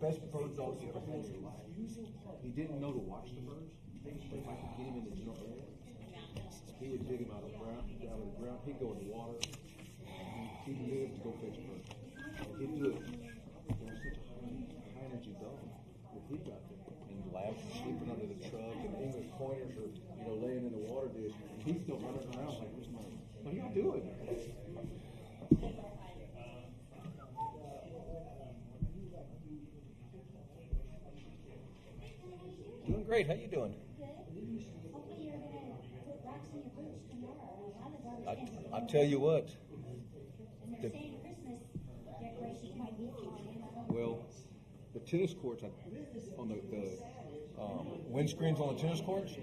Best bird dogs ever had in his life. He didn't know to watch the birds, but if I could get him in the general area, he would dig him out of the ground. He'd go in the water. He'd live to go fetch birds. He'd do it. There was such a high energy dog that he got there. And labs are sleeping under the truck, and English pointers are, laying in the water dish, and he's still running around like, what are you doing? Doing great. How you doing? I'll tell you what. Well, the tennis courts on the windscreens on the tennis courts,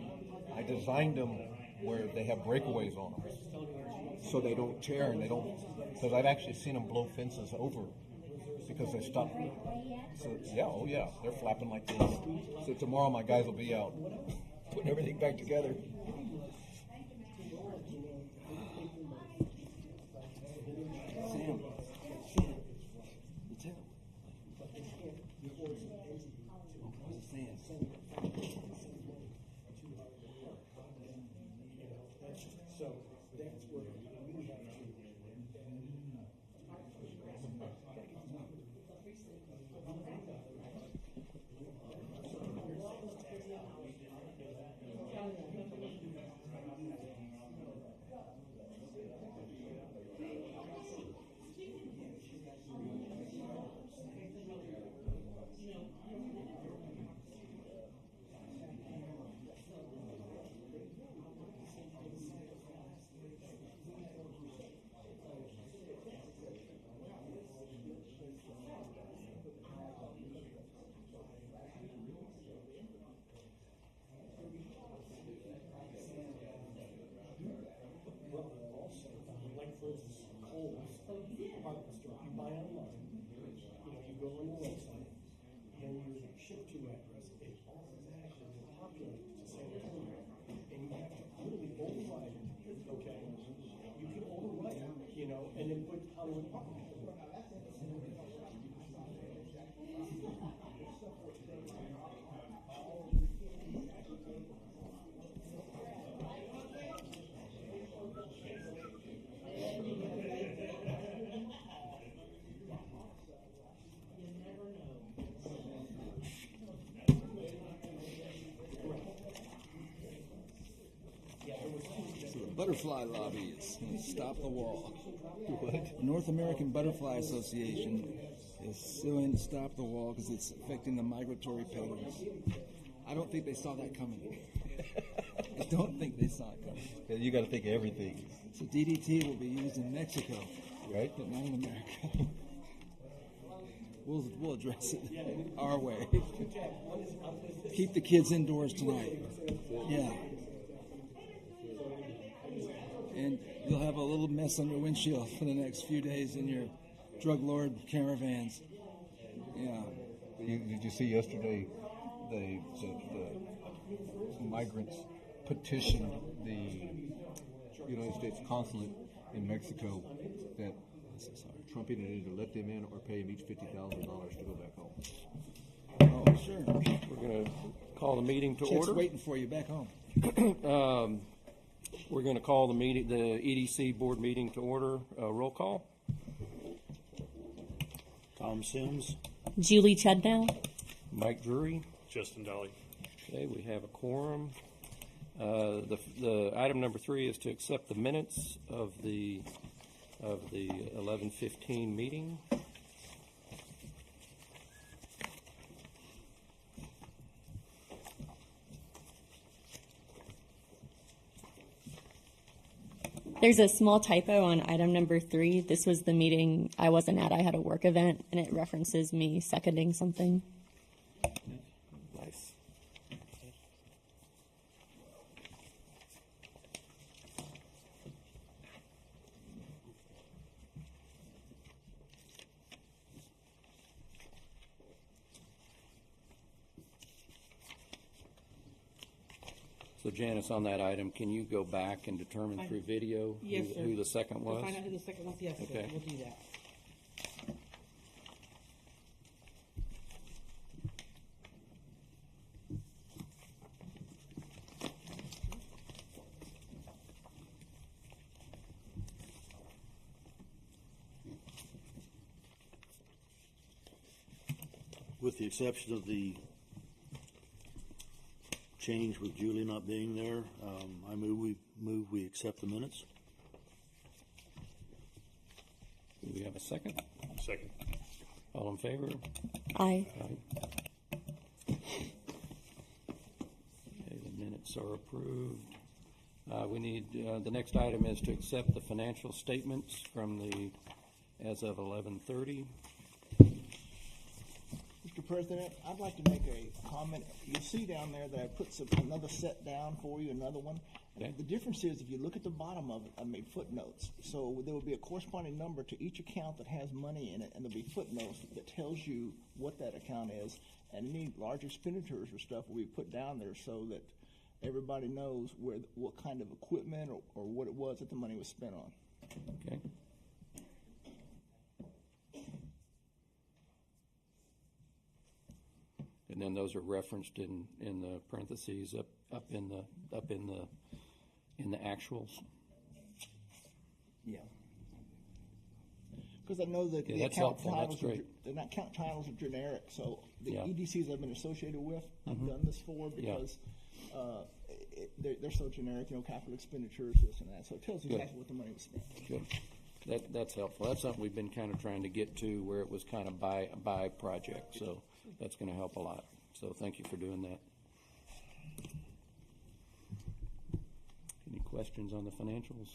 I designed them where they have breakaways on them, so they don't tear and they don't. Because I've actually seen them blow fences over because they stop. So yeah, they're flapping like this. So tomorrow my guys will be out putting everything back together. Sam, it's him. So that's where we have to. Go on the website, and you ship to address, it automatically populates to San Antonio, and you have to literally override it, okay? You can override it, and then put Hollywood Park. Butterfly lobby is stop the wall. What? North American Butterfly Association is suing to stop the wall because it's affecting the migratory patterns. I don't think they saw that coming. I don't think they saw it coming. You got to think of everything. So DDT will be used in Mexico, Right? but not in America. We'll address it our way. Keep the kids indoors tonight. Yeah. And you'll have a little mess on your windshield for the next few days in your drug lord caravans. Yeah. Did you see yesterday the migrants petitioned the United States consulate in Mexico that Trump either needed to let them in or pay them each $50,000 to go back home? Oh, sure. We're going to call the meeting to Chip's order. waiting for you back home. We're going to call the meeting, the EDC board meeting to order. Roll call. Tom Sims. Julie Chudnow. Mike Drury. Justin Dolly. Okay, we have a quorum. The item number 3 is to accept the minutes of the 11:15 meeting. There's a small typo on item number 3. This was the meeting I wasn't at. I had a work event, and it references me seconding something. Nice. So Janice, on that item, can you go back and determine through video Yes, sir. who the second To was? find out who the second was, yes, sir. Okay. We'll do that. With the exception of the change with Julie not being there, I move we accept the minutes. Do we have a second? Second. All in favor? Aye. Aye. Okay, the minutes are approved. We need, the next item is to accept the financial statements from the, as of 11:30. Mr. President, I'd like to make a comment. You'll see down there that I put another set down for you, another one. Okay. The difference is if you look at the bottom of it, I made footnotes. So there will be a corresponding number to each account that has money in it, and there'll be footnotes that tells you what that account is. And any large expenditures or stuff will be put down there so that everybody knows what kind of equipment or what it was that the money was spent on. Okay. And then those are referenced in the parentheses up in the actuals. Yeah. Because I know that Yeah, the that's account helpful. That's titles great. the account titles are generic. So the Yeah. EDCs I've been associated with, I've done this for because they're so generic. You know, capital expenditures, this and that. So it tells you Good. exactly what the money was spent. Good. That's helpful. That's something we've been kind of trying to get to where it was kind of by project. So that's going to help a lot. So thank you for doing that. Any questions on the financials?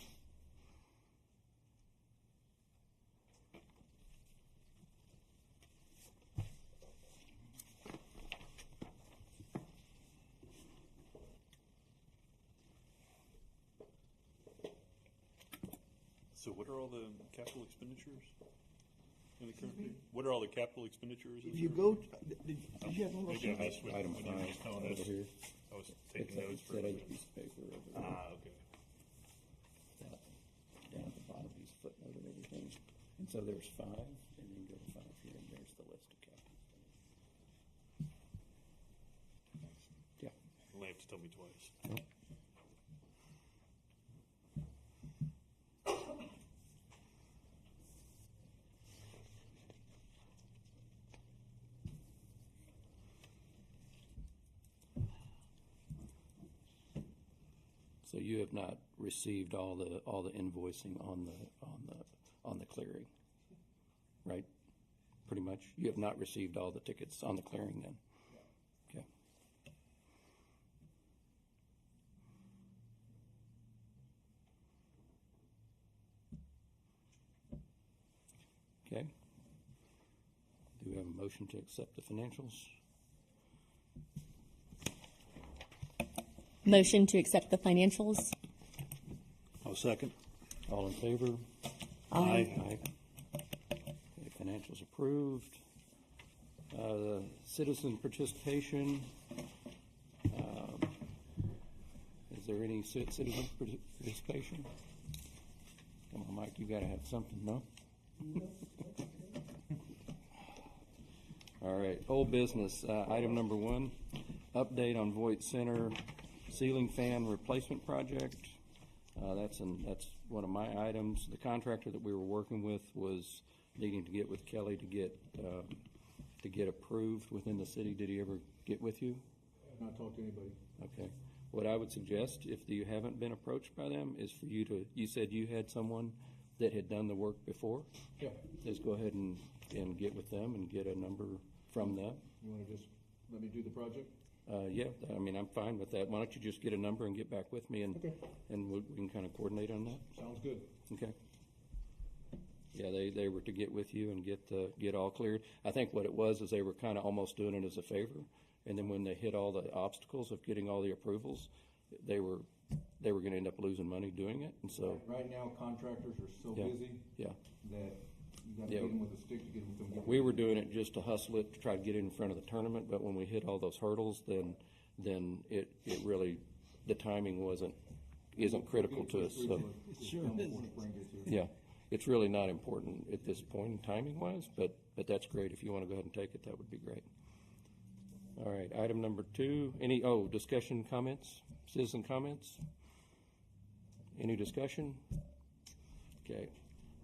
So what are all the capital expenditures in the current year? What are all the capital expenditures? If you go, did you have one of those? Maybe I missed what Item when you 5 were telling over us. here. I was taking notes for. that other piece of paper over there. Okay. Down at the bottom, he's footnote and everything. And so there's 5, and then go to 5 here, and there's the list of capital. Yeah. You only have to tell me twice. Yep. So you have not received all the invoicing on the clearing, right? Pretty much, you have not received all the tickets on the clearing then. Okay. Okay. Do we have a motion to accept the financials? Motion to accept the financials. I'll second. All in favor? Aye. Aye. Okay, financials approved. Citizen participation. Is there any citizen participation? Come on, Mike, you gotta have something, no? All right, old business, item number 1, update on Voight Center ceiling fan replacement project. That's one of my items. The contractor that we were working with was needing to get with Kelly to get approved within the city. Did he ever get with you? I've not talked to anybody. Okay. What I would suggest, if you haven't been approached by them, is for you said you had someone that had done the work before? Yeah. Is go ahead and get with them and get a number from them. You wanna just let me do the project? Yeah, I mean, I'm fine with that. Why don't you just get a number and get back with me, and Okay. and we can kind of coordinate on that? Sounds good. Okay. Yeah, they were to get with you and get all cleared. I think what it was is they were kind of almost doing it as a favor, and then when they hit all the obstacles of getting all the approvals, they were going to end up losing money doing it, and so Right now, contractors are so Yeah. busy yeah. that you gotta Yeah. get them with a stick to get them. We were doing it just to hustle it to try to get it in front of the tournament, but when we hit all those hurdles, then it really, the timing isn't critical to us. So Sure is. yeah, it's really not important at this point, timing wise, but that's great. If you want to go ahead and take it, that would be great. All right, item number 2. Discussion comments, citizen comments? Any discussion? Okay.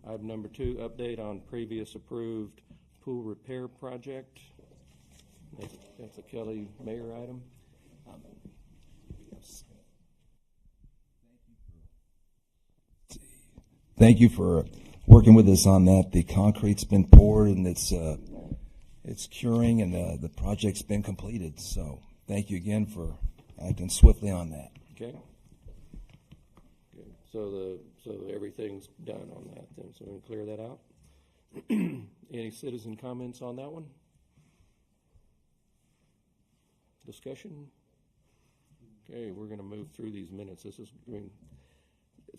Item number 2, update on previous approved pool repair project. That's a Kelly mayor item. Thank you for working with us on that. The concrete's been poured and it's curing, and the project's been completed. So thank you again for acting swiftly on that. Okay. Good. So everything's done on that then, so we can clear that out. Any citizen comments on that one? Discussion? Okay, we're going to move through these minutes. This is going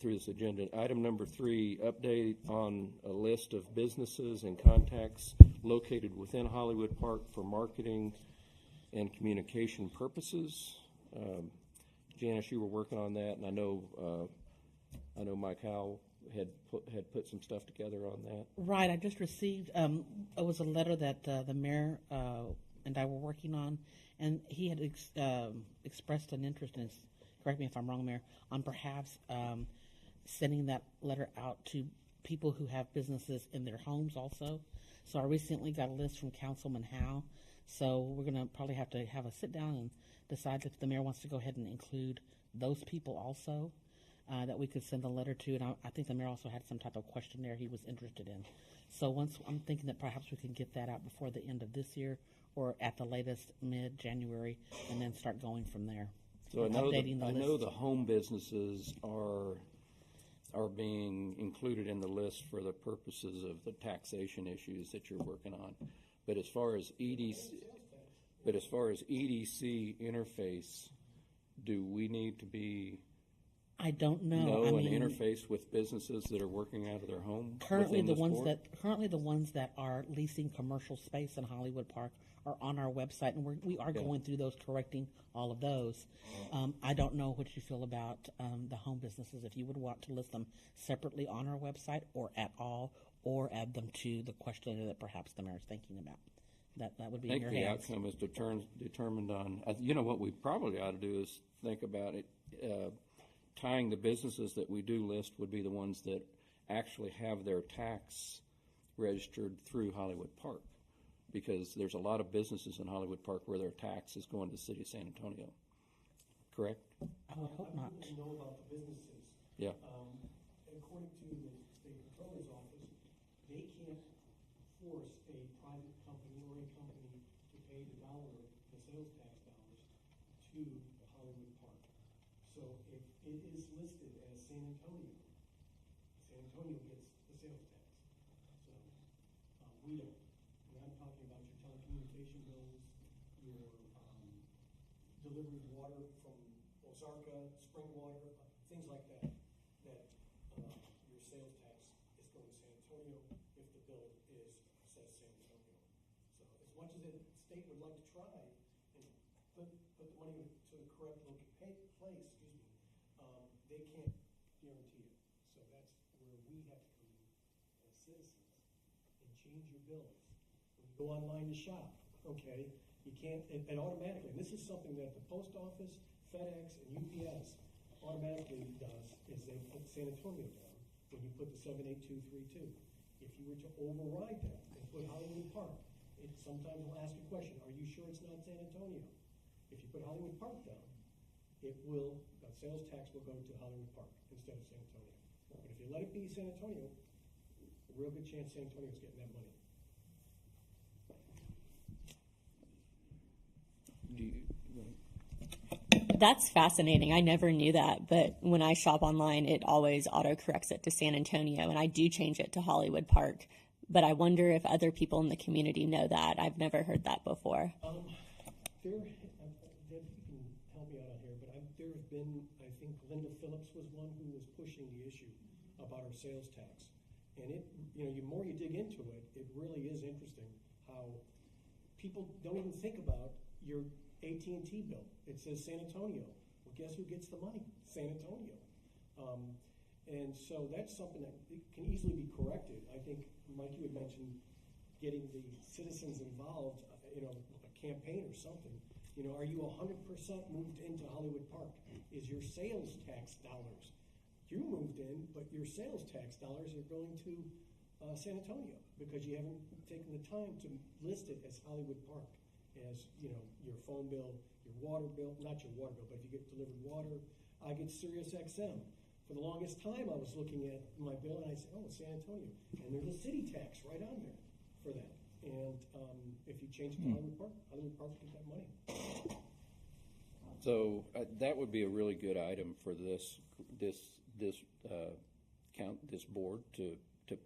through this agenda. Item number 3, update on a list of businesses and contacts located within Hollywood Park for marketing and communication purposes. Janice, you were working on that, and I know Mike Howell had put some stuff together on that. Right, I just received, it was a letter that the mayor and I were working on, and he had expressed an interest in, correct me if I'm wrong, Mayor, on perhaps sending that letter out to people who have businesses in their homes also. So I recently got a list from Councilman Howe, so we're going to probably have to have a sit down and decide if the mayor wants to go ahead and include those people also. That we could send a letter to, and I think the mayor also had some type of questionnaire he was interested in. So once, I'm thinking that perhaps we can get that out before the end of this year, or at the latest mid-January, and then start going from there. So I know list. the home businesses are being included in the list for the purposes of the taxation issues that you're working on. But as far as EDC interface, do we need to be I don't know. I mean, an interface with businesses that are working out of their home? Currently, the ones that are leasing commercial space in Hollywood Park are on our website, and we are going through those, correcting all of those. I don't know what you feel about the home businesses. If you would want to list them separately on our website, or at all, or add them to the questionnaire that perhaps the mayor is thinking about. That would be in your hands. I think the outcome is determined on. What we probably ought to do is think about it. Tying the businesses that we do list would be the ones that actually have their tax registered through Hollywood Park, because there's a lot of businesses in Hollywood Park where their tax is going to the city of San Antonio. Correct? I would hope not. I know about the businesses. Yeah. According to the state controller's office, they can't force a private company or a company to pay the sales tax dollars to the Hollywood Park. So if it is listed as San Antonio gets the sales tax. So we don't. And I'm talking about your telecommunication bills, your delivered water from Ozarka, spring water, things like that, your sales tax is going to San Antonio if the bill says San Antonio. So as much as the state would like to try and put the money to the correct place, they can't guarantee it. So that's where we have to come in as citizens and change your bills. When you go online to shop, okay, you can't, and automatically, and this is something that the post office, FedEx, and UPS automatically does, is they put San Antonio down when you put the 78232. If you were to override that and put Hollywood Park, it sometimes will ask a question, are you sure it's not San Antonio? If you put Hollywood Park down, sales tax will go to Hollywood Park instead of San Antonio. But if you let it be San Antonio, a real good chance San Antonio's getting that money. That's fascinating. I never knew that, but when I shop online, it always auto-corrects it to San Antonio, and I do change it to Hollywood Park. But I wonder if other people in the community know that. I've never heard that before. Deb, you can help me out on here, but there have been, I think Linda Phillips was one who was pushing the issue about our sales tax. And the more you dig into it, it really is interesting how people don't even think about your AT&T bill. It says San Antonio. Well, guess who gets the money? San Antonio. And so that's something that can easily be corrected. I think, Mike, you had mentioned getting the citizens involved, a campaign or something. Are you 100% moved into Hollywood Park? Is your sales tax dollars? You moved in, but your sales tax dollars are going to San Antonio because you haven't taken the time to list it as Hollywood Park. as, you know, your phone bill, your water bill, not your water bill, but if you get delivered water, I get Sirius XM. For the longest time, I was looking at my bill and I said, oh, it's San Antonio. And there's a city tax right on there for that. And if you change it to Hollywood Park will get that money. So that would be a really good item for this board to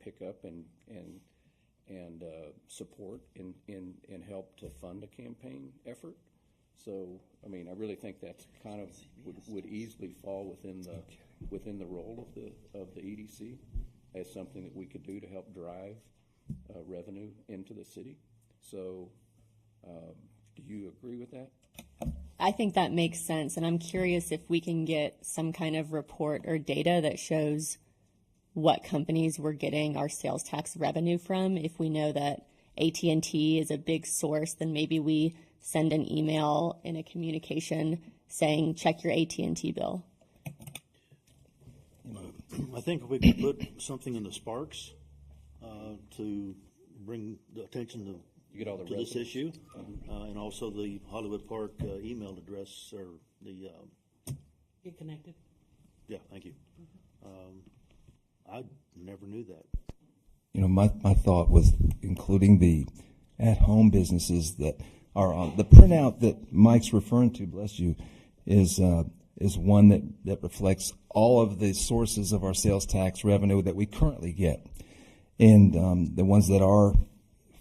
pick up and support and help to fund a campaign effort. So, I mean, I really think that's kind of would easily fall within the role of the EDC as something that we could do to help drive revenue into the city. So, do you agree with that? I think that makes sense, and I'm curious if we can get some kind of report or data that shows what companies we're getting our sales tax revenue from. If we know that AT&T is a big source, then maybe we send an email in a communication saying, check your AT&T bill. I think we could put something in the Sparks to bring the attention to this issue, and also the Hollywood Park email address or the. Get connected. Yeah, thank you. I never knew that. You know, my thought was including the at-home businesses that are on the printout that Mike's referring to. Bless you, is one that reflects all of the sources of our sales tax revenue that we currently get, and the ones that are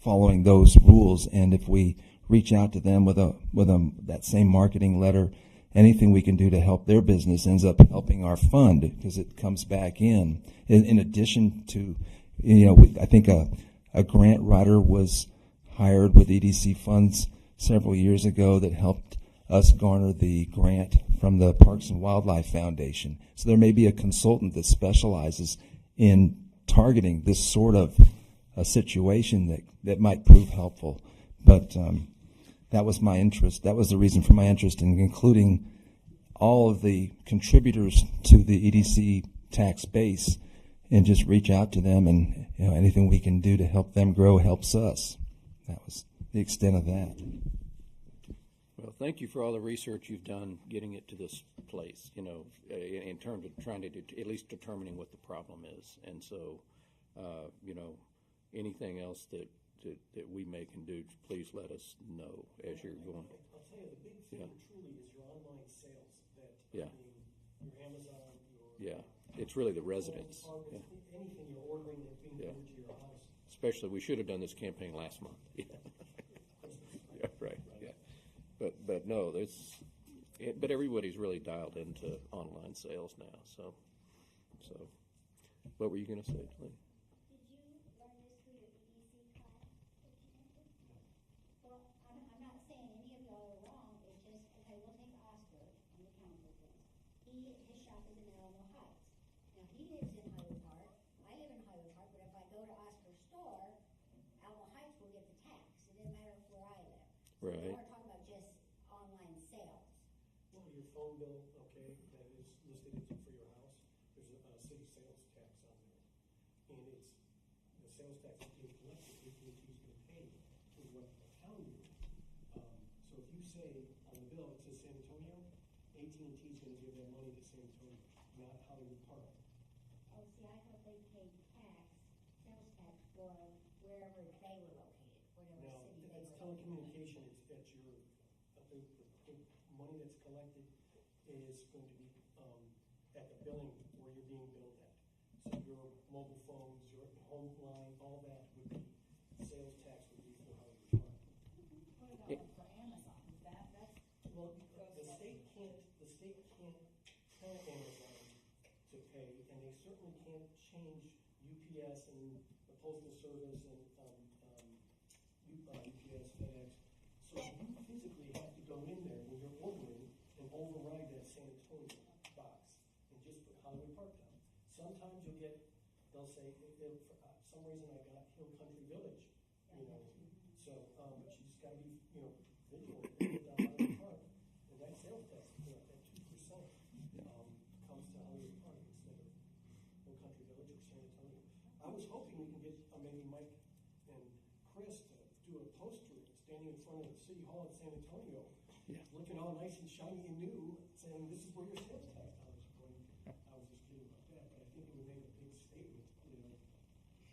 following those rules. And if we reach out to them with that same marketing letter, anything we can do to help their business ends up helping our fund because it comes back in. In addition to, you know, I think a grant writer was hired with EDC funds several years ago that helped us garner the grant from the Parks and Wildlife Foundation. So there may be a consultant that specializes in targeting this sort of a situation that might prove helpful. But that was my interest. That was the reason for my interest in including all of the contributors to the EDC tax base and just reach out to them, and you know, anything we can do to help them grow helps us. That was the extent of that. Well, thank you for all the research you've done getting it to this place, you know, in terms of trying to at least determining what the problem is. And so, you know, anything else that we may can do, please let us know as you're going. I'll tell you, the big thing truly is your online sales. Yeah. Your Amazon, yeah. It's really the residents. Yeah. Anything you're ordering that's being delivered to your house. Especially, we should have done this campaign last month. Yeah. Yeah, right. Yeah. But no, but everybody's really dialed into online sales now. So, what were you going to say, Lynn? Right. We're talking about just online sales. Well, your phone bill, okay, that is listed for your house, there's a city sales tax on there. And it's the sales tax is being collected, AT&T is going to pay for what account you're in. So if you say on the bill it says San Antonio, AT&T is going to give that money to San Antonio, not Hollywood Park. Oh, see, I thought they paid tax, sales tax for wherever they were located, whatever city they It's were located. telecommunication, it's your, I think the money that's collected is going to be at the billing where you're being billed at. So your mobile phones, your home line, all that would be, sales tax would be for Hollywood Park. What about for Amazon? That's Well, the state can't tell Amazon to pay, and they certainly can't change UPS and the Postal Service and UPS, FedEx. So you physically have to go in there when you're ordering and override that San Antonio box and just put Hollywood Park down. Sometimes they'll say, for some reason I got Hill Country Village, you know. So, but you just got to be, you know, vigilant about Hollywood Park. And that sales tax, you know, that 2% comes to Hollywood Park instead of Hill Country Village or San Antonio. I was hoping we can get maybe Mike and Chris to do a poster standing in front of the city hall in San Antonio, Yeah. looking all nice and shiny and new, saying, this is where your sales tax dollars are going. I was just kidding about that, but I think it would make a big statement,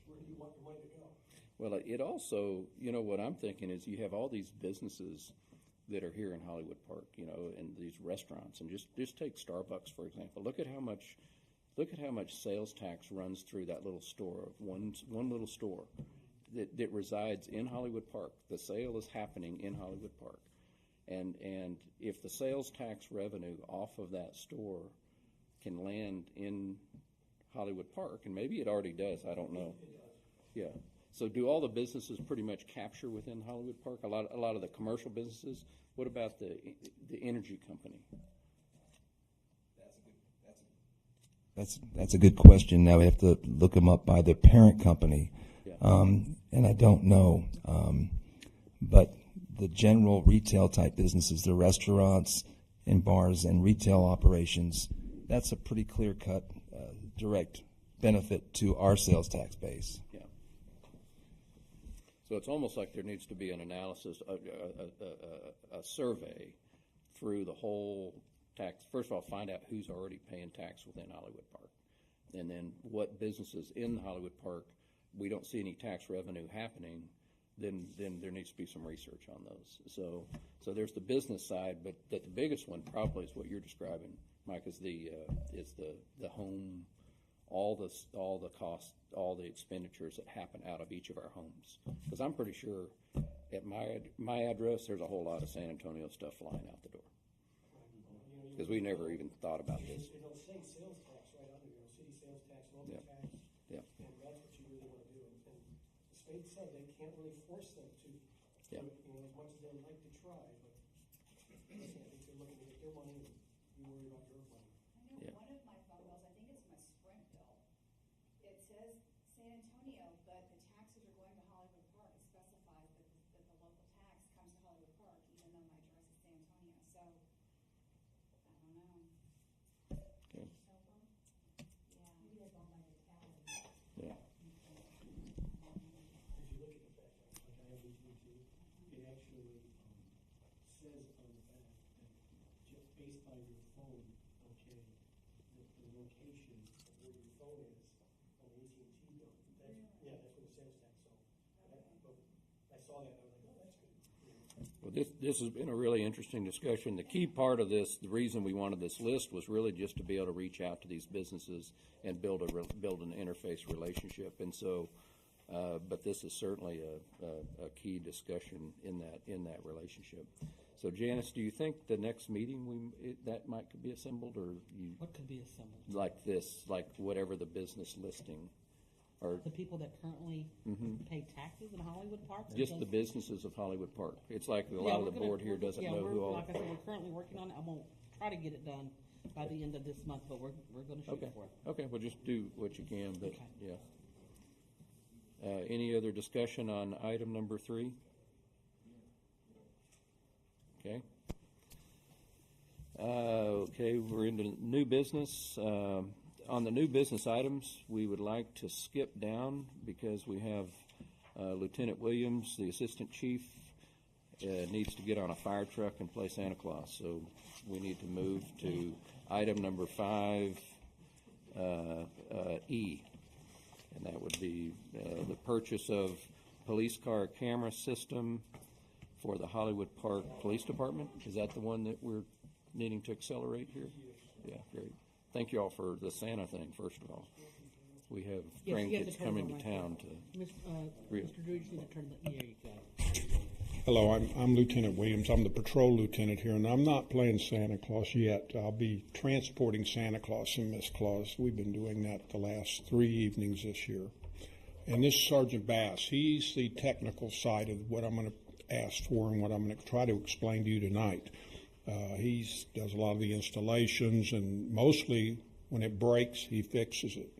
where do you want your money to go? Well, it also, what I'm thinking is you have all these businesses that are here in Hollywood Park, and these restaurants, and just take Starbucks for example. Look at how much sales tax runs through that little store, one little store that resides in Hollywood Park. The sale is happening in Hollywood Park, and if the sales tax revenue off of that store can land in Hollywood Park, and maybe it already does, I don't know. Yeah. So do all the businesses pretty much capture within Hollywood Park? A lot of the commercial businesses. What about the energy company? That's a good question. Now we have to look them up by the parent company, Yeah. And I don't know. But the general retail type businesses, the restaurants and bars and retail operations, that's a pretty clear cut direct benefit to our sales tax base. Yeah. So it's almost like there needs to be an analysis, a survey through the whole tax. First of all, find out who's already paying tax within Hollywood Park, and then what businesses in Hollywood Park we don't see any tax revenue happening. Then there needs to be some research on those. So there's the business side, but the biggest one probably is what you're describing, Mike, is the home. All the costs, all the expenditures that happen out of each of our homes. Because I'm pretty sure at my address, there's a whole lot of San Antonio stuff flying out the door. Because we never even thought about this. It'll say sales tax right under there, city sales tax, local Yep. tax. Yep. And that's what you really want to do. And the state said they can't really force them to do Yep. it, as much as they'd like to try. But I think they're looking to get their money and you worry about your money. I know Yeah. one of my phone bills, I think it's my Sprint bill. It says San Antonio, but the taxes are going to Hollywood Park. It specifies that the local tax comes to Hollywood Park, even though my address is San Antonio. So, I don't know. Okay. Cell phone? Yeah. Maybe they're going by the town. Yeah. If you look at the back, like I have AT&T, it actually says on the back that just based on your phone, okay, the location of where your phone is on the AT&T bill. That's where the sales tax. So I saw that and I was like, oh, that's good. Well, this has been a really interesting discussion. The key part of this, the reason we wanted this list was really just to be able to reach out to these businesses and build an interface relationship. And so, but this is certainly a key discussion in that relationship. So, Janice, do you think the next meeting that might could be assembled, or you What could be assembled? like this, like whatever the business listing, or The people that currently pay taxes in Hollywood Park? or just the businesses of Hollywood Park? It's like a lot of the board here doesn't know who all. Like I said, we're currently working on it. I won't try to get it done by the end of this month, but we're going to shoot Okay. for it. Okay. Well, just do what you can. But Okay. yeah. Any other discussion on item number 3? Okay. Okay. We're into new business. On the new business items, we would like to skip down because we have Lieutenant Williams, the assistant chief, needs to get on a fire truck and play Santa Claus. So we need to move to item number 5, E. And that would be the purchase of police car camera system for the Hollywood Park Police Department. Is that the one that we're needing to accelerate here? Yeah, great. Thank you all for the Santa thing, first of all. We have Yes, you have grandkids to turn coming it on to like town that. to. Mr. Drew, you just need to turn the, there you go. Hello, I'm Lieutenant Williams. I'm the patrol lieutenant here, and I'm not playing Santa Claus yet. I'll be transporting Santa Claus and Miss Claus. We've been doing that the last 3 evenings this year. And this is Sergeant Bass. He's the technical side of what I'm going to ask for and what I'm going to try to explain to you tonight. He does a lot of the installations, and mostly when it breaks, he fixes it.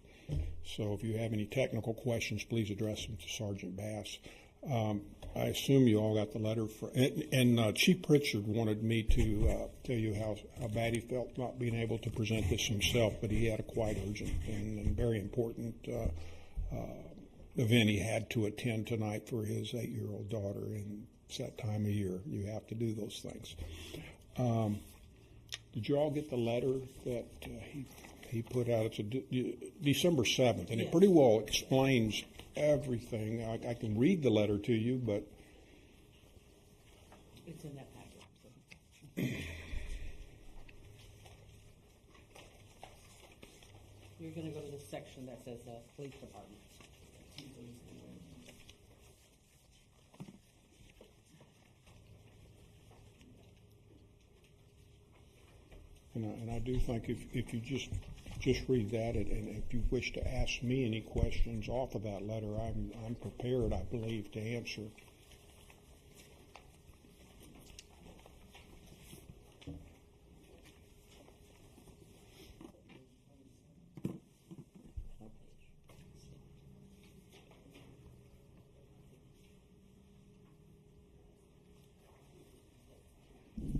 So if you have any technical questions, please address them to Sergeant Bass. I assume you all got the letter. And Chief Pritchard wanted me to tell you how bad he felt not being able to present this himself, but he had a quite urgent and very important event he had to attend tonight for his 8-year-old daughter. And It's that time of year. You have to do those things. Did you all get the letter that he put out? It's December 7th, and it pretty well explains everything. I can read the letter to you, but It's in that packet. So. You're going to go to the section that says police department. and I do think if you just read that, and if you wish to ask me any questions off of that letter, I'm prepared, I believe, to answer.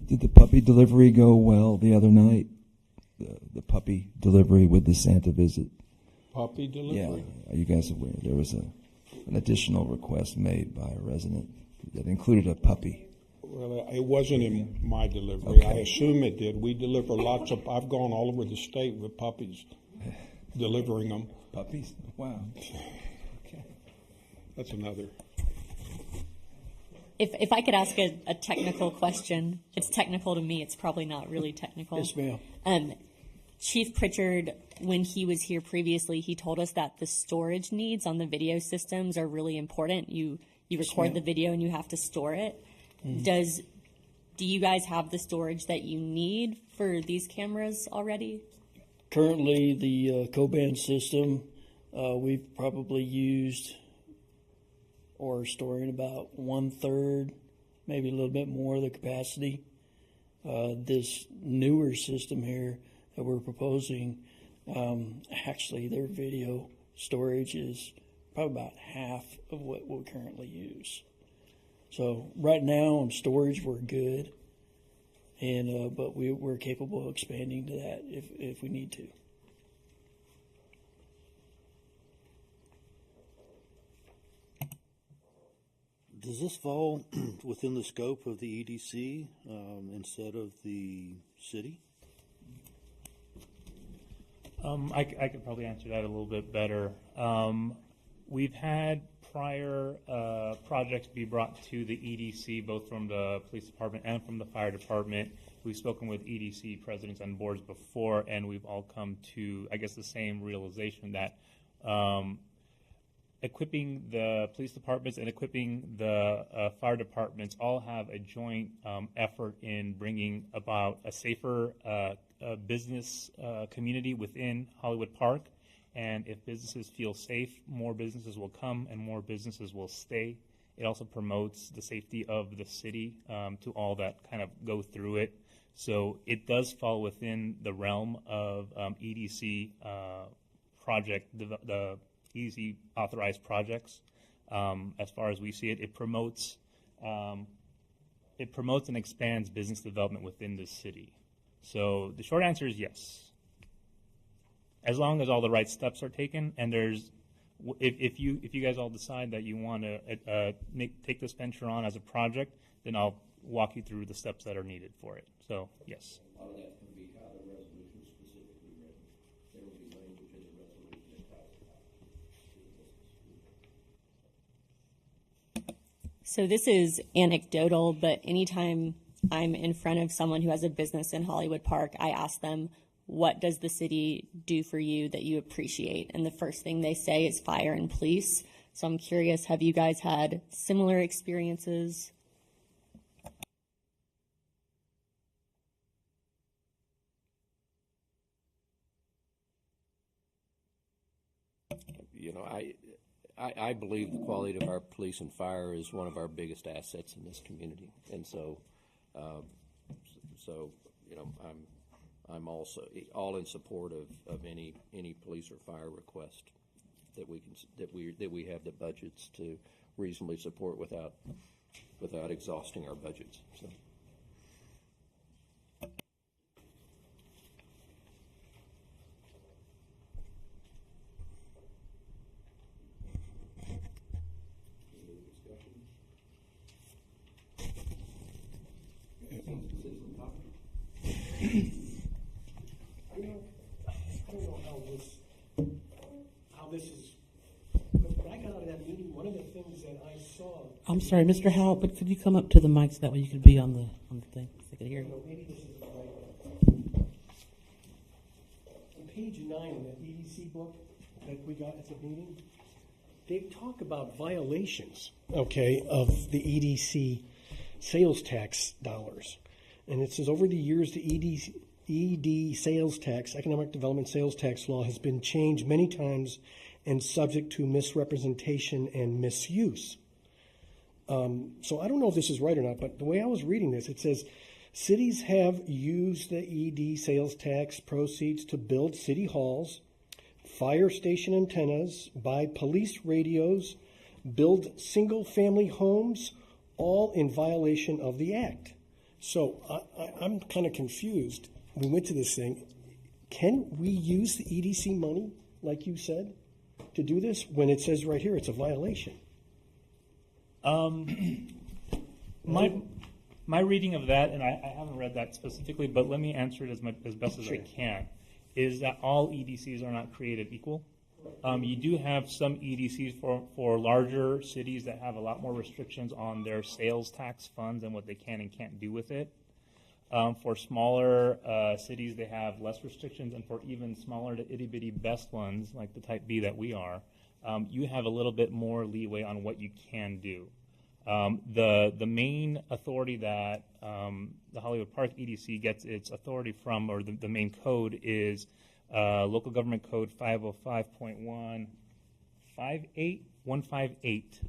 Did the puppy delivery go well the other night? The puppy delivery with the Santa visit? Puppy delivery? Yeah. Are you guys aware? There was an additional request made by a resident that included a puppy. Well, it wasn't in my delivery. Okay. I assume it did. We deliver lots of, I've gone all over the state with puppies, delivering them. Puppies? Wow. Okay. That's another. If I could ask a technical question, it's technical to me. It's probably not really technical. Yes, ma'am. Chief Pritchard, when he was here previously, he told us that the storage needs on the video systems are really important. You record the video and you have to store it. Do you guys have the storage that you need for these cameras already? Currently, the co-band system, we've probably used or storing about 1/3, maybe a little bit more of the capacity. This newer system here that we're proposing, actually their video storage is probably about half of what we currently use. So right now on storage we're good, and but we're capable of expanding to that if we need to. Does this fall within the scope of the EDC instead of the city? I could probably answer that a little bit better. We've had prior projects be brought to the EDC, both from the police department and from the fire department. We've spoken with EDC presidents and boards before, and we've all come to, I guess, the same realization that equipping the police departments and equipping the fire departments all have a joint effort in bringing about a safer business community within Hollywood Park. And if businesses feel safe, more businesses will come and more businesses will stay. It also promotes the safety of the city to all that kind of go through it. So it does fall within the realm of EDC project, the EDC authorized projects. As far as we see it, it promotes and expands business development within the city. So the short answer is yes. As long as all the right steps are taken, and if you guys all decide that you want to take this venture on as a project, then I'll walk you through the steps that are needed for it. So yes. A lot of that can be how the resolution is specifically written. There will be language in the resolution that talks about it. So this is anecdotal, but anytime I'm in front of someone who has a business in Hollywood Park, I ask them, what does the city do for you that you appreciate? And the first thing they say is fire and police. So I'm curious, have you guys had similar experiences? You know, I believe the quality of our police and fire is one of our biggest assets in this community, and so you know, I'm also all in support of any police or fire request that we have the budgets to reasonably support without exhausting our budgets. So. of the things that I saw. I'm sorry, Mr. Howell, but could you come up to the mic so that way you could be on the thing so they could hear you? No, maybe this is the right one. On page 9 in that EDC book that we got at the meeting, they talk about violations, okay, of the EDC sales tax dollars. And it says, over the years, the ED sales tax, Economic Development Sales Tax Law, has been changed many times and subject to misrepresentation and misuse. So I don't know if this is right or not, but the way I was reading this, it says, cities have used the ED sales tax proceeds to build city halls, fire station antennas, buy police radios, build single-family homes, all in violation of the act. So I'm kind of confused. We went to this thing. Can we use the EDC money, like you said, to do this when it says right here it's a violation? My reading of that, and I haven't read that specifically, but let me answer it as best as I can, is that all EDCs are not created equal. You do have some EDCs for larger cities that have a lot more restrictions on their sales tax funds and what they can and can't do with it. For smaller cities, they have less restrictions, and for even smaller to itty-bitty best ones, like the type B that we are, you have a little bit more leeway on what you can do. The main authority that the Hollywood Park EDC gets its authority from, or the main code, is Local Government Code 505.158.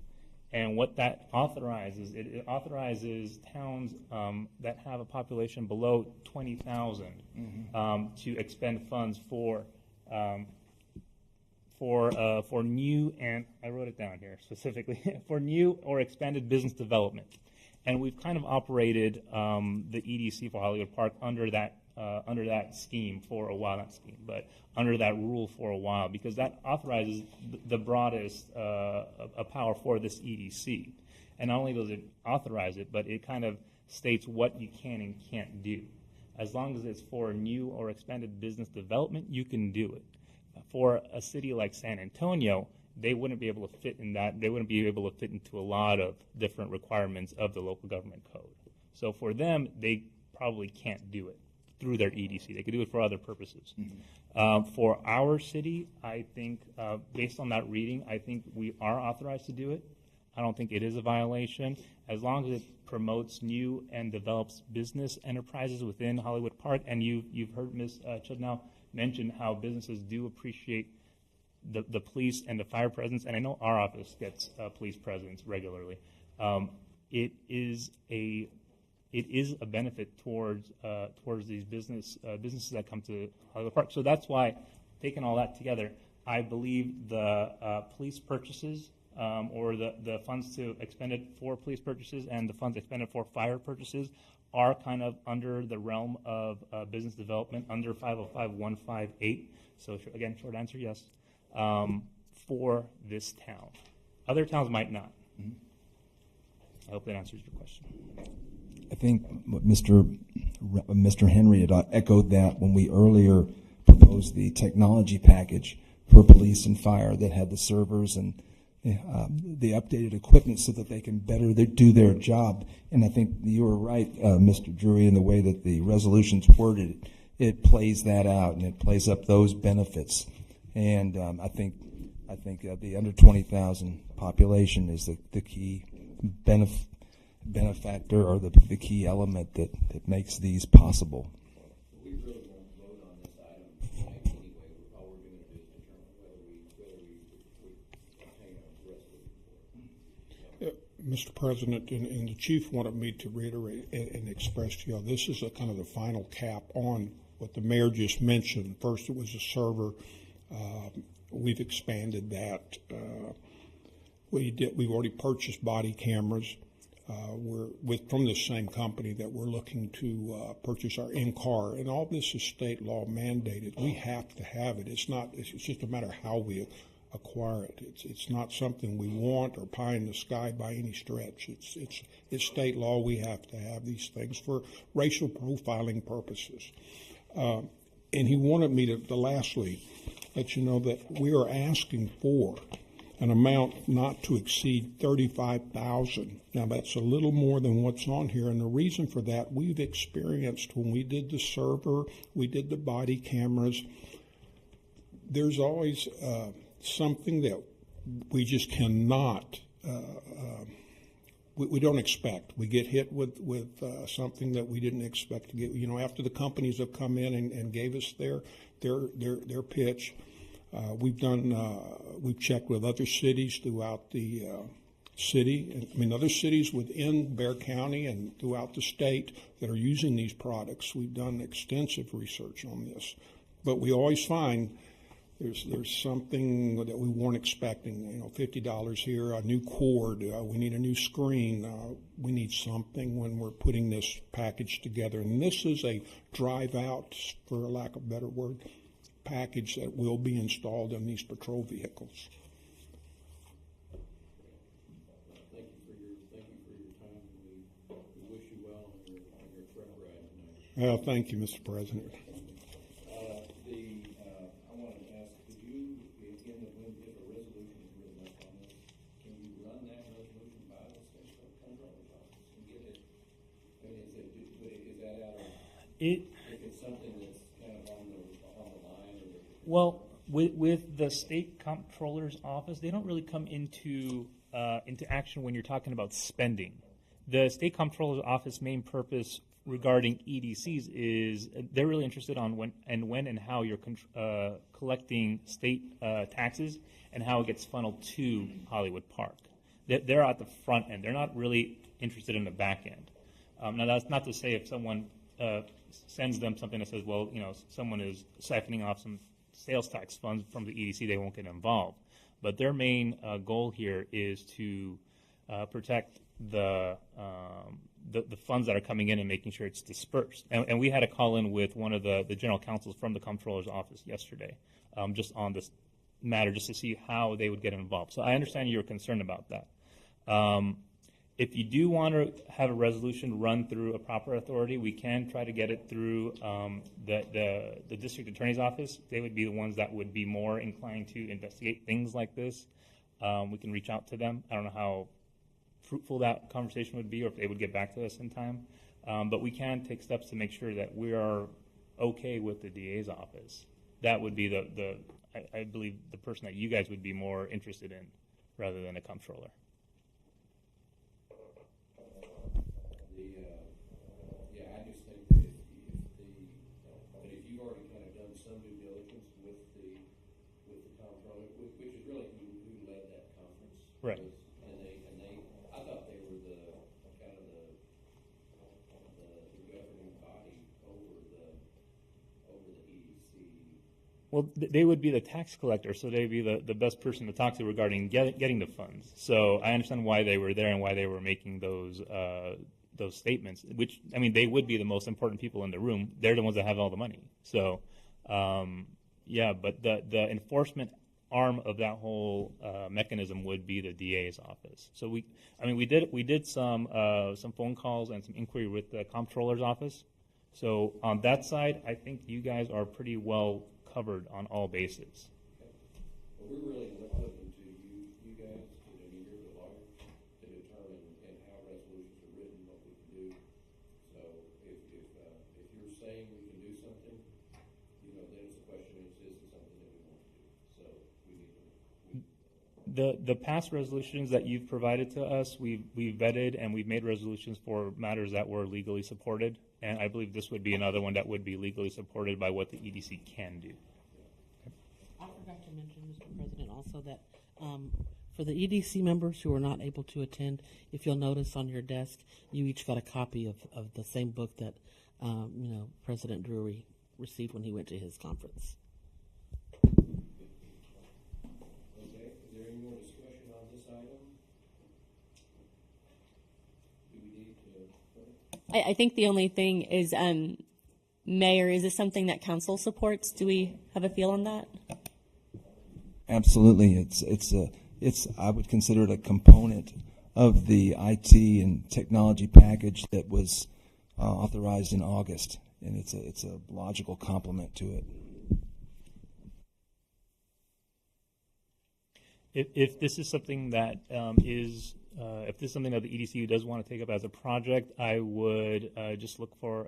And what that authorizes, it authorizes towns that have a population below 20,000 to expend funds for new, and I wrote it down here specifically, for new or expanded business development. And we've kind of operated the EDC for Hollywood Park under that scheme for a while, not scheme, but under that rule for a while, because that authorizes the broadest power for this EDC. And not only does it authorize it, but it kind of states what you can and can't do. As long as it's for new or expanded business development, you can do it. For a city like San Antonio, they wouldn't be able to fit in that. They wouldn't be able to fit into a lot of different requirements of the local government code. So for them, they probably can't do it through their EDC. They could do it for other purposes. For our city, I think, based on that reading, I think we are authorized to do it. I don't think it is a violation. As long as it promotes new and develops business enterprises within Hollywood Park, and you've heard Ms. Chudnow mention how businesses do appreciate the police and the fire presence, and I know our office gets police presence regularly. It is a benefit towards these businesses that come to Hollywood Park. So that's why, taking all that together, I believe the police purchases or the funds to expended for police purchases and the funds expended for fire purchases are kind of under the realm of business development under 505.158. So again, short answer, yes, for this town. Other towns might not. I hope that answers your question. I think Mr. Henry had echoed that when we earlier proposed the technology package for police and fire that had the servers and the updated equipment so that they can better do their job. And I think you were right, Mr. Drury, in the way that the resolution's worded. It plays that out and it plays up those benefits. And I think the under 20,000 population is the key benefactor or the key element that makes these possible. We really won't vote on this item tonight anyway. All we're going to do is determine whether we obtain a resolution. Mr. President, and the chief wanted me to reiterate and express to you, this is a kind of the final cap on what the mayor just mentioned. First, it was a server. We've expanded that. We've already purchased body cameras. We're from the same company that we're looking to purchase our in-car, and all this is state law mandated. We have to have it. It's just a matter of how we acquire it. It's not something we want or pie in the sky by any stretch. It's state law. We have to have these things for racial profiling purposes. And he wanted me to lastly let you know that we are asking for an amount not to exceed $35,000. Now that's a little more than what's on here, and the reason for that, we've experienced when we did the server, we did the body cameras, there's always something that we just cannot, we don't expect. We get hit with something that we didn't expect to get. You know, after the companies have come in and gave us their pitch, we've checked with other cities throughout the city. I mean, other cities within Bexar County and throughout the state that are using these products. We've done extensive research on this, but we always find there's something that we weren't expecting. You know, $50 here, a new cord, we need a new screen, we need something when we're putting this package together. And this is a drive-out, for lack of a better word, package that will be installed in these patrol vehicles. Thank you for your time. We wish you well on your truck ride tonight. Well, thank you, Mr. President. I wanted to ask, could you, if a resolution is written up on this, can you run that resolution by the state controller's office and get it? I mean, is that out of, if it's something that's kind of on the line? Well, with the state comptroller's office, they don't really come into action when you're talking about spending. The state comptroller's office main purpose regarding EDCs is they're really interested on when and how you're collecting state taxes and how it gets funneled to Hollywood Park. They're at the front end. They're not really interested in the back end. Now, that's not to say if someone sends them something that says, well, you know, someone is siphoning off some sales tax funds from the EDC, they won't get involved. But their main goal here is to protect the funds that are coming in and making sure it's dispersed. And we had a call in with one of the general counsels from the comptroller's office yesterday, just on this matter, just to see how they would get involved. So I understand you're concerned about that. If you do want to have a resolution run through a proper authority, we can try to get it through the district attorney's office. They would be the ones that would be more inclined to investigate things like this. We can reach out to them. I don't know how fruitful that conversation would be, or if they would get back to us in time. But we can take steps to make sure that we are okay with the DA's office. That would be I believe, the person that you guys would be more interested in, rather than a comptroller. I just think that if you've already kind of done some due diligence with the comptroller, which is really who led that conference, right? I thought they were the governing body over the EDC. Well, they would be the tax collector, so they'd be the best person to talk to regarding getting the funds. So I understand why they were there and why they were making those statements, which, I mean, they would be the most important people in the room. They're the ones that have all the money. So, but the enforcement arm of that whole mechanism would be the DA's office. So we did some phone calls and some inquiry with the comptroller's office. So on that side, I think you guys are pretty well covered on all bases. Well, we're really looking to you guys, you're the lawyer, to determine how resolutions are written, what we can do. So if you're saying we can do something, then it's a question, is this something that we want to do? So we need to. The past resolutions that you've provided to us, we've vetted and we've made resolutions for matters that were legally supported. And I believe this would be another one that would be legally supported by what the EDC can do. I forgot to mention, Mr. President, also that for the EDC members who are not able to attend, if you'll notice on your desk, you each got a copy of the same book that President Drury received when he went to his conference. Okay, is there any more discussion on this item? Do we need to? I think the only thing is, Mayor, is this something that council supports? Do we have a feel on that? Absolutely. It's I would consider it a component of the IT and technology package that was authorized in August, and it's a logical complement to it. if this is something that if this is something that the EDC does want to take up as a project, I would just look for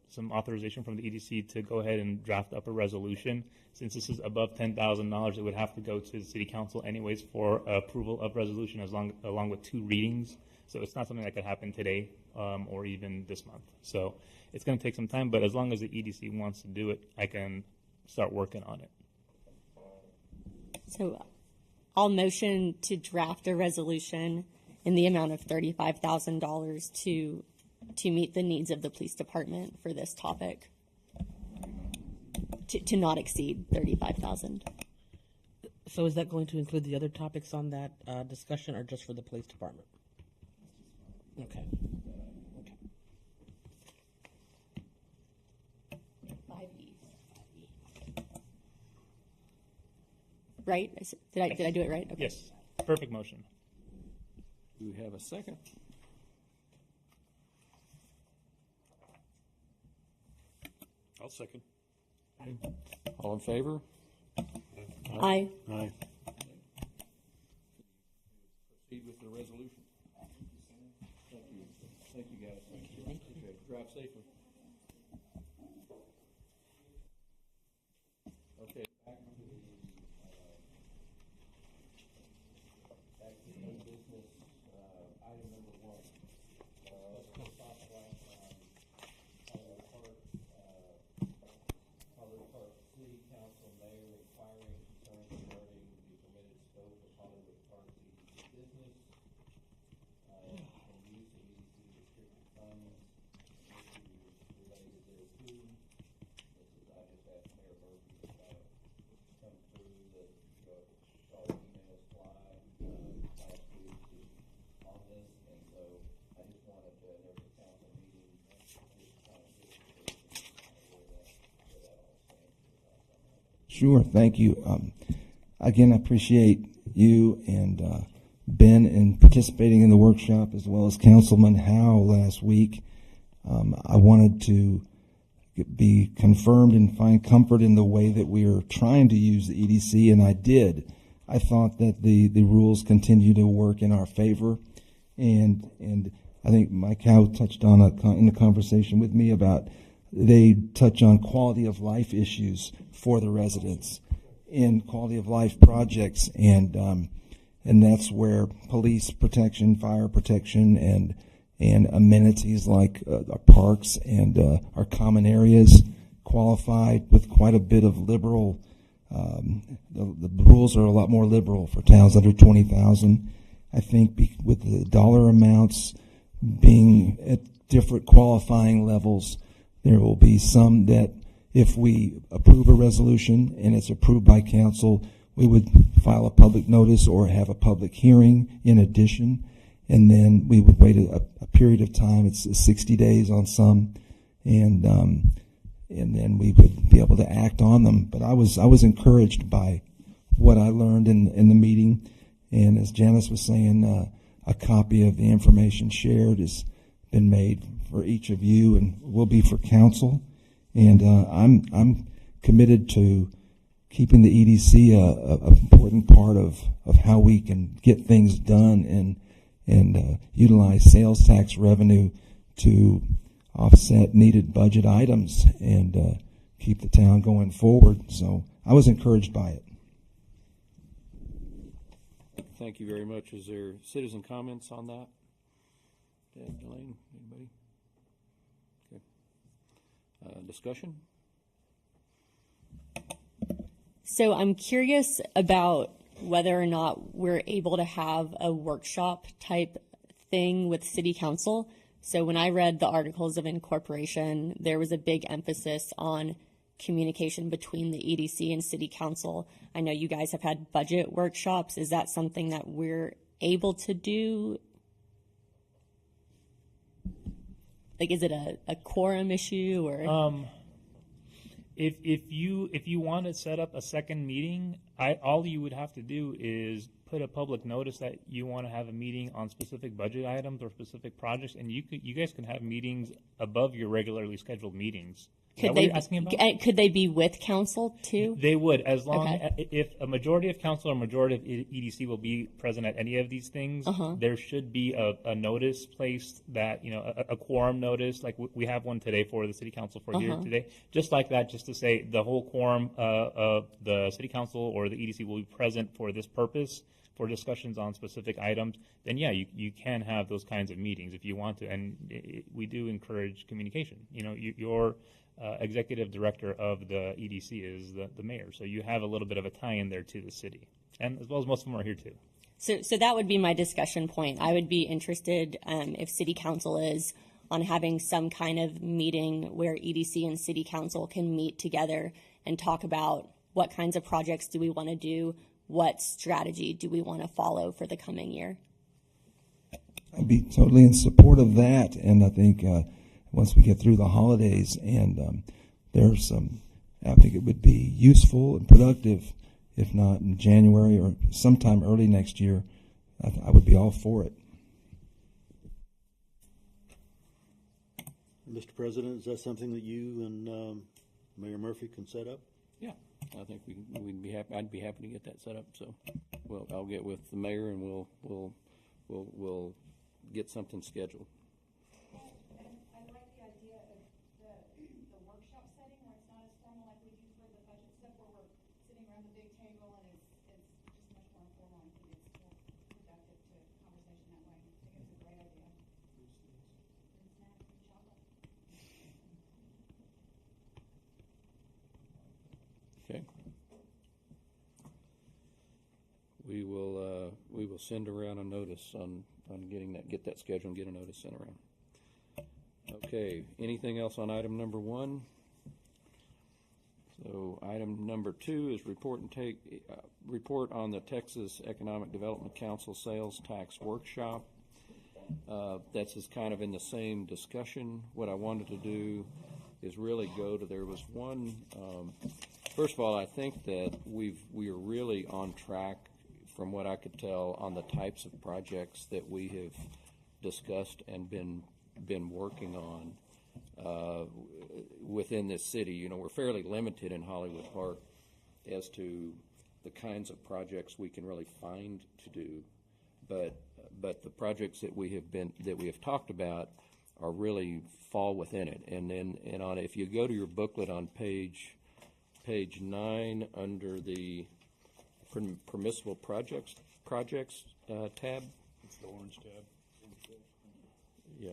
some authorization from the EDC to go ahead and draft up a resolution. Since this is above $10,000, it would have to go to the City Council anyways for approval of resolution along with 2 readings. So it's not something that could happen today or even this month. So it's going to take some time, but as long as the EDC wants to do it, I can start working on it. So I'll motion to draft a resolution in the amount of $35,000 to meet the needs of the police department for this topic. To not exceed $35,000. So is that going to include the other topics on that discussion, or just for the police department? Okay. Right? Did I do it right? Okay. Yes. Perfect motion. Do we have a second? I'll second. All in favor? Aye. Aye. Proceed with the resolution. Thank you. Thank you, guys. Thank you. Okay. Drive safely. Okay. Back to the new business. Item number 1. Let's go talk about Hollywood Park City Council Mayor inquiring concerns regarding the permitted scope of Hollywood Park EDC business and use of EDC restricted funds, issues related thereto. This is, I just asked Mayor Murphy come through that saw emails fly last week on this, and so I just wanted to, there was a council meeting, just kind of get where that all stands. Sure, thank you. Again, I appreciate you and Ben in participating in the workshop, as well as Councilman Howe last week. I wanted to be confirmed and find comfort in the way that we are trying to use the EDC, and I did. I thought that the rules continue to work in our favor, and I think Mike Howe touched on in the conversation with me about they touch on quality of life issues for the residents in quality of life projects, and that's where police protection, fire protection, and amenities like our parks and our common areas qualify with quite a bit of liberal. The rules are a lot more liberal for towns under 20,000. I think with the dollar amounts being at different qualifying levels, there will be some that if we approve a resolution and it's approved by council, we would file a public notice or have a public hearing in addition, and then we would wait a period of time. It's 60 days on some, and then we would be able to act on them. But I was encouraged by what I learned in the meeting, and as Janice was saying, a copy of the information shared has been made for each of you and will be for council. And I'm committed to keeping the EDC a important part of how we can get things done and utilize sales tax revenue to offset needed budget items and keep the town going forward. So I was encouraged by it. Thank you very much. Is there citizen comments on that? Deb, Elaine, anybody? Okay. Discussion? So I'm curious about whether or not we're able to have a workshop type thing with City Council. So when I read the Articles of Incorporation, there was a big emphasis on communication between the EDC and City Council. I know you guys have had budget workshops. Is that something that we're able to do? Like, is it a quorum issue or? If you want to set up a second meeting, all you would have to do is put a public notice that you want to have a meeting on specific budget items or specific projects, and you guys can have meetings above your regularly scheduled meetings. that what you're asking about? Could they be with council too? They would, as long Okay. if a majority of council or majority of EDC will be present at any of these things, there should be a notice placed that, a quorum notice, like we have one today for the city council for here today, just like that, just to say the whole quorum of the city council or the EDC will be present for this purpose, for discussions on specific items. Then yeah, you can have those kinds of meetings if you want to, and we do encourage communication. Your executive director of the EDC is the mayor, so you have a little bit of a tie-in there to the city, and as well as most of them are here too. So that would be my discussion point. I would be interested if city council is on having some kind of meeting where EDC and city council can meet together and talk about what kinds of projects do we want to do, what strategy do we want to follow for the coming year. I'd be totally in support of that, and I think once we get through the holidays and I think it would be useful and productive, if not in January or sometime early next year. I would be all for it. Mr. President, is that something that you and Mayor Murphy can set up? Yeah, I think we'd be happy. I'd be happy to get that set up. So, I'll get with the mayor and we'll get something scheduled. I like the idea of the workshop setting where it's not as formal like we do for the budget stuff, where we're sitting around the big table and it's just much more informal. I think it's more productive to conversation that way. I think it's a great idea. And snacks and chocolate. Okay. We will send around a notice on get that schedule and get a notice sent around. Okay, anything else on item number 1? So item number 2 is report on the Texas Economic Development Council sales tax workshop. That's just kind of in the same discussion. What I wanted to do is really there was one, first of all, I think that we are really on track from what I could tell on the types of projects that we have discussed and been working on within this city. We're fairly limited in Hollywood Park as to the kinds of projects we can really find to do, but the projects that we have talked about are really fall within it. And if you go to your booklet on page 9 under the permissible projects tab. It's the orange tab. Yeah.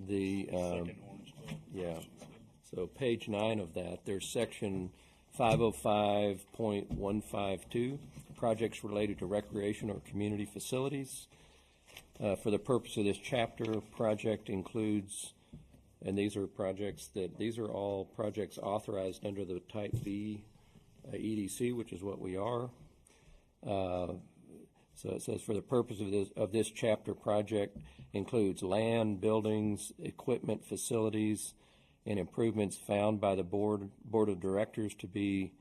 The second orange tab. Yeah. So page 9 of that, there's section 505.152, projects related to recreation or community facilities. For the purpose of this chapter, project includes, and these are all projects authorized under the Type B EDC, which is what we are. So it says, for the purpose of this chapter, project includes land, buildings, equipment, facilities, and improvements found by the board of directors to be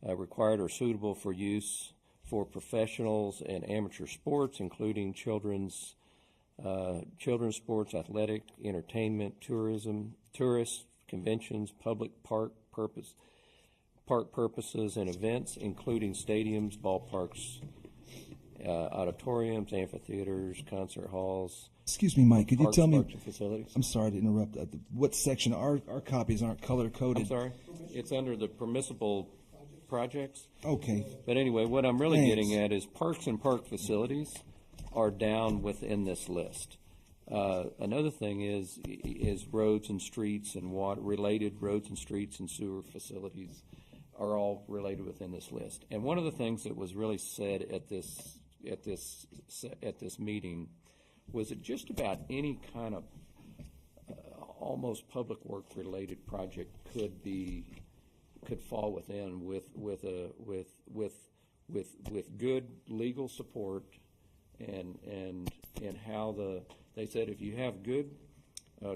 required or suitable for use for professionals and amateur sports, including children's sports, athletic, entertainment, tourism, tourists, conventions, public park purposes and events, including stadiums, ballparks, auditoriums, amphitheaters, concert halls. Excuse me, Mike, could you tell me, facilities. I'm sorry to interrupt, what section, our copies aren't color-coded. I'm sorry? It's under the permissible projects. Okay. But anyway, what I'm really getting at is parks and park facilities are down within this list. Another thing is roads and streets and related roads and streets and sewer facilities are all related within this list. And one of the things that was really said at this meeting was that just about any kind of almost public work related project could fall within with good legal support and how they said if you have good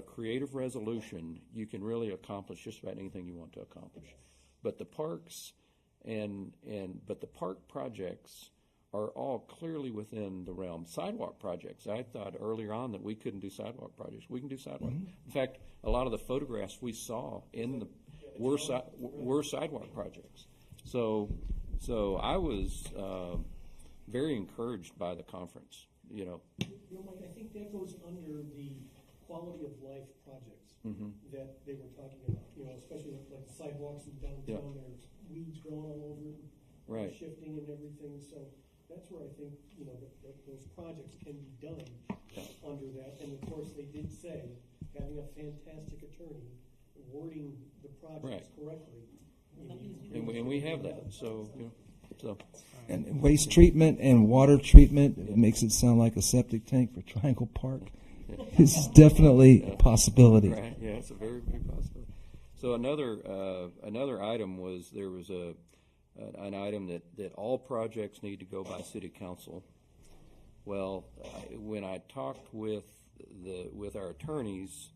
creative resolution, you can really accomplish just about anything you want to accomplish. But the parks but the park projects are all clearly within the realm. Sidewalk projects, I thought earlier on that we couldn't do sidewalk projects. We can do sidewalk. In fact, a lot of the photographs we saw were sidewalk projects. So I was very encouraged by the conference. Mike, I think that goes under the quality of life projects that they were talking about. Especially like sidewalks in downtown, there's weeds growing all over it, right, shifting and everything. So that's where I think those projects can be done under that. And of course, they did say having a fantastic attorney wording the projects correctly. And we have that. So. And waste treatment and water treatment, it makes it sound like a septic tank for Triangle Park. This is definitely a possibility. Right. Yeah, it's a very big possibility. So another item was there was an item that all projects need to go by City Council. Well, when I talked with our attorneys,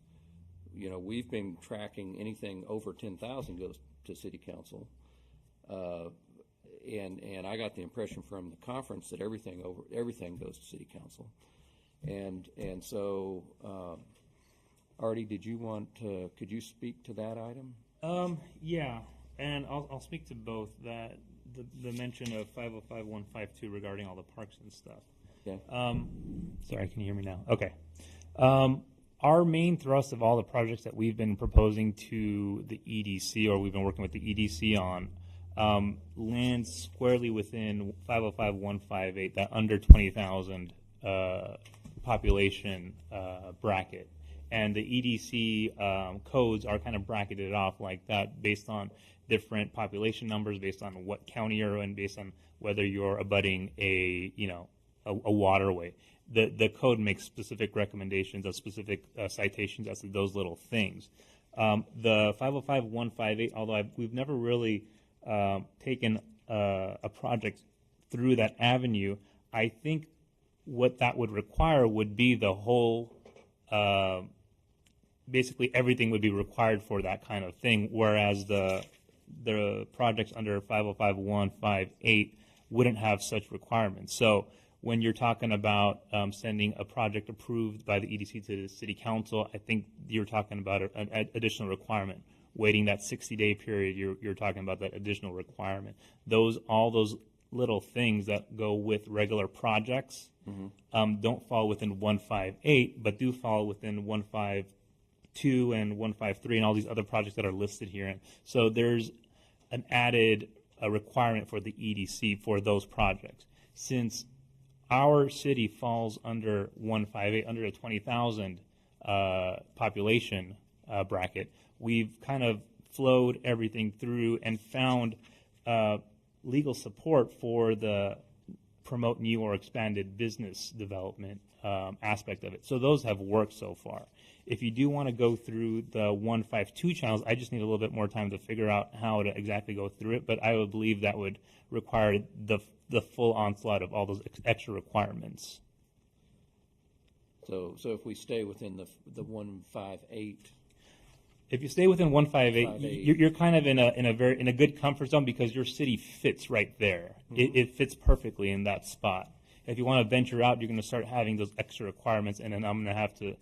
we've been tracking anything over 10,000 goes to City Council. And I got the impression from the conference that everything goes to City Council, and so Artie, could you speak to that item? Yeah, and I'll speak to both that the mention of 505-152 regarding all the parks and stuff. Okay. Sorry, can you hear me now? Okay. Our main thrust of all the projects that we've been proposing to the EDC, or we've been working with the EDC on, lands squarely within 505-158, that under 20,000 population bracket. And the EDC codes are kind of bracketed off like that based on different population numbers, based on what county you're in, based on whether you're abutting a waterway. The code makes specific recommendations of specific citations as to those little things. The 505-158, although we've never really taken a project through that avenue, I think what that would require would be the whole, basically everything would be required for that kind of thing, whereas the projects under 505-158 wouldn't have such requirements. So when you're talking about sending a project approved by the EDC to the City Council, I think you're talking about an additional requirement. Waiting that 60-day period, you're talking about that additional requirement. All those little things that go with regular projects don't fall within 158, but do fall within 152 and 153 and all these other projects that are listed here. And so there's an added requirement for the EDC for those projects. Since our city falls under 158, under the 20,000 population bracket, we've kind of flowed everything through and found legal support for the promote new or expanded business development aspect of it. So those have worked so far. If you do want to go through the 152 channels, I just need a little bit more time to figure out how to exactly go through it, but I would believe that would require the full onslaught of all those extra requirements. So if we stay within the 158. If you stay within 158, you're kind of in a good comfort zone because your city fits right there. It fits perfectly in that spot. If you want to venture out, you're going to start having those extra requirements, and then I'm going to have to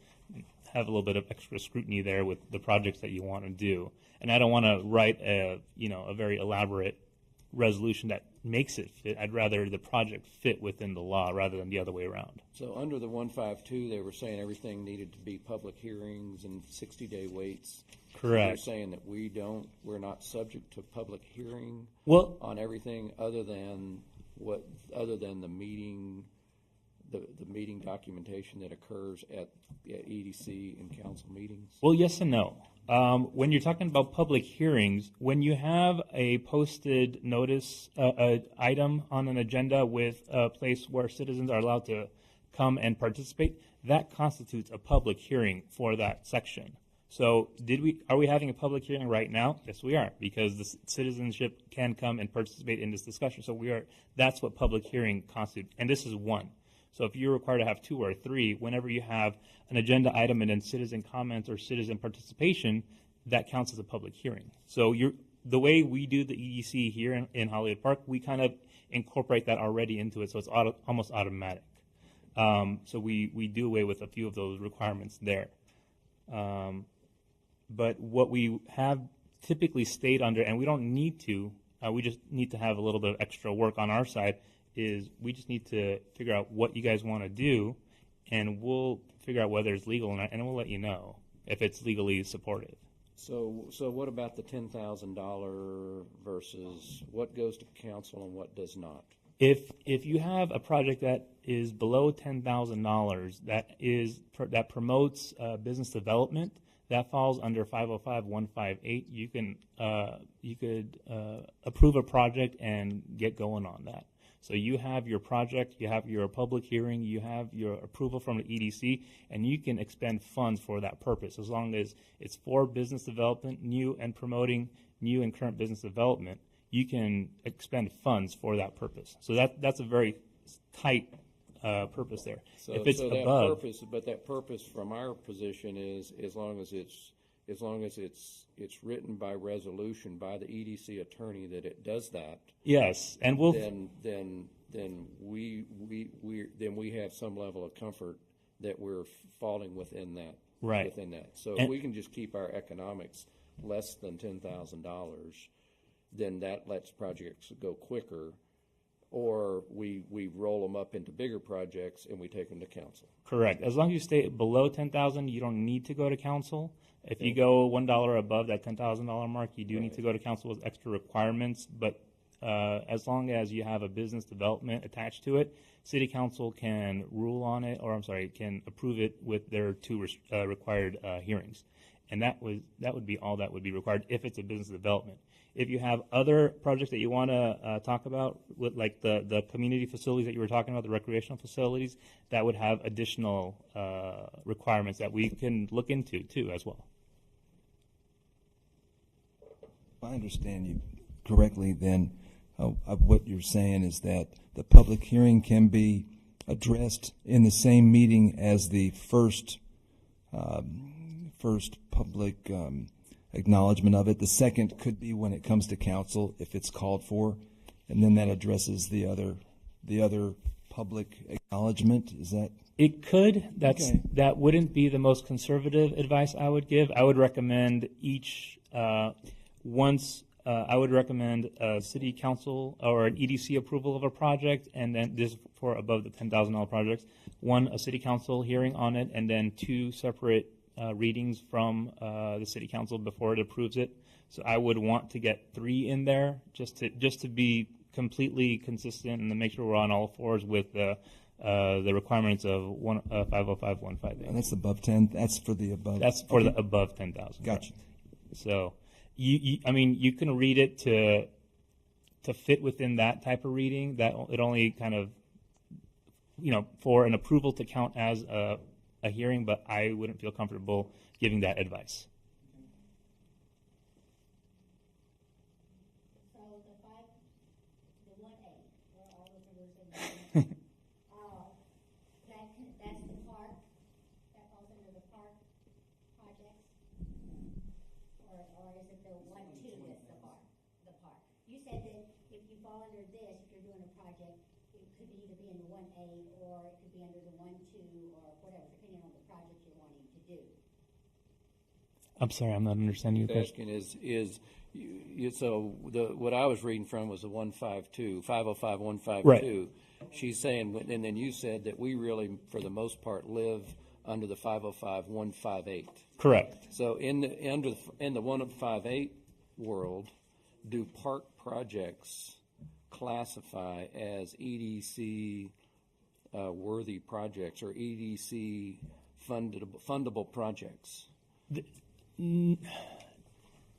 have a little bit of extra scrutiny there with the projects that you want to do. And I don't want to write a very elaborate resolution that makes it fit. I'd rather the project fit within the law rather than the other way around. So under the 152, they were saying everything needed to be public hearings and 60-day waits. Correct. They're saying that we're not subject to public hearing on everything other than the meeting, the meeting documentation that occurs at EDC and council meetings. Well, yes and no. When you're talking about public hearings, when you have a posted notice item on an agenda with a place where citizens are allowed to come and participate, that constitutes a public hearing for that section. So are we having a public hearing right now? Yes, we are, because the citizenship can come and participate in this discussion. So that's what public hearing constitutes, and this is one. So if you're required to have 2 or 3, whenever you have an agenda item and then citizen comments or citizen participation, that counts as a public hearing. So the way we do the EDC here in Hollywood Park, we kind of incorporate that already into it, so it's almost automatic. So we do away with a few of those requirements there. But what we have typically stayed under, and we don't need to, we just need to have a little bit of extra work on our side, is we just need to figure out what you guys want to do, and we'll figure out whether it's legal or not, and we'll let you know if it's legally supported. So what about the $10,000 versus what goes to council and what does not? If you have a project that is below $10,000 that promotes business development, that falls under 505-158. You could approve a project and get going on that. So you have your project, you have your public hearing, you have your approval from the EDC, and you can expend funds for that purpose as long as it's for business development, new and promoting new and current business development. You can expend funds for that purpose. So that's a very tight purpose there. So, if it's so that above, purpose, but that purpose from our position is as long as it's written by resolution by the EDC attorney that it does that. yes, and we'll Then we have some level of comfort that we're falling within that. Right. Within that. So And- if we can just keep our economics less than $10,000, then that lets projects go quicker. Or we roll them up into bigger projects and we take them to council. correct. As long as you stay below 10,000, you don't need to go to council. If you go $1 above that $10,000 mark, you do need to go to council with extra requirements. But as long as you have a business development attached to it, city council can rule on it, or can approve it with their two required hearings, and that would be all that would be required if it's a business development. If you have other projects that you want to talk about, like the community facilities that you were talking about, the recreational facilities, that would have additional requirements that we can look into too as well. If I understand you correctly, then what you're saying is that the public hearing can be addressed in the same meeting as the first public acknowledgement of it. The second could be when it comes to council if it's called for, and then that addresses the other public acknowledgement. Is that? It could. Okay. That wouldn't be the most conservative advice I would give. I would recommend each I would recommend a city council or an EDC approval of a project, and then this for above the $10,000 projects. One, a city council hearing on it, and then two separate readings from the city council before it approves it. So I would want to get 3 in there just to be completely consistent and to make sure we're on all fours with the requirements of 505-158. And that's above 10. That's for the above. That's for the above 10,000. Gotcha. So you can read it to fit within that type of reading. That it only kind of for an approval to count as a hearing, but I wouldn't feel comfortable giving that advice. So the 1A, where all the numbers are, that's the park, that falls under the park projects? Or is it the 1-2 that's the park? You said that if you fall under this, if you're doing a project, it could either be in the 1A or it could be under the 1-2 or whatever, depending on the project you're wanting to do. I'm sorry, I'm not understanding your question. What I was reading from was the 152, 505-152. Right. She's saying, and then you said that we really, for the most part, live under the 505-158. Correct. So in the 158 world, do park projects classify as EDC worthy projects or EDC fundable projects?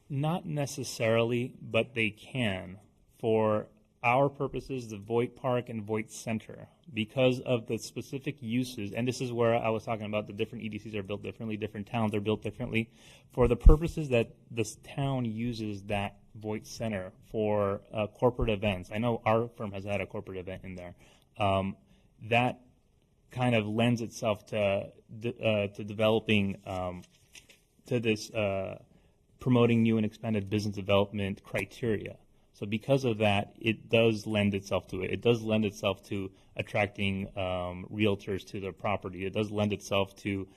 Not necessarily, but they can. For our purposes, the Voight Park and Voight Center, because of the specific uses, and this is where I was talking about the different EDCs are built differently, different towns are built differently. For the purposes that this town uses that Voight Center for corporate events, I know our firm has had a corporate event in there, that kind of lends itself to developing to this promoting new and expanded business development criteria. So because of that, it does lend itself to it. It does lend itself to attracting realtors to their property. It does lend itself to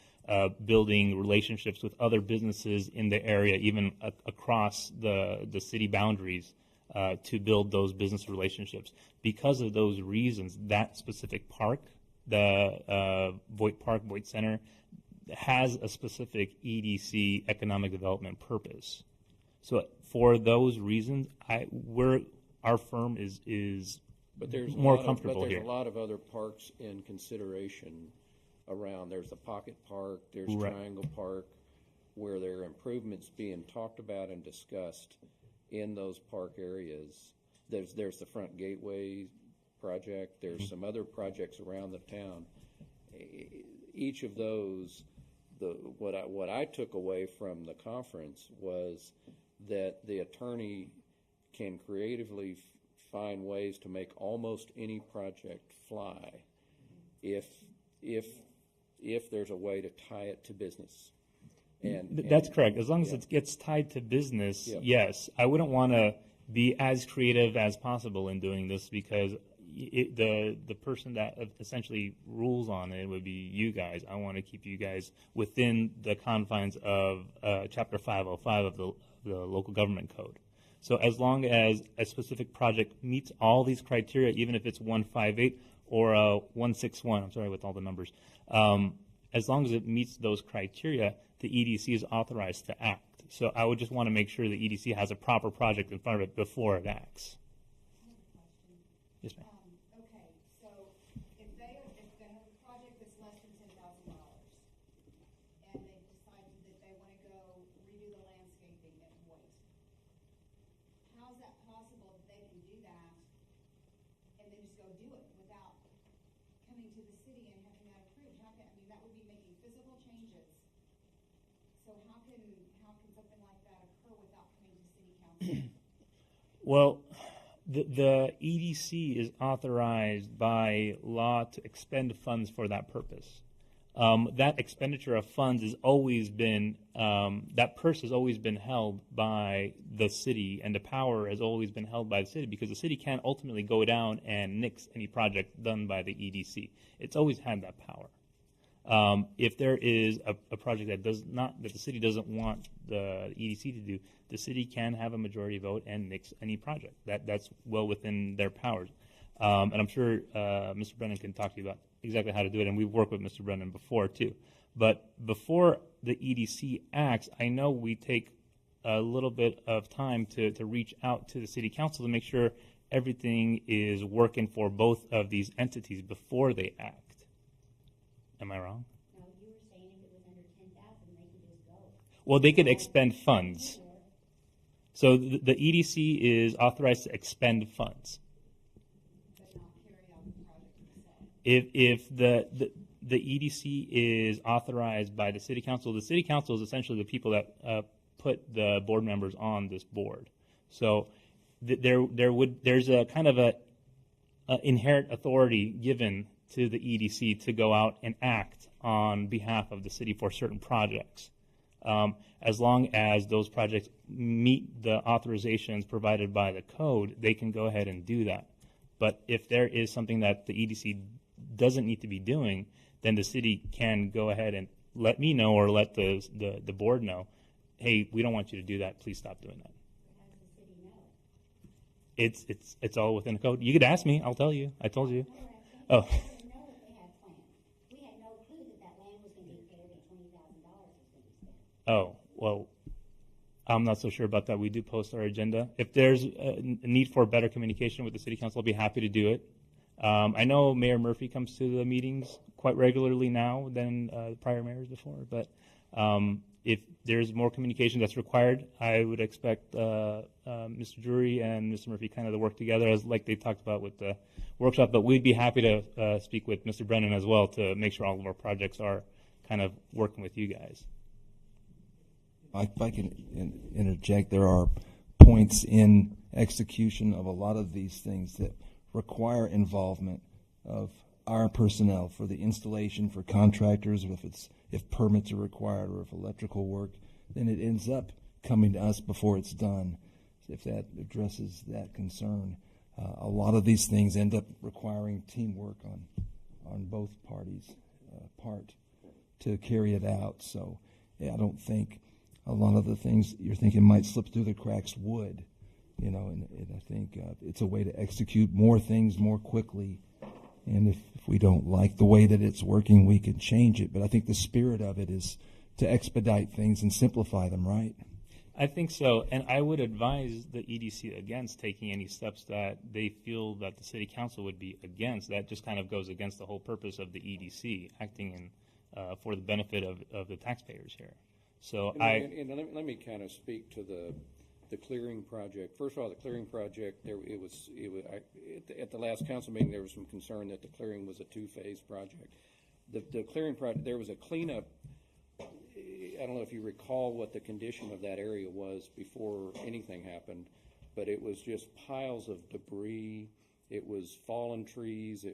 building relationships with other businesses in the area, even across the city boundaries, to build those business relationships. Because of those reasons, that specific park, the Voigt Center, has a specific EDC, economic development purpose. So for those reasons, our firm is But there's more comfortable here. There's a lot of other parks in consideration around. There's the Pocket Park, there's Right. Triangle Park, where there are improvements being talked about and discussed in those park areas. There's the Front Gateway project. There's some other projects around the town. Each of those, what I took away from the conference was that the attorney can creatively find ways to make almost any project fly if there's a way to tie it to business. And That's correct. As long as it gets tied to business, Yep. yes. I wouldn't want to be as creative as possible in doing this, because the person that essentially rules on it would be you guys. I want to keep you guys within the confines of Chapter 505 of the local government code. So as long as a specific project meets all these criteria, even if it's 158 or 161, I'm sorry with all the numbers, as long as it meets those criteria, the EDC is authorized to act. So I would just want to make sure the EDC has a proper project in front of it before it acts. Yes, ma'am. Okay, so if they have a project that's less than $10,000, and they decide that they want to go redo the landscaping at Voigt, how is that possible that they can do that and then just go do it without coming to the city and having that approved? How can, I mean, that would be making physical changes. So how can something like that occur without coming to city council? Well, the EDC is authorized by law to expend funds for that purpose. That expenditure of funds has always been, that purse has always been held by the city, and the power has always been held by the city, because the city can't ultimately go down and nix any project done by the EDC. It's always had that power. If there is a project that the city doesn't want the EDC to do, the city can have a majority vote and nix any project. That's well within their powers. And I'm sure Mr. Brennan can talk to you about exactly how to do it, and we've worked with Mr. Brennan before too. But before the EDC acts, I know we take a little bit of time to reach out to the city council to make sure everything is working for both of these entities before they act. Am I wrong? No, you were saying if it was under 10,000, they could just go. Well, they could expend funds. So the EDC is authorized to expend funds. But not carry out the project itself. If the EDC is authorized by the city council is essentially the people that put the board members on this board. So there's a kind of a inherent authority given to the EDC to go out and act on behalf of the city for certain projects. As long as those projects meet the authorizations provided by the code, they can go ahead and do that. But if there is something that the EDC doesn't need to be doing, then the city can go ahead and let me know, or let the board know, hey, we don't want you to do that. Please stop doing that. How does the city know? It's all within the code. You could ask me. I'll tell you. I told you. Oh. We didn't know if they had plans. We had no clue that land was going to be cleared and $20,000 was going to be spent. Oh, well, I'm not so sure about that. We do post our agenda. If there's a need for better communication with the city council, I'll be happy to do it. I know Mayor Murphy comes to the meetings quite regularly now than prior mayors before, but if there's more communication that's required, I would expect Mr. Drury and Mr. Murphy kind of to work together, as like they talked about with the workshop. But we'd be happy to speak with Mr. Brennan as well to make sure all of our projects are kind of working with you guys. If I can interject, there are points in execution of a lot of these things that require involvement of our personnel for the installation, for contractors, if permits are required, or if electrical work, then it ends up coming to us before it's done. if that addresses that concern. A lot of these things end up requiring teamwork on both parties' part to carry it out. So yeah, I don't think a lot of the things you're thinking might slip through the cracks would, and I think it's a way to execute more things more quickly. And if we don't like the way that it's working, we can change it. But I think the spirit of it is to expedite things and simplify them, right? I think so, and I would advise the EDC against taking any steps that they feel that the city council would be against. That just kind of goes against the whole purpose of the EDC, acting for the benefit of the taxpayers here. So let me kind of speak to the clearing project. First of all, the clearing project, at the last council meeting, there was some concern that the clearing was a two-phase project. The clearing project, there was a cleanup. I don't know if you recall what the condition of that area was before anything happened, but it was just piles of debris. It was fallen trees.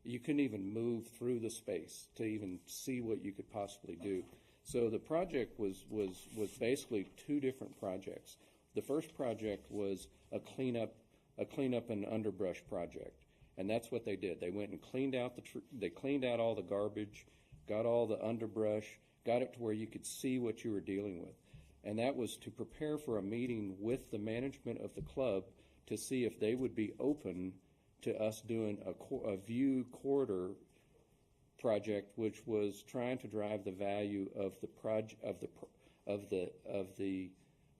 You couldn't even move through the space to even see what you could possibly do. So the project was basically two different projects. The first project was a cleanup and underbrush project, and that's what they did. They went and cleaned out they cleaned out all the garbage, got all the underbrush, got it to where you could see what you were dealing with. And that was to prepare for a meeting with the management of the club to see if they would be open to us doing a view corridor project, which was trying to drive the value of the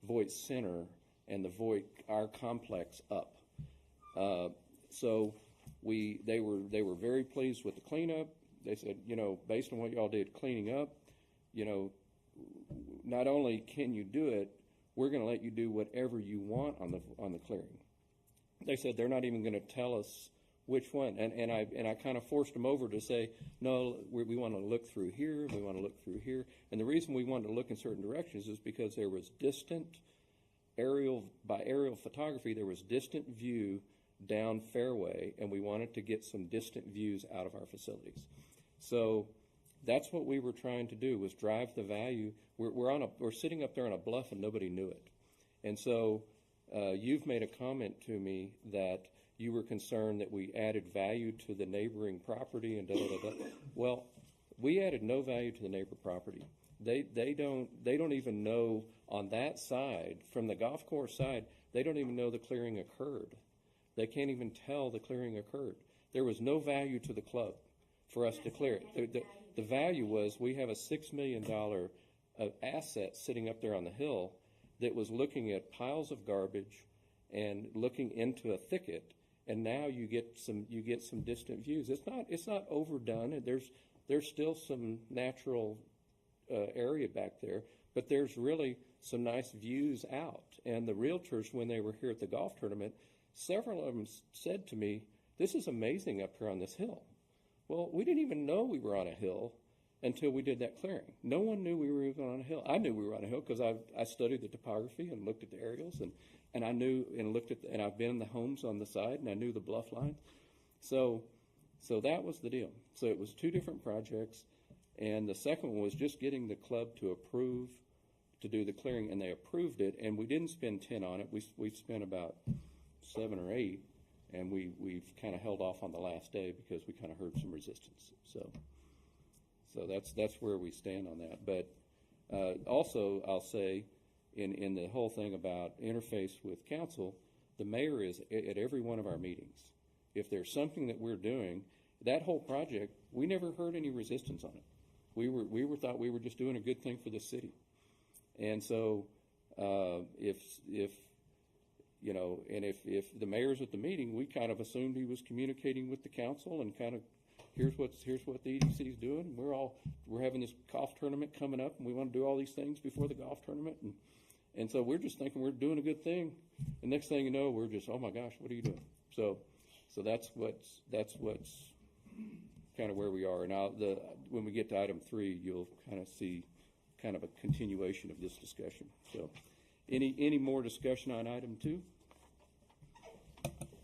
Voight Center and the Voight, our complex, up. So they were very pleased with the cleanup. They said, based on what y'all did cleaning up, not only can you do it, we're going to let you do whatever you want on the clearing. They said they're not even going to tell us which one, and I kind of forced them over to say, no, we want to look through here, we want to look through here, and the reason we wanted to look in certain directions is because there was aerial photography, there was distant view down fairway, and we wanted to get some distant views out of our facilities. So that's what we were trying to do, was drive the value. We're sitting up there on a bluff and nobody knew it. And so you've made a comment to me that you were concerned that we added value to the neighboring property and da-da-da-da. Well, we added no value to the neighbor property. They don't even know on that side, from the golf course side, they don't even know the clearing occurred. They can't even tell the clearing occurred. There was no value to the club for us to clear it. The value was we have a $6 million asset sitting up there on the hill that was looking at piles of garbage and looking into a thicket, and now you get some distant views. It's not overdone. There's still some natural area back there, but there's really some nice views out. And the realtors, when they were here at the golf tournament, several of them said to me, "This is amazing up here on this hill." Well, we didn't even know we were on a hill until we did that clearing. No one knew we were even on a hill. I knew we were on a hill because I studied the topography and looked at the aerials, and I knew and looked at and I've been in the homes on the side, and I knew the bluff line. So that was the deal. So it was two different projects, and the second one was just getting the club to approve to do the clearing, and they approved it, and we didn't spend 10 on it. We spent about 7 or 8. And we've kind of held off on the last day because we kind of heard some resistance. So that's where we stand on that. But also, I'll say, in the whole thing about interface with council, the mayor is at every one of our meetings. If there's something that we're doing, that whole project, we never heard any resistance on it. We thought we were just doing a good thing for the city. And so if the mayor's at the meeting, we kind of assumed he was communicating with the council and kind of here's what the EDC is doing. We're having this golf tournament coming up, and we want to do all these things before the golf tournament, and so we're just thinking we're doing a good thing. And next thing you know, we're just, oh my gosh, what are you doing? So that's what's kind of where we are. Now when we get to item 3, you'll kind of see kind of a continuation of this discussion. So. Any more discussion on item 2?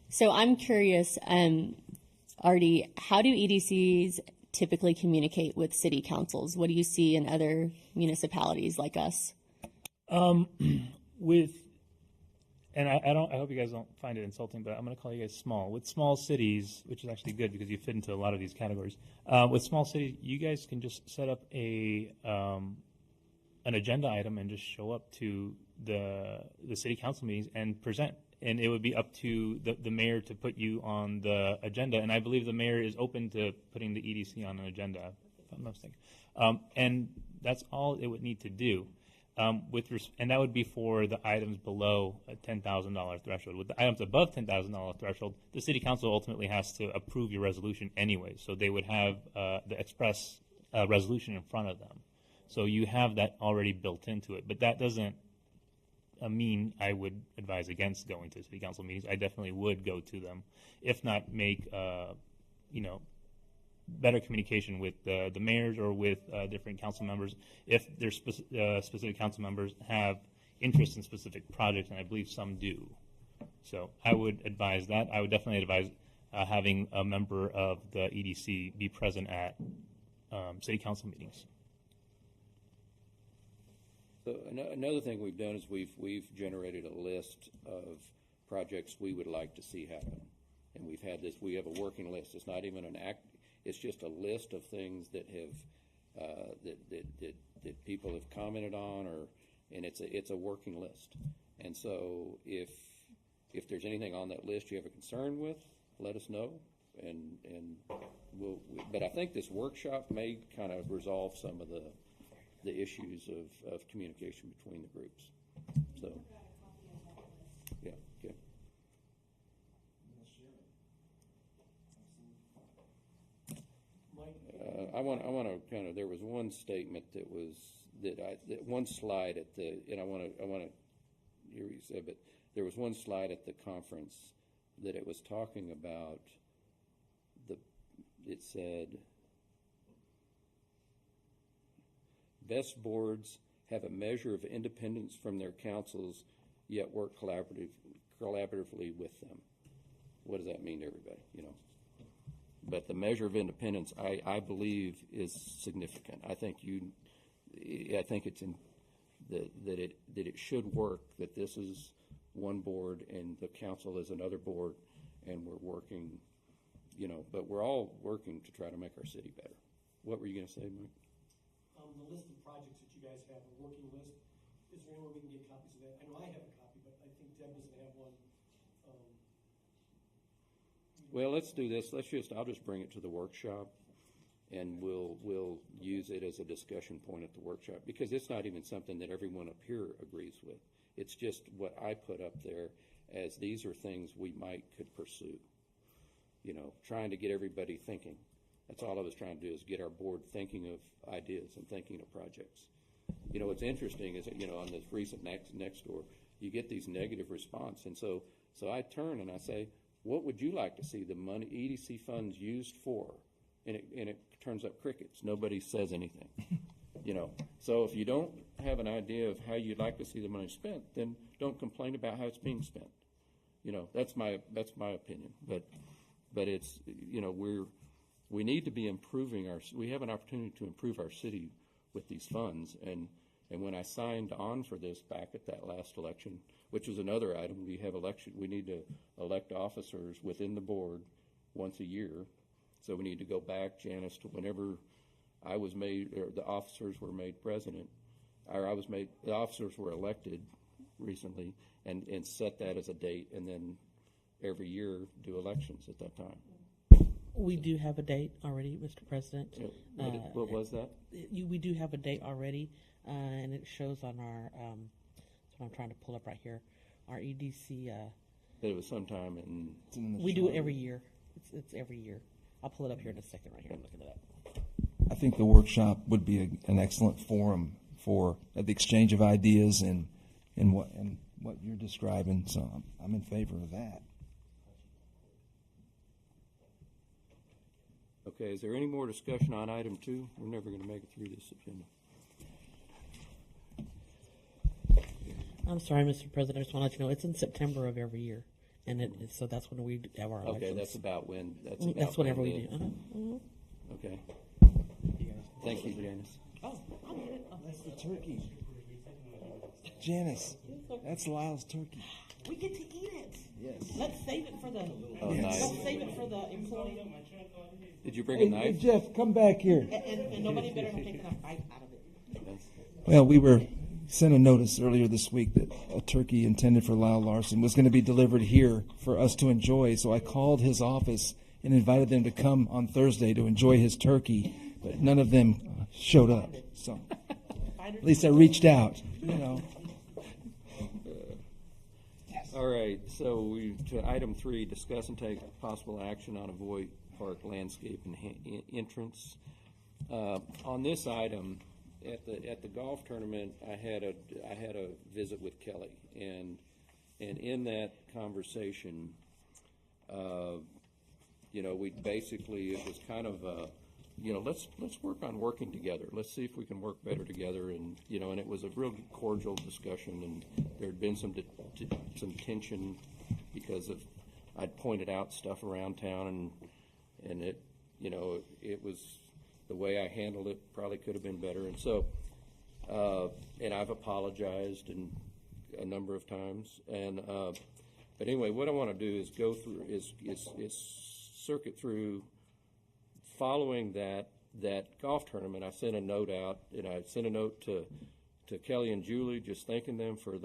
So I'm curious, Artie, how do EDCs typically communicate with city councils? What do you see in other municipalities like us? With and I hope you guys don't find it insulting, but I'm going to call you guys small. With small cities, which is actually good because you fit into a lot of these categories. With small cities, you guys can just set up an agenda item and just show up to the city council meetings and present. And it would be up to the mayor to put you on the agenda. And I believe the mayor is open to putting the EDC on an agenda, if I'm not mistaken. And that's all it would need to do. And that would be for the items below a $10,000 threshold. With the items above $10,000 threshold, the city council ultimately has to approve your resolution anyway. So they would have the express resolution in front of them. So you have that already built into it. But that doesn't mean I would advise against going to city council meetings. I definitely would go to them, if not make better communication with the mayors or with different council members if their specific council members have interest in specific projects, and I believe some do. So I would advise that. I would definitely advise having a member of the EDC be present at city council meetings. So another thing we've done is we've generated a list of projects we would like to see happen, and we have a working list. It's not even an act. It's just a list of things that have that people have commented on, and it's a working list. And so if there's anything on that list you have a concern with, let us know, and we'll. But I think this workshop may kind of resolve some of the issues of communication between the groups. So, yeah, okay. I want to kind of. There was one statement that one slide at the, and I want to hear what you said, but there was one slide at the conference that it was talking about it said, best boards have a measure of independence from their councils, yet work collaboratively with them. What does that mean to everybody? But the measure of independence, I believe, is significant. I think it's in that it should work. That this is one board and the council is another board, and we're working. But we're all working to try to make our city better. What were you going to say, Mike? The list of projects that you guys have, a working list, is there any way we can get copies of that? I know I have a copy, but I think Deb doesn't have one. Well, let's do this. I'll just bring it to the workshop, and we'll use it as a discussion point at the workshop, because it's not even something that everyone up here agrees with. It's just what I put up there as these are things we could pursue. Trying to get everybody thinking. That's all I was trying to do, is get our board thinking of ideas and thinking of projects. What's interesting is that, on this recent next door, you get these negative response. And so I turn and I say, what would you like to see the money EDC funds used for? And it turns up crickets. Nobody says anything. So if you don't have an idea of how you'd like to see the money spent, then don't complain about how it's being spent. That's my opinion. But it's, we need to be improving we have an opportunity to improve our city with these funds. And when I signed on for this back at that last election, which is another item, we need to elect officers within the board once a year. So we need to go back, Janice, to whenever I was made, or the officers were made president, or the officers were elected recently, and set that as a date, and then every year do elections at that time. We do have a date already, Mr. President. What was that? We do have a date already, and it shows on our, that's what I'm trying to pull up right here, our EDC. It was sometime we do it every year. It's every year. I'll pull it up here in a second right here. I'm looking at that. I think the workshop would be an excellent forum for the exchange of ideas and what you're describing. So I'm in favor of that. Okay, is there any more discussion on item 2? We're never going to make it through this agenda. I'm sorry, Mr. President. I just want to let you know it's in September of every year, and so that's when we have our elections. Okay, that's about when. That's whenever we do. Mm-hmm. Okay. Thank you, Janice. Oh, I'll get it. That's the turkey. Janice, that's Lyle's turkey. We get to eat it. Yes. Let's save it for the. nice. Let's save it for the employee. Did you bring a knife? Jeff, come back here. And nobody better have taken a bite out of it. Yes. Well, we were sent a notice earlier this week that a turkey intended for Lyle Larson was going to be delivered here for us to enjoy. So I called his office and invited them to come on Thursday to enjoy his turkey, but none of them showed up. So at least I reached out, you know. All right, so to item 3, discuss and take possible action on a Voight Park landscape entrance. On this item, at the golf tournament, I had a visit with Kelly, and in that conversation, we basically, it was kind of let's work on working together. Let's see if we can work better together, and and it was a real cordial discussion, and there had been some tension because I'd pointed out stuff around town, and it it was the way I handled it probably could have been better, and so and I've apologized a number of times, and but anyway, what I want to do is go through is circuit through. Following that golf tournament, I sent a note out, and I sent a note to Kelly and Julie, just thanking them for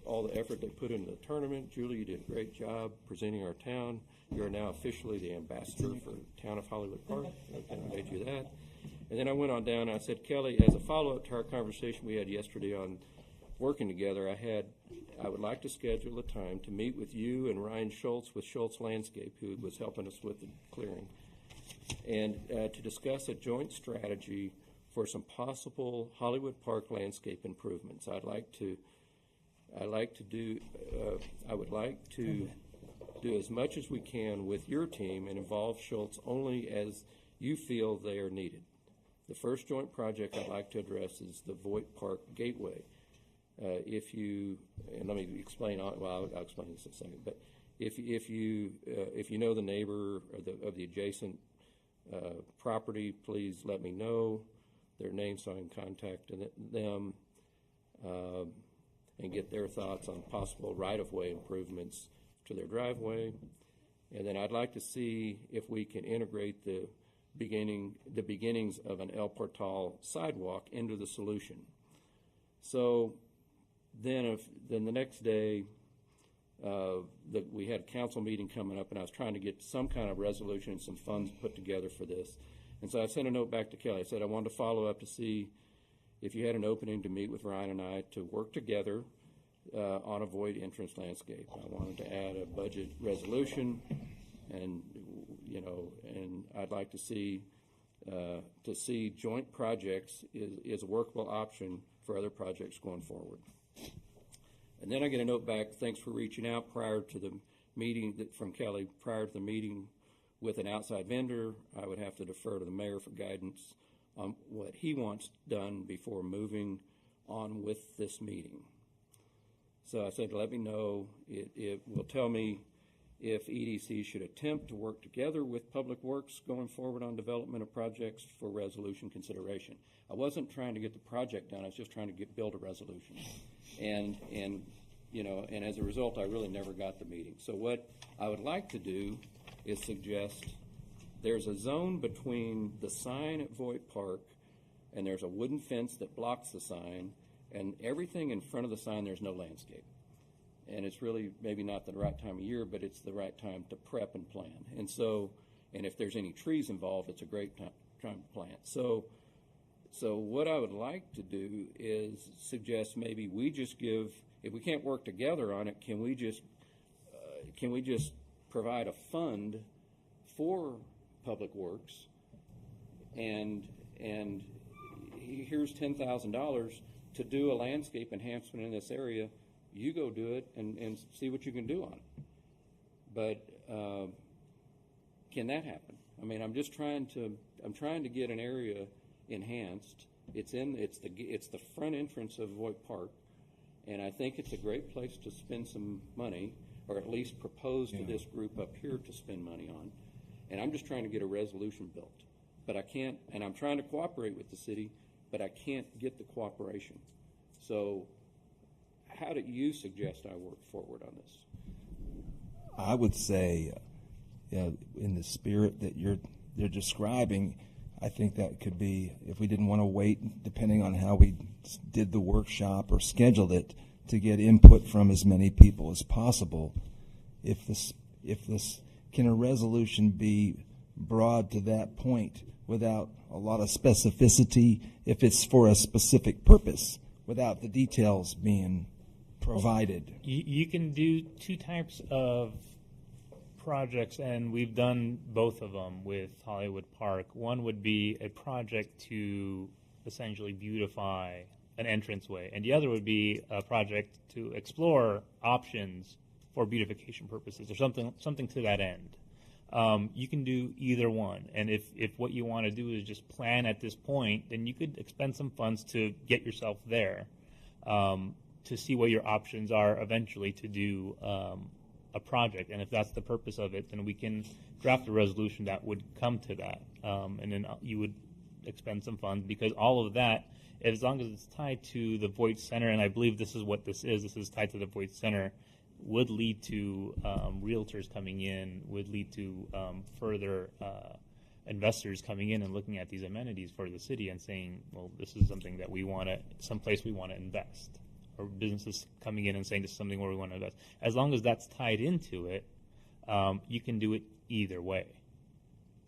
all the effort they put into the tournament. Julie, you did a great job presenting our town. You are now officially the ambassador for the town of Hollywood Park. I made you that. And then I went on down and I said, Kelly, as a follow-up to our conversation we had yesterday on working together, I would like to schedule a time to meet with you and Ryan Schultz with Schultz Landscape, who was helping us with the clearing, and to discuss a joint strategy for some possible Hollywood Park landscape improvements. I would like to do as much as we can with your team and involve Schultz only as you feel they are needed. The first joint project I'd like to address is the Voight Park Gateway. And let me explain. I'll explain this in a second. But if you know the neighbor of the adjacent property, please let me know their name so I can contact them and get their thoughts on possible right-of-way improvements to their driveway. And then I'd like to see if we can integrate the beginnings of an El Portal sidewalk into the solution. So then the next day, we had a council meeting coming up, and I was trying to get some kind of resolution and some funds put together for this. And so I sent a note back to Kelly. I said I wanted to follow up to see if you had an opening to meet with Ryan and I to work together on a Voight entrance landscape. I wanted to add a budget resolution, and and I'd like to see joint projects is a workable option for other projects going forward. And then I get a note back, thanks for reaching out prior to the meeting from Kelly. Prior to the meeting with an outside vendor, I would have to defer to the mayor for guidance on what he wants done before moving on with this meeting. So I said, let me know. It will tell me if EDC should attempt to work together with Public Works going forward on development of projects for resolution consideration. I wasn't trying to get the project done. I was just trying to build a resolution. And as a result, I really never got the meeting. So what I would like to do is suggest there's a zone between the sign at Voight Park and there's a wooden fence that blocks the sign, and everything in front of the sign, there's no landscape. And it's really maybe not the right time of year, but it's the right time to prep and plan. And if there's any trees involved, it's a great time to plant. So what I would like to do is suggest maybe we just if we can't work together on it, can we just provide a fund for Public Works, and here's $10,000 to do a landscape enhancement in this area. You go do it and see what you can do on it. But can that happen? I mean, I'm trying to get an area enhanced. It's the front entrance of Voight Park, and I think it's a great place to spend some money, or at least propose to this group up here to spend money on. And I'm just trying to get a resolution built. But I can't, and I'm trying to cooperate with the city, but I can't get the cooperation. So how do you suggest I work forward on this? I would say, in the spirit that you're describing, I think that could be, if we didn't want to wait, depending on how we did the workshop or scheduled it, to get input from as many people as possible. If this, can a resolution be broad to that point without a lot of specificity, if it's for a specific purpose, without the details being provided? You can do two types of projects, and we've done both of them with Hollywood Park. One would be a project to essentially beautify an entranceway, and the other would be a project to explore options for beautification purposes, or something to that end. You can do either one, and if what you want to do is just plan at this point, then you could expend some funds to get yourself there, to see what your options are eventually to do a project. And if that's the purpose of it, then we can draft a resolution that would come to that, and then you would expend some funds, because all of that, as long as it's tied to the Voight Center, and I believe this is what this is tied to the Voight Center, would lead to realtors coming in, would lead to further investors coming in and looking at these amenities for the city and saying, well, this is something that we want to, someplace we want to invest, or businesses coming in and saying this is something where we want to invest. As long as that's tied into it, you can do it either way.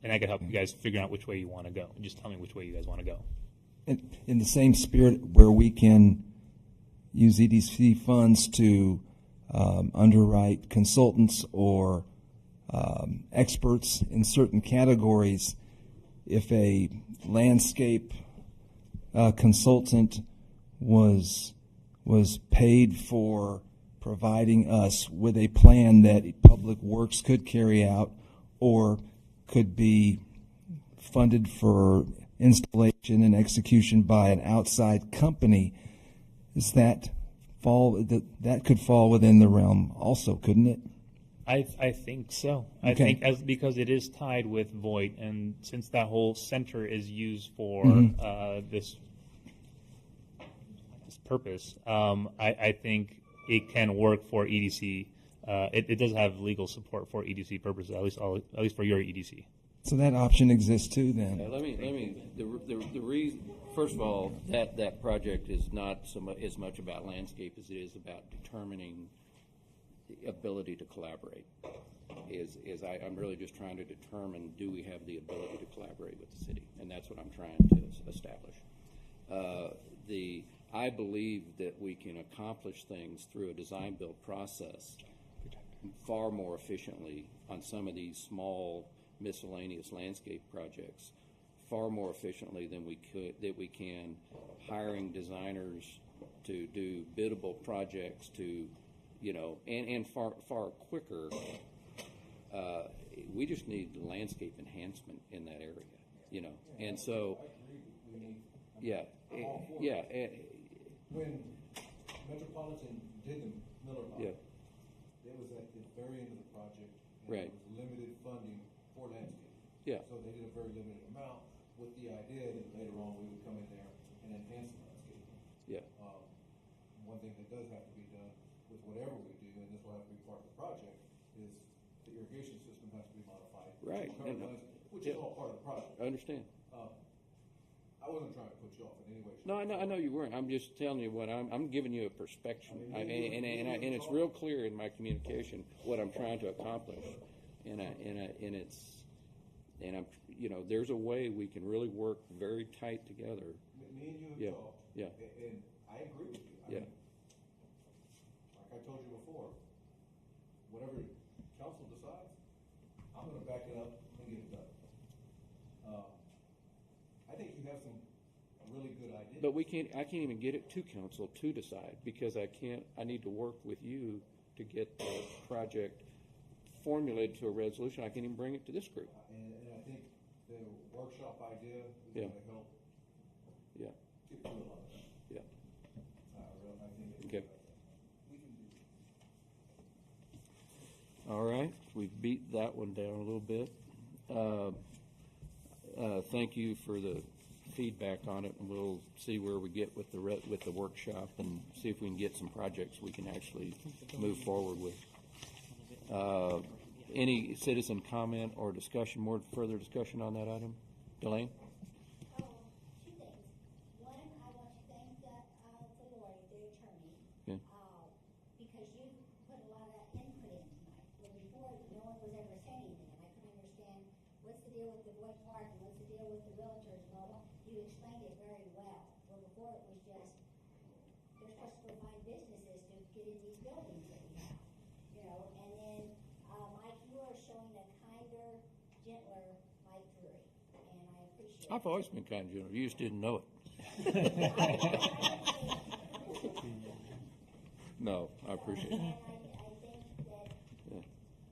And I could help you guys figure out which way you want to go. Just tell me which way you guys want to go. In the same spirit where we can use EDC funds to underwrite consultants or experts in certain categories, if a landscape consultant was paid for providing us with a plan that Public Works could carry out or could be funded for installation and execution by an outside company, is that could fall within the realm also, couldn't it? I think so. Okay. I think because it is tied with Voight, and since that whole center is used for this purpose, I think it can work for EDC. It does have legal support for EDC purposes, at least for your EDC. So that option exists too, then. The reason, first of all, that project is not as much about landscape as it is about determining the ability to collaborate. I'm really just trying to determine, do we have the ability to collaborate with the city, and that's what I'm trying to establish. I believe that we can accomplish things through a design-build process far more efficiently on some of these small miscellaneous landscape projects, far more efficiently than we can hiring designers to do biddable projects and far quicker. We just need landscape enhancement in that area, and so when Metropolitan did the Miller Lot, it was at the very end of the project, and right. There was limited funding for landscape. Yeah. So they did a very limited amount with the idea that later on we would come in there and enhance the landscape. Yeah. One thing that does have to be done with whatever we do, and this will have to be part of the project, is the irrigation system has to be modified. Right. Which is all part of the project. I understand. I wasn't trying to put you off in any way. No, I know you weren't. I'm just telling you what I'm giving you a perspective, and it's real clear in my communication what I'm trying to accomplish, and I'm there's a way we can really work very tight together. Me and you have talked. Yeah. And I agree with you. Like I told you before, whatever council decides, I'm going to back it up and get it done. I think you have some really good ideas. But I can't even get it to council to decide, because I need to work with you to get the project formulated to a resolution. I can't even bring it to this group. And I think the workshop idea is going to help. Yeah. Get through a lot of that. Yeah. I think Okay. We can do it. All right, we've beat that one down a little bit. Thank you for the feedback on it, and we'll see where we get with with the workshop, and see if we can get some projects we can actually move forward with. Any citizen comment or discussion, more further discussion on that item? Delane? Two things. One, I want to thank the lawyer, the attorney, Okay. because you put a lot of input in tonight. Well, before, no one was ever saying anything, and I couldn't understand what's the deal with the Boyd Park and what's the deal with the realtors and all that. You explained it very well. Where before it was just, they're supposed to go find businesses to get in these buildings that we have, you know. And then, Mike, you are showing a kinder, gentler Mike Drury, and I appreciate it. I've always been kind of general. You just didn't know it. No, I appreciate it. And I think that, Yeah.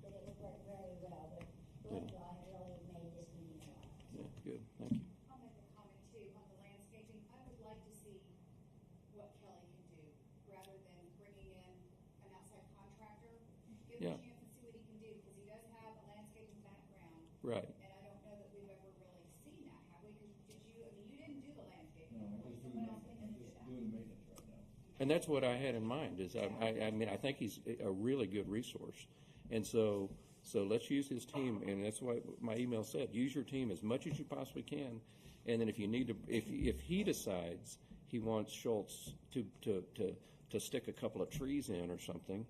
that it would work very well, but both of y'all have really made this meeting a lot. Yeah, good. Thank you. I'll make a comment too on the landscaping. I would like to see what Kelly can do, rather than bringing in an outside contractor. Give him Yeah. a chance and see what he can do, because he does have a landscaping background. Right. And I don't know that we've ever really seen that, have we? 'Cause did you, I mean, you didn't do the landscaping. Someone else came in and did that. And that's what I had in mind. Is I mean, I think he's a really good resource, and so let's use his team. And that's what my email said: use your team as much as you possibly can. And then if you need to, if he decides he wants Schultz to stick a couple of trees in or something,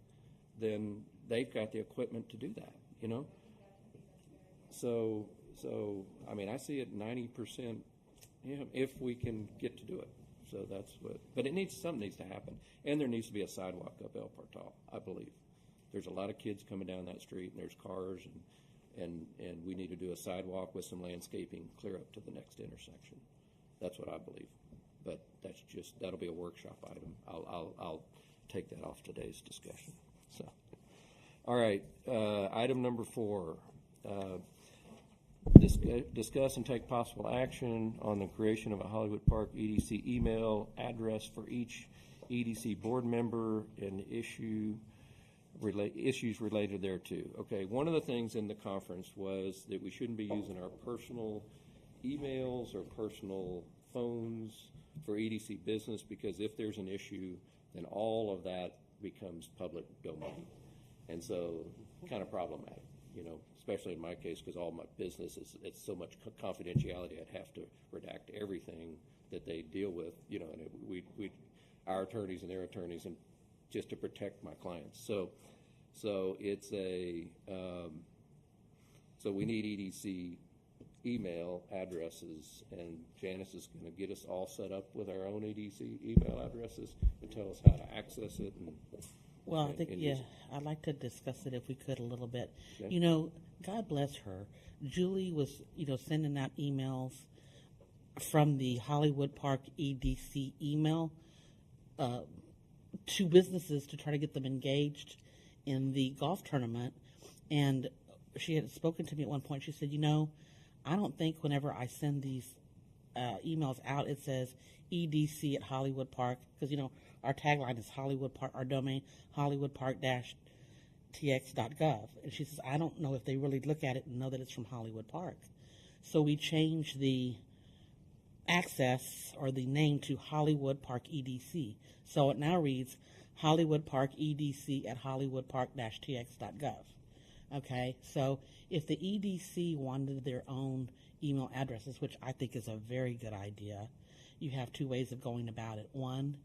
then they've got the equipment to do that. You know. So I mean, I see it 90%. If we can get to do it. So that's what, but something needs to happen, and there needs to be a sidewalk up El Portal. I believe there's a lot of kids coming down that street, and there's cars, and we need to do a sidewalk with some landscaping clear up to the next intersection. That's what I believe, but that'll be a workshop item. I'll take that off today's discussion. So, all right, item number 4. Discuss and take possible action on the creation of a Hollywood Park EDC email address for each EDC board member and issues related thereto. Okay, one of the things in the conference was that we shouldn't be using our personal emails or personal phones for EDC business, because if there's an issue, then all of that becomes public domain. And so, kind of problematic, you know, especially in my case, because all my business it's so much confidentiality. I'd have to redact everything that they deal with, you know, and our attorneys and their attorneys, and just to protect my clients. So it's so we need EDC email addresses, and Janice is going to get us all set up with our own EDC email addresses and tell us how to access it. Well, I think, I'd like to discuss it if we could a little bit. Okay. You know, God bless her. Julie was, sending out emails from the Hollywood Park EDC email to businesses to try to get them engaged in the golf tournament. And she had spoken to me at one point. She said, I don't think whenever I send these emails out, it says EDC at Hollywood Park, because, our tagline is Hollywood Park, our domain, hollywoodpark-tx.gov. And she says, I don't know if they really look at it and know that it's from Hollywood Park. So we changed the access or the name to Hollywood Park EDC. So it now reads Hollywood Park EDC at hollywoodpark-tx.gov. Okay, so if the EDC wanted their own email addresses, which I think is a very good idea, you have two ways of going about it. One,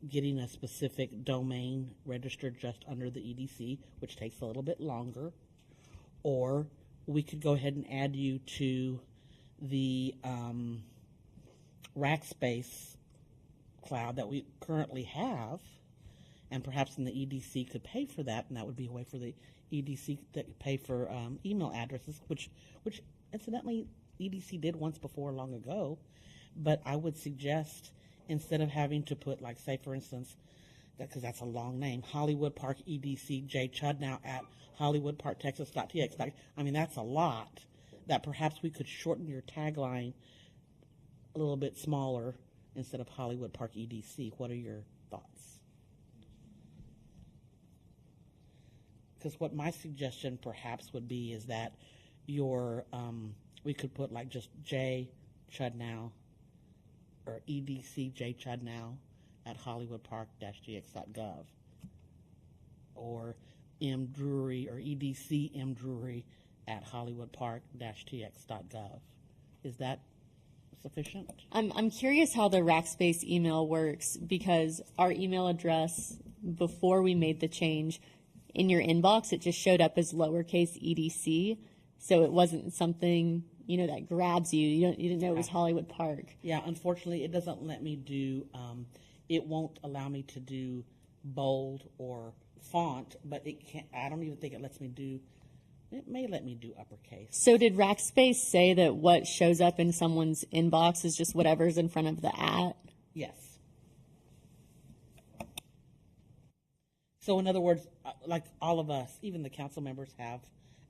getting a specific domain registered just under the EDC, which takes a little bit longer, or we could go ahead and add you to the Rackspace cloud that we currently have, and perhaps in the EDC could pay for that, and that would be a way for the EDC to pay for email addresses, which incidentally EDC did once before long ago. But I would suggest, instead of having to put, like, say, for instance, because that's a long name, Hollywood Park EDC J Chudnow at hollywoodparktexas.tx. I mean, that's a lot. That perhaps we could shorten your tagline a little bit smaller instead of Hollywood Park EDC. What are your thoughts? Because what my suggestion perhaps would be is that your we could put like just J Chudnow or edcjchudnow@hollywoodpark-gx.gov or mdrury or edcmdrury@hollywoodpark-tx.gov. Is that sufficient? I'm curious how the Rackspace email works, because our email address before we made the change in your inbox, it just showed up as lowercase edc, so it wasn't something that grabs you. You didn't know it was Hollywood Park. Yeah, unfortunately, it doesn't let me do. It won't allow me to do bold or font, but it can't. I don't even think it lets me do. It may let me do uppercase. So did Rackspace say that what shows up in someone's inbox is just whatever's in front of the @ Yes. So in other words, like all of us, even the council members have,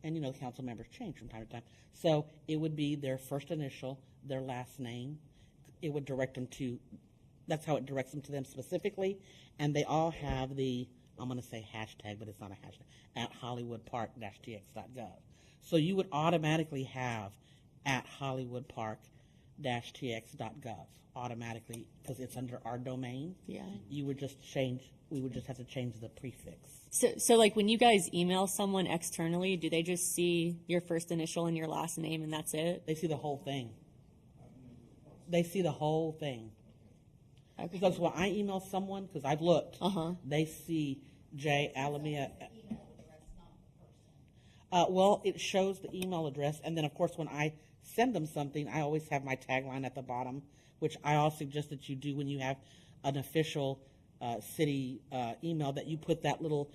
and council members change from time to time. So it would be their first initial, their last name. It would direct them to, that's how it directs them to them specifically. And they all have the, I'm going to say hashtag, but it's not a hashtag, at hollywoodpark-tx.gov. So you would automatically have at hollywoodpark-tx.gov automatically, because it's under our domain. Yeah. You would just change, we would just have to change the prefix. So like when you guys email someone externally, do they just see your first initial and your last name and that's it? They see the whole thing. They see the whole thing. Okay. Because when I email someone, because I've looked, they see J. Alamia. Well, it shows the email address, and then of course when I send them something, I always have my tagline at the bottom, which I all suggest that you do when you have an official city email, that you put that little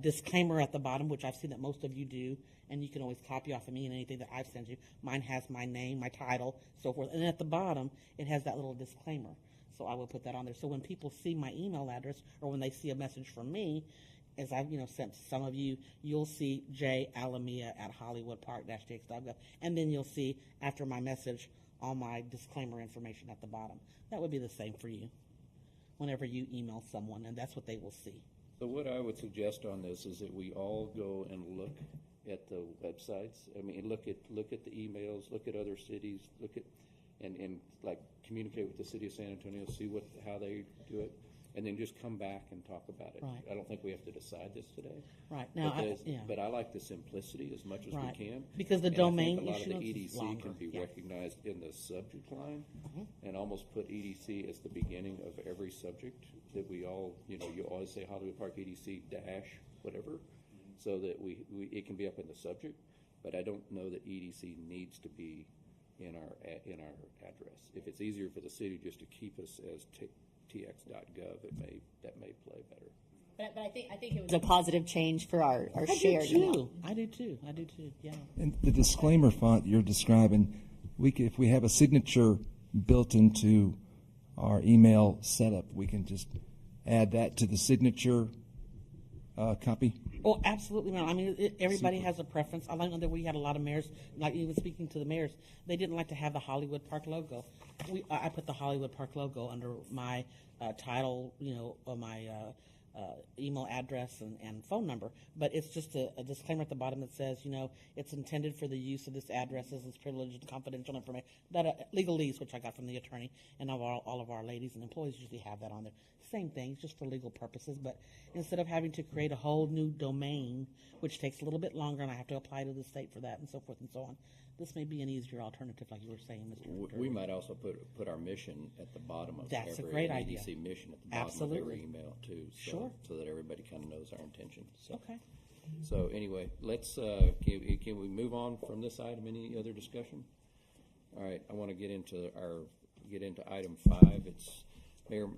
disclaimer at the bottom, which I've seen that most of you do, and you can always copy off of me and anything that I've sent you. Mine has my name, my title, so forth, and at the bottom it has that little disclaimer. So I will put that on there. So when people see my email address, or when they see a message from me, as I've sent some of you, you'll see J. Alamia at hollywoodpark-tx.gov, and then you'll see after my message all my disclaimer information at the bottom. That would be the same for you whenever you email someone, and that's what they will see. So what I would suggest on this is that we all go and look at the websites. I mean, look at the emails, look at other cities, look at and like communicate with the city of San Antonio, see how they do it, and then just come back and talk about it. Right. I don't think we have to decide this today. Right. Now, but I like the simplicity as much as we can. Because the domain issue, a lot of the EDC longer. can be recognized in the subject line, and almost put EDC as the beginning of every subject that we all, you always say Hollywood Park EDC dash whatever, so that it can be up in the subject. But I don't know that EDC needs to be in our address. If it's easier for the city just to keep us as tx.gov, that may play better. But I think it was a positive change for our shared email. I do too. Yeah. And the disclaimer font you're describing, if we have a signature built into our email setup, we can just add that to the signature copy. Oh, absolutely, man. I mean, everybody has a preference. I know that we had a lot of mayors, like even speaking to the mayors, they didn't like to have the Hollywood Park logo. I put the Hollywood Park logo under my title, or my email address and phone number. But it's just a disclaimer at the bottom that says, it's intended for the use of this address as it's privileged and confidential information. That legalese, which I got from the attorney, and all of our ladies and employees usually have that on there. Same thing, just for legal purposes. But instead of having to create a whole new domain, which takes a little bit longer, and I have to apply to the state for that, and so forth and so on, this may be an easier alternative, like you were saying, Mr. We might also put our mission at the bottom of That's every a great idea. EDC mission at the bottom Absolutely. of every email too, so that everybody kind of knows our intention. So. Okay. So anyway, let's can we move on from this item? Any other discussion? All right, I want to get into item 5. It's Mayor,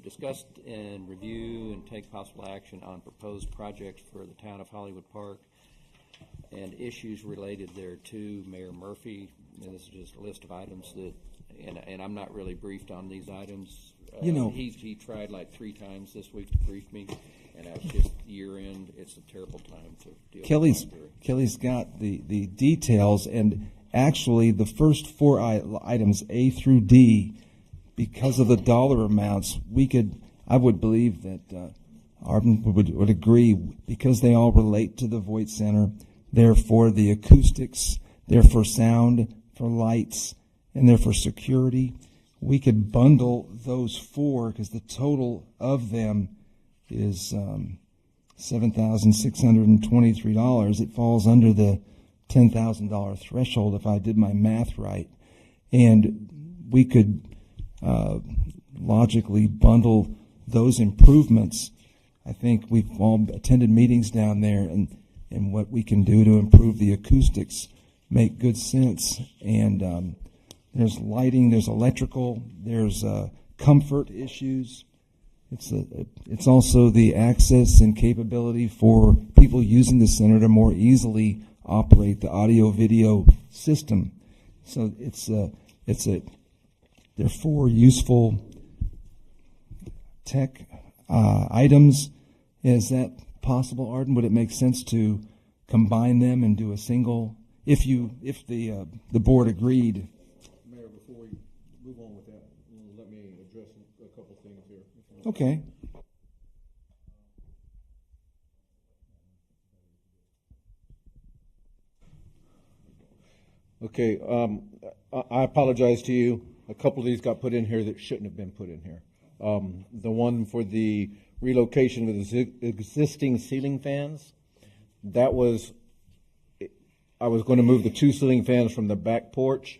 discussed and review and take possible action on proposed projects for the town of Hollywood Park and issues related thereto. Mayor Murphy, and this is just a list of items that, and I'm not really briefed on these items. He tried like 3 times this week to brief me, and it's just year end. It's a terrible time to deal with. Kelly's got the details, and actually the first 4 items, A through D, because of the dollar amounts, I would believe that Arden would agree, because they all relate to the Voight Center. They're for the acoustics, they're for sound, for lights, and they're for security. We could bundle those four because the total of them is $7,623. It falls under the $10,000 threshold if I did my math right. And we could logically bundle those improvements. I think we've all attended meetings down there, and what we can do to improve the acoustics make good sense. And there's lighting, there's electrical, there's comfort issues. It's also the access and capability for people using the center to more easily operate the audio-video system. So they're four useful tech items. Is that possible, Arden? Would it make sense to combine them and do a single? If the board agreed. Mayor, before we move on with that, let me address a couple things here. Okay. Okay, I apologize to you. A couple of these got put in here that shouldn't have been put in here. The one for the relocation of the existing ceiling fans, that was, I was going to move the two ceiling fans from the back porch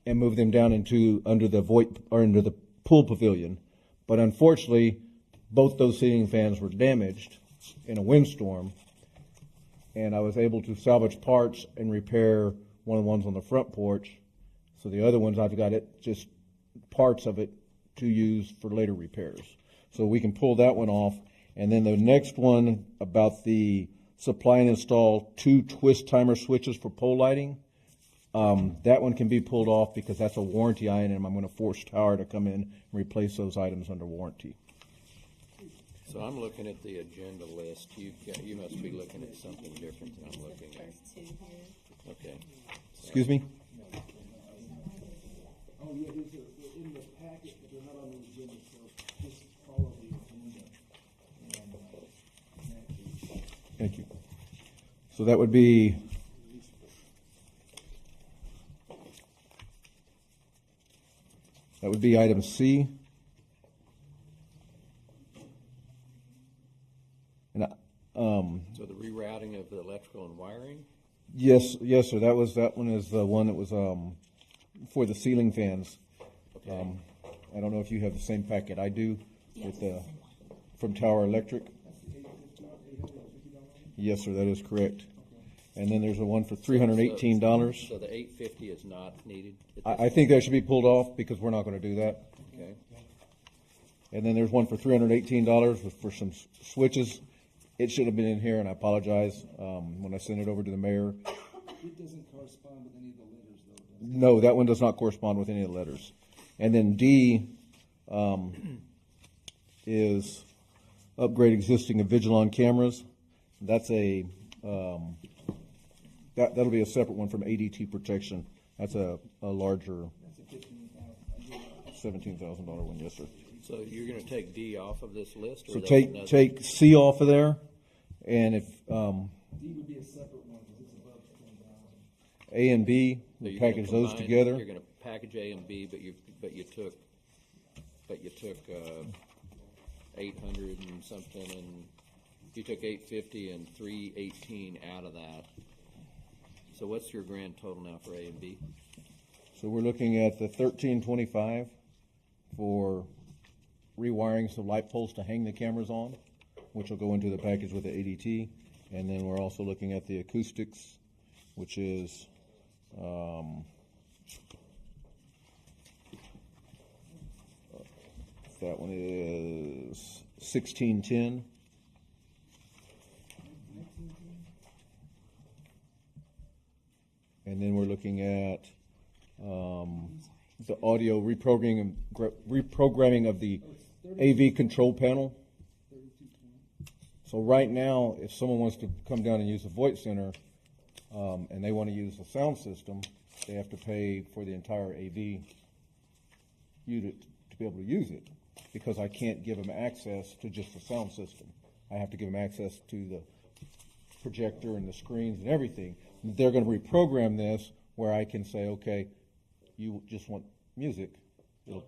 and move them down under the pool pavilion. But unfortunately, both those ceiling fans were damaged in a windstorm, and I was able to salvage parts and repair one of the ones on the front porch. So the other ones, I've got just parts of it to use for later repairs. So we can pull that one off. And then the next one about the supply and install 2 twist timer switches for pole lighting. That one can be pulled off because that's a warranty item. I'm going to force Tower to come in and replace those items under warranty. So I'm looking at the agenda list. You must be looking at something different than I'm looking at. Okay. Excuse me? Oh, yeah, they're in the packet, but they're not on the agenda, so just follow the agenda. Thank you. So that would be item C. And So the rerouting of the electrical and wiring? yes, sir. That one is the one that was for the ceiling fans. Okay. I don't know if you have the same packet I do with from Tower Electric. Yes, sir. That is correct. And then there's a one for $318. So the $850 is not needed? I think that should be pulled off because we're not going to do that. Okay. And then there's one for $318 for some switches. It should have been in here, and I apologize when I sent it over to the mayor. It doesn't correspond with any of the letters, though, does it? No, that one does not correspond with any of the letters. And then D is upgrade existing Vigilon cameras. That's that'll be a separate one from ADT Protection. That's a larger $17,000 one, yes, sir. So you're going to take D off of this list? Or So that's take C off of there, and if D would be a separate one because it's above $10,000. A and B, So we you're package gonna those combine- together. You're going to package A and B, but you took 800 and something, and you took 850 and 318 out of that. So what's your grand total now for A and B? So we're looking at the 1325 for rewiring some light poles to hang the cameras on, which will go into the package with the ADT. And then we're also looking at the acoustics, which is that one is 1610. And then we're looking at the audio reprogramming of the AV control panel. So right now, if someone wants to come down and use the Voight Center and they want to use the sound system, they have to pay for the entire AV unit to be able to use it, because I can't give them access to just the sound system. I have to give them access to the projector and the screens and everything. They're going to reprogram this where I can say, okay, you just want music, it'll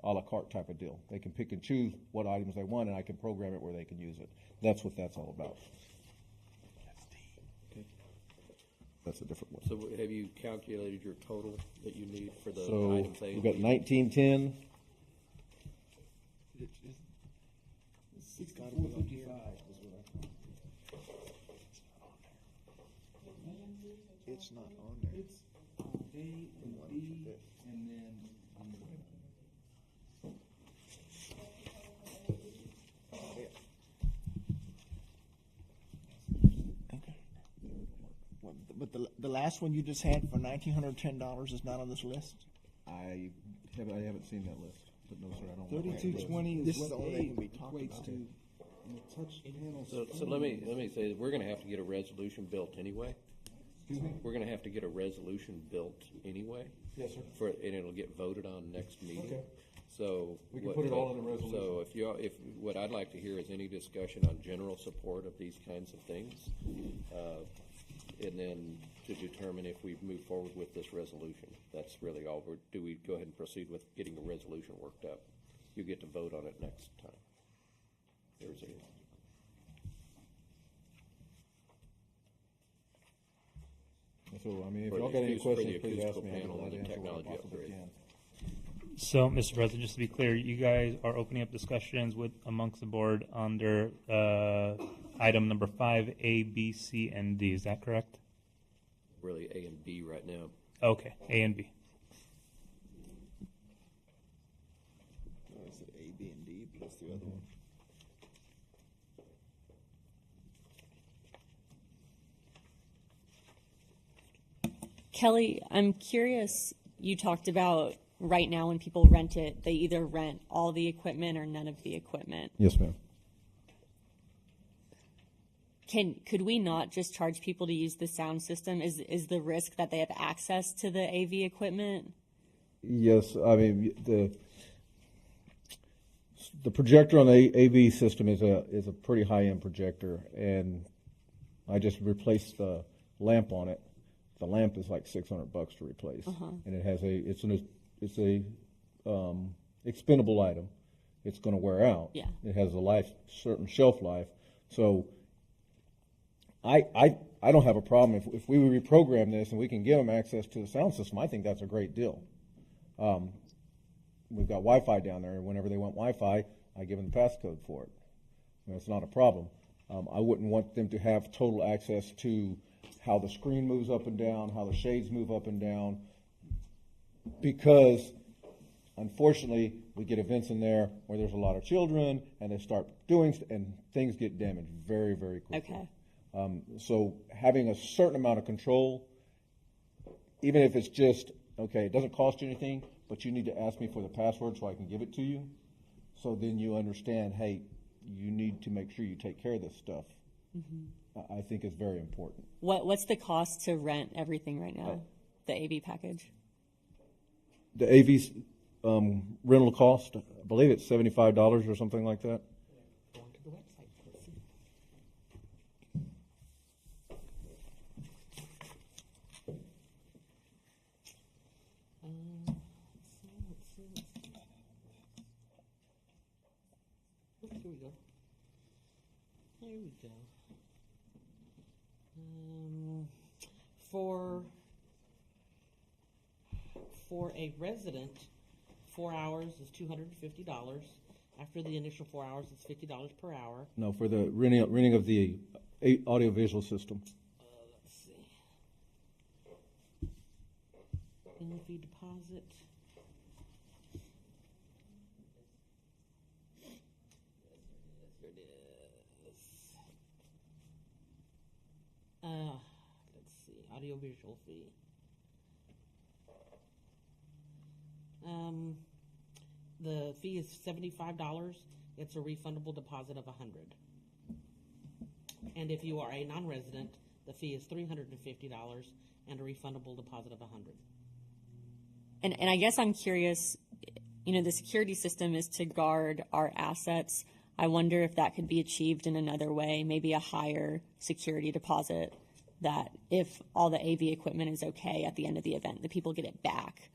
a la carte type of deal. They can pick and choose what items they want, and I can program it where they can use it. That's what that's all about. Okay. That's a different one. So have you calculated your total that you need for the So items A and we've got B? 1910. 6455 is what It's not on there. It's A and B, and then. But the last one you just had for $1,910 is not on this list? I haven't seen that list, but no, sir, I don't. 3220 This is is what all A that can be talked equates about. to. And the touch panel. So let me say that we're going to have to get a resolution built anyway. Excuse me? We're going to have to get a resolution built anyway. Yes, sir. And it'll get voted on next meeting. Okay. So We can put it all in a resolution. So if what I'd like to hear is any discussion on general support of these kinds of things, and then to determine if we move forward with this resolution. That's really all. Do we go ahead and proceed with getting the resolution worked up? You get to vote on it next time. There's a. So, I mean, if For y'all the got any acous- for the questions, please ask acoustical me. I'll panel and the answer what I technology possibly upgrade. can. So, Mr. President, just to be clear, you guys are opening up discussions with amongst the board under item number 5, A, B, C, and D. Is that correct? Really A and B right now. Okay, A and B. Is it A, B, and D plus the other one? Kelly, I'm curious, you talked about right now when people rent it, they either rent all the equipment or none of the equipment. Yes, ma'am. Could we not just charge people to use the sound system? Is the risk that they have access to the AV equipment? Yes, I mean, the projector on the AV system is a pretty high-end projector, and I just replaced the lamp on it. The lamp is like $600 to replace, and it has it's a expendable item. It's going to wear out. Yeah. It has a certain shelf life. So I don't have a problem if we reprogram this and we can give them access to the sound system. I think that's a great deal. We've got Wi-Fi down there, and whenever they want Wi-Fi, I give them the passcode for it. It's not a problem. I wouldn't want them to have total access to how the screen moves up and down, how the shades move up and down, because unfortunately we get events in there where there's a lot of children and they start doing and things get damaged very, very quickly. Okay. So having a certain amount of control, even if it's just, okay, it doesn't cost you anything, but you need to ask me for the password so I can give it to you. So then you understand, hey, you need to make sure you take care of this stuff. I think is very important. What's the cost to rent everything right now? The AV package? The AV rental cost, I believe it's $75 or something like that. Go onto the website, let's see. Let's see. Oh, here we go. Here we go. For a resident, 4 hours is $250. After the initial 4 hours, it's $50 per hour. No, for the renting of the audiovisual system. Let's see. Annual fee deposit. Here it is. Let's see. Audiovisual fee. The fee is $75. It's a refundable deposit of $100. And if you are a non-resident, the fee is $350 and a refundable deposit of $100. And I guess I'm curious, the security system is to guard our assets. I wonder if that could be achieved in another way, maybe a higher security deposit that if all the AV equipment is okay at the end of the event, the people get it back.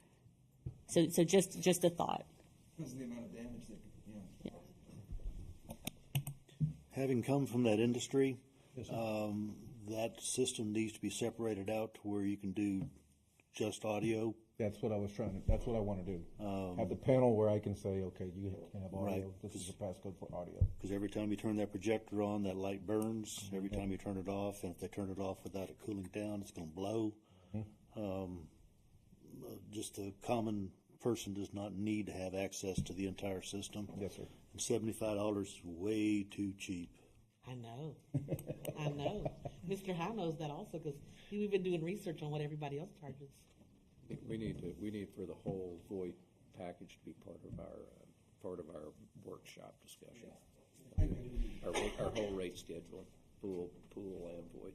So just a thought. Because of the amount of damage that, yeah. Having come from that industry, that system needs to be separated out to where you can do just audio. That's what I was that's what I want to do. Have the panel where I can say, okay, you can have audio. Right. This is the passcode for audio. Because every time you turn that projector on, that light burns. Every time you turn it off, and if they turn it off without it cooling down, it's going to blow. Just a common person does not need to have access to the entire system. Yes, sir. And $75 is way too cheap. I know. I know. Mr. Howe knows that also because we've been doing research on what everybody else charges. We need for the whole VoIP package to be part of our workshop discussion. Our whole rate schedule, pool and VoIP.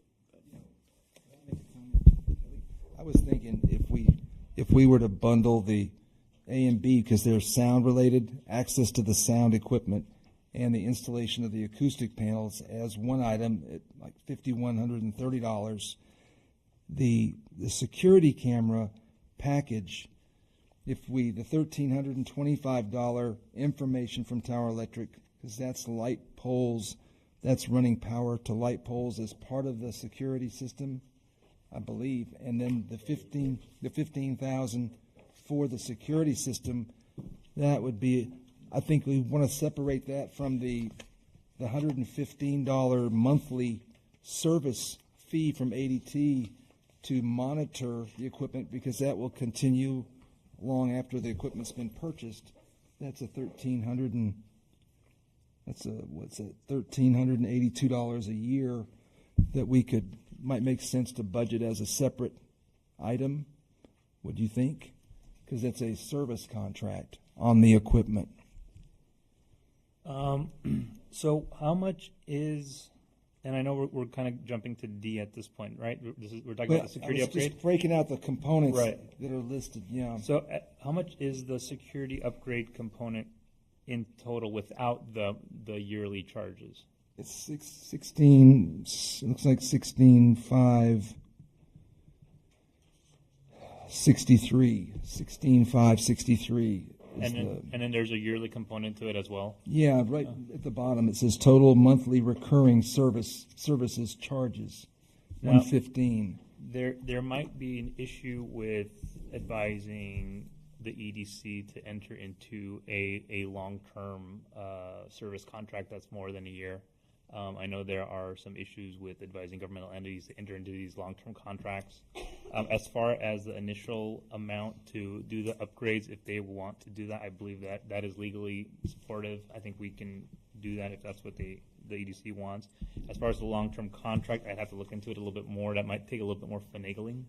I was thinking if we were to bundle the A and B because they're sound related, access to the sound equipment, and the installation of the acoustic panels as one item at like $5,130. The security camera package, the $1,325 information from Tower Electric, because that's light poles, that's running power to light poles as part of the security system, I believe, and then the $15,000 for the security system, that would be. I think we want to separate that from the $115 monthly service fee from ADT to monitor the equipment, because that will continue long after the equipment's been purchased. That's $1,382 a year that might make sense to budget as a separate item. What do you think? Because that's a service contract on the equipment. So how much is, and I know we're kind of jumping to D at this point, right? We're talking about the security upgrade? Just breaking out the components Right. that are listed, yeah. So how much is the security upgrade component in total without the yearly charges? It's 16, it looks like 16,563. And then there's a yearly component to it as well? Yeah, right at the bottom it says total monthly recurring services charges, Now, $115. There might be an issue with advising the EDC to enter into a long-term service contract that's more than a year. I know there are some issues with advising governmental entities to enter into these long-term contracts. As far as the initial amount to do the upgrades, if they want to do that, I believe that is legally supportive. I think we can do that if that's what the EDC wants. As far as the long-term contract, I'd have to look into it a little bit more. That might take a little bit more finagling.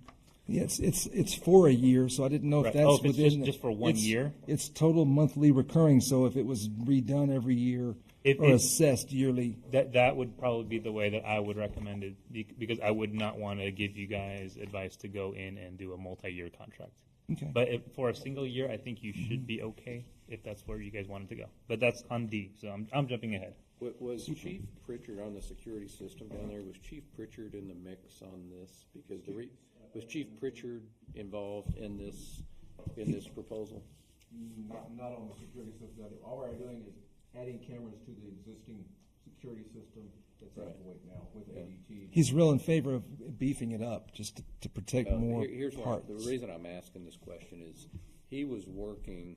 Yeah, it's for a year, so I didn't know if that's if it's within just for 1 year. It's total monthly recurring, so if it was redone every year or assessed yearly. That would probably be the way that I would recommend it, because I would not want to give you guys advice to go in and do a multi-year contract. Okay. But for a single year, I think you should be okay if that's where you guys wanted to go. But that's on D, so I'm jumping ahead. Was Chief Pritchard on the security system down there? Was Chief Pritchard in the mix on this? Because was Chief Pritchard involved in this proposal? Not on the security system. All we're doing is adding cameras to the existing security system that's at Voight now with ADT. He's real in favor of beefing it up just to protect more Here's parts. the reason I'm asking this question is he was working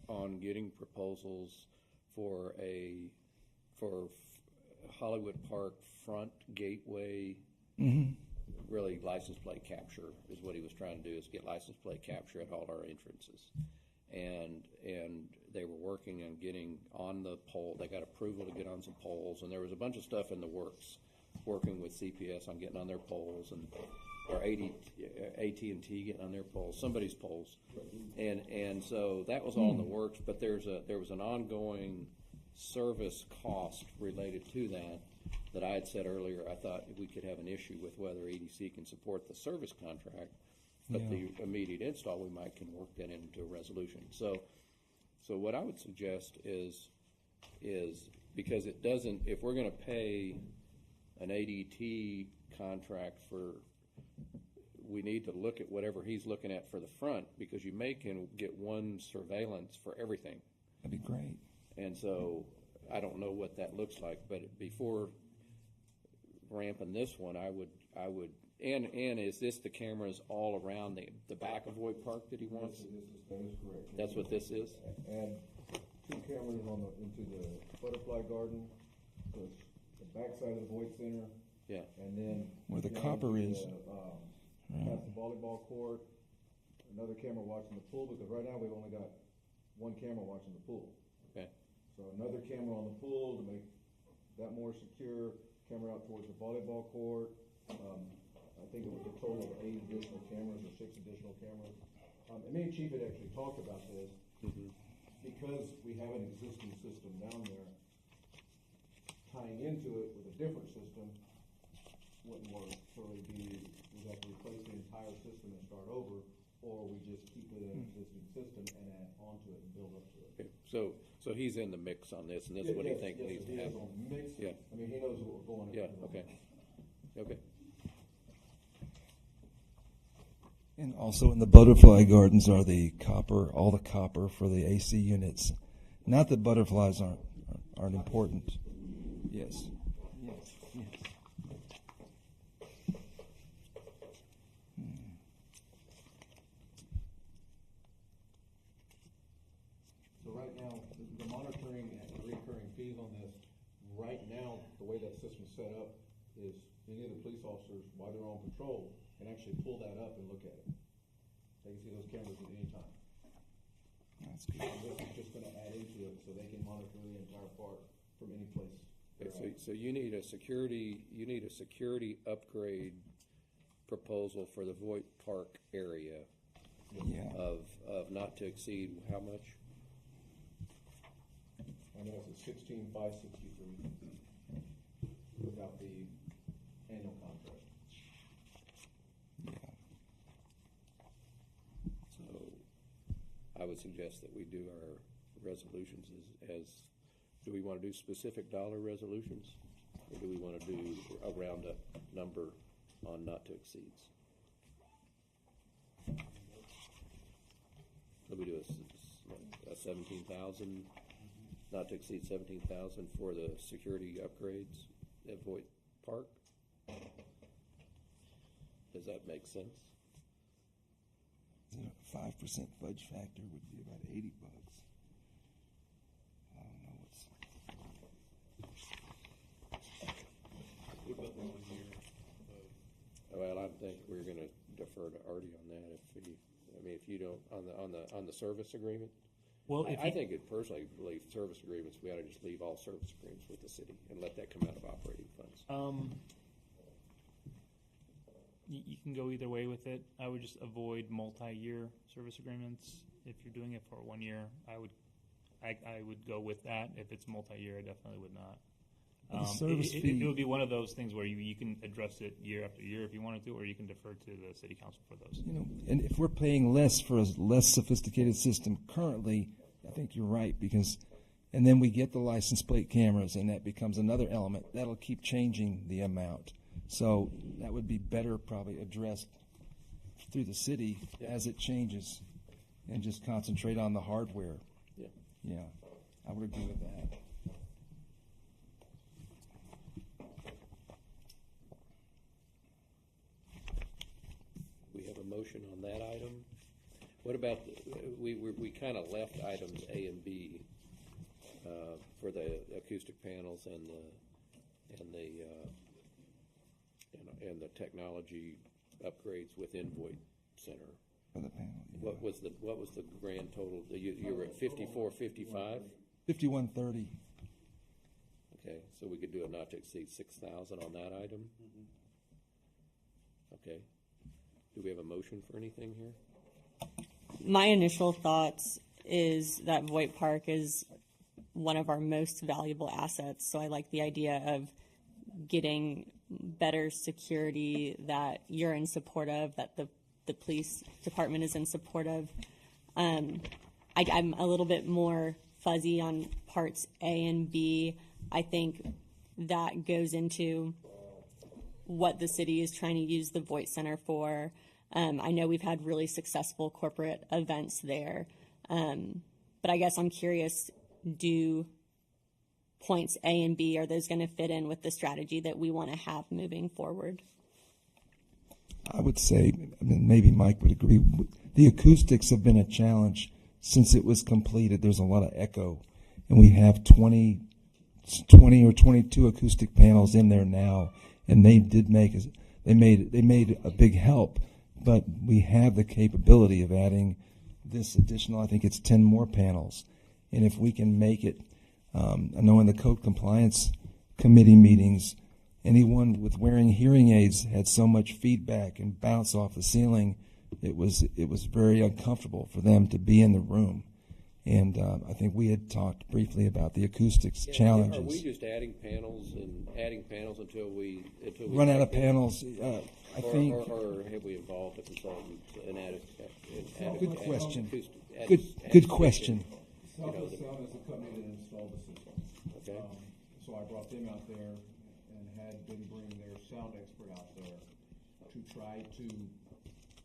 on getting proposals for Hollywood Park front gateway. Mm-hmm. Really, license plate capture is what he was trying to do, is get license plate capture at all our entrances. And they were working on getting on the pole. They got approval to get on some poles, and there was a bunch of stuff in the works, working with CPS on getting on their poles, or AT&T getting on their poles, somebody's poles. And so that was all in the works, but there was an ongoing service cost related to that I had said earlier. I thought we could have an issue with whether EDC can support the service contract, but the immediate install, we can work that into a resolution. So what I would suggest is because it doesn't, if we're going to pay an ADT contract for, we need to look at whatever he's looking at for the front, because you can get one surveillance for everything. That'd be great. And so I don't know what that looks like, but before ramping this one, I would, and is this the cameras all around the back of Voigt Park that he wants? That is correct. That's what this is? And 2 cameras into the butterfly garden, so it's the backside of the Voight Center. Yeah. And then Where the down copper to is. Past the volleyball court, another camera watching the pool, because right now we've only got 1 camera watching the pool. Okay. So another camera on the pool to make that more secure, camera out towards the volleyball court. I think it was a total of 8 additional cameras or 6 additional cameras. And me and Chief had actually talked about this. Because we have an existing system down there, tying into it with a different system wouldn't work. So we'd have to replace the entire system and start over, or we just keep it an existing system and add onto it and build up to it. Okay. So he's in the mix on this, and this is what he thinks needs to happen. Mix. Yeah. I mean, he knows what we're going. Yeah. Okay. Okay. And also in the butterfly gardens are all the copper for the AC units. Not that butterflies aren't important. Yes. Yes. Yes. So right now, the monitoring and the recurring fees on this, right now, the way that system's set up is any of the police officers, while they're on patrol, can actually pull that up and look at it. They can see those cameras at any time. That's good. And this is just gonna add into it, so they can monitor the entire park from any place. Okay, so you need a security upgrade proposal for the Voigt Park area of not to exceed how much? I know it's at 16,563 without the annual contract. So I would suggest that we do our resolutions as do we want to do specific dollar resolutions, or do we want to do a roundup number on not to exceeds? So we do a 17,000, not to exceed 17,000 for the security upgrades at Voigt Park. Does that make sense? 5% fudge factor would be about $80. I don't know what's. Well, I think we're going to defer to Artie on that. If you don't on the service agreement. Well, I think it personally believe service agreements. We ought to just leave all service agreements with the city and let that come out of operating funds. You can go either way with it. I would just avoid multi-year service agreements. If you're doing it for 1 year, I would go with that. If it's multi-year, I definitely would not. It would be one of those things where you can address it year after year if you wanted to, or you can defer to the city council for those. And if we're paying less for a less sophisticated system currently, I think you're right, and then we get the license plate cameras, and that becomes another element that'll keep changing the amount. So that would be better probably addressed through the city as it changes, and just concentrate on the hardware. Yeah, I would agree with that. We have a motion on that item. What about we kind of left items A and B for the acoustic panels and the technology upgrades within Voigt Center. For the panel. Yeah. What was the grand total? You were at 54.55? 5130. Okay, so we could do a not to exceed 6,000 on that item. Okay. Do we have a motion for anything here? My initial thoughts is that Voigt Park is one of our most valuable assets. So I like the idea of getting better security that you're in support of, that the police department is in support of. I'm a little bit more fuzzy on parts A and B. I think that goes into what the city is trying to use the Voight Center for. I know we've had really successful corporate events there. But I guess I'm curious, do points A and B, are those going to fit in with the strategy that we want to have moving forward? I would say, I mean, maybe Mike would agree, the acoustics have been a challenge since it was completed. There's a lot of echo, and we have 20 or 22 acoustic panels in there now, and they made a big help, but we have the capability of adding this additional, I think it's 10 more panels. And if we can make it, I know in the code compliance committee meetings, anyone with wearing hearing aids had so much feedback and bounce off the ceiling, it was very uncomfortable for them to be in the room. And I think we had talked briefly about the acoustics challenges. Are we just adding panels until we run out of panels? I think. Or have we involved a consultant and added? Good question. Good question. Southwest Sound is the company that installed the system. Okay. So I brought them out there and had them bring their sound expert out there to try to.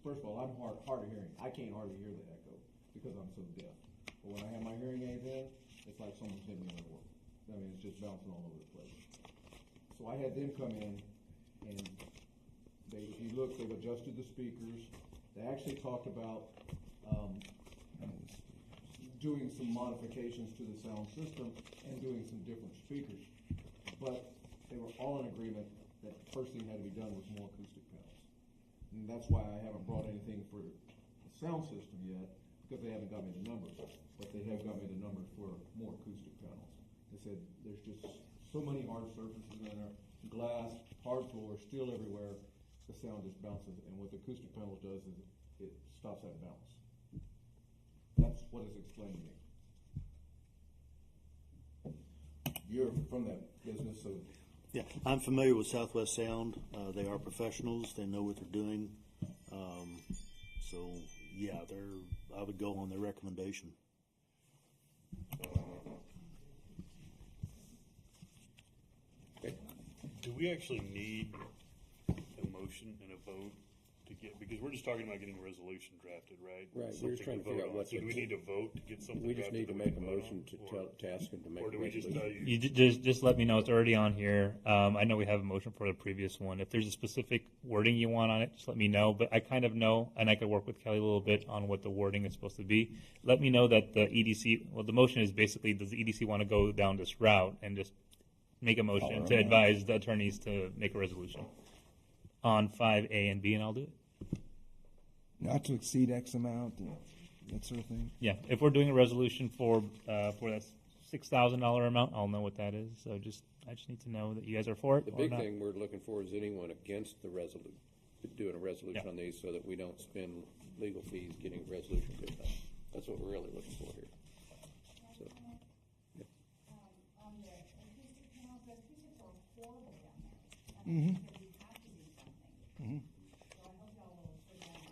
First of all, I'm hard of hearing. I can't hardly hear the echo because I'm so deaf. But when I have my hearing aids in, it's like someone's hitting me on the work. I mean, it's just bouncing all over the place. So I had them come in, and if you look, they've adjusted the speakers. They actually talked about doing some modifications to the sound system and doing some different speakers. But they were all in agreement that the first thing that had to be done was more acoustic panels. And that's why I haven't brought anything for the sound system yet, because they haven't got me the numbers. But they have got me the numbers for more acoustic panels. They said there's just so many hard surfaces in there, glass, hard floor, steel everywhere, the sound just bounces. And what the acoustic panel does is it stops that bounce. That's what is explained to me. You're from that business, so. Yeah, I'm familiar with Southwest Sound. They are professionals. They know what they're doing. So, yeah, I would go on their recommendation. Do we actually need a motion and a vote to get, because we're just talking about getting a resolution drafted, right? Right, we're just trying to figure out what's. So do we need to vote to get something We just drafted need to that we make a can vote motion on? to ask them to make Or a do we just resolution. tell you? Just let me know it's already on here. I know we have a motion for the previous one. If there's a specific wording you want on it, just let me know. But I kind of know, and I could work with Kelly a little bit on what the wording is supposed to be. Let me know that the EDC, well, the motion is basically, does the EDC want to go down this route and just make a motion to advise the attorneys to make a resolution on 5A and B, and I'll do it. Not to exceed X amount, that sort of thing. Yeah, if we're doing a resolution for that $6,000 amount, I'll know what that is. So I just need to know that you guys are for it. The big thing we're looking for is anyone against the doing a resolution on these, so that we don't spend legal fees getting a resolution good done. That's what we're really looking for here. So, yeah. On the acoustic panels, the acoustics are horrible down there. Mm-hmm. We have to do something. Mm-hmm. So I hope y'all will figure that out.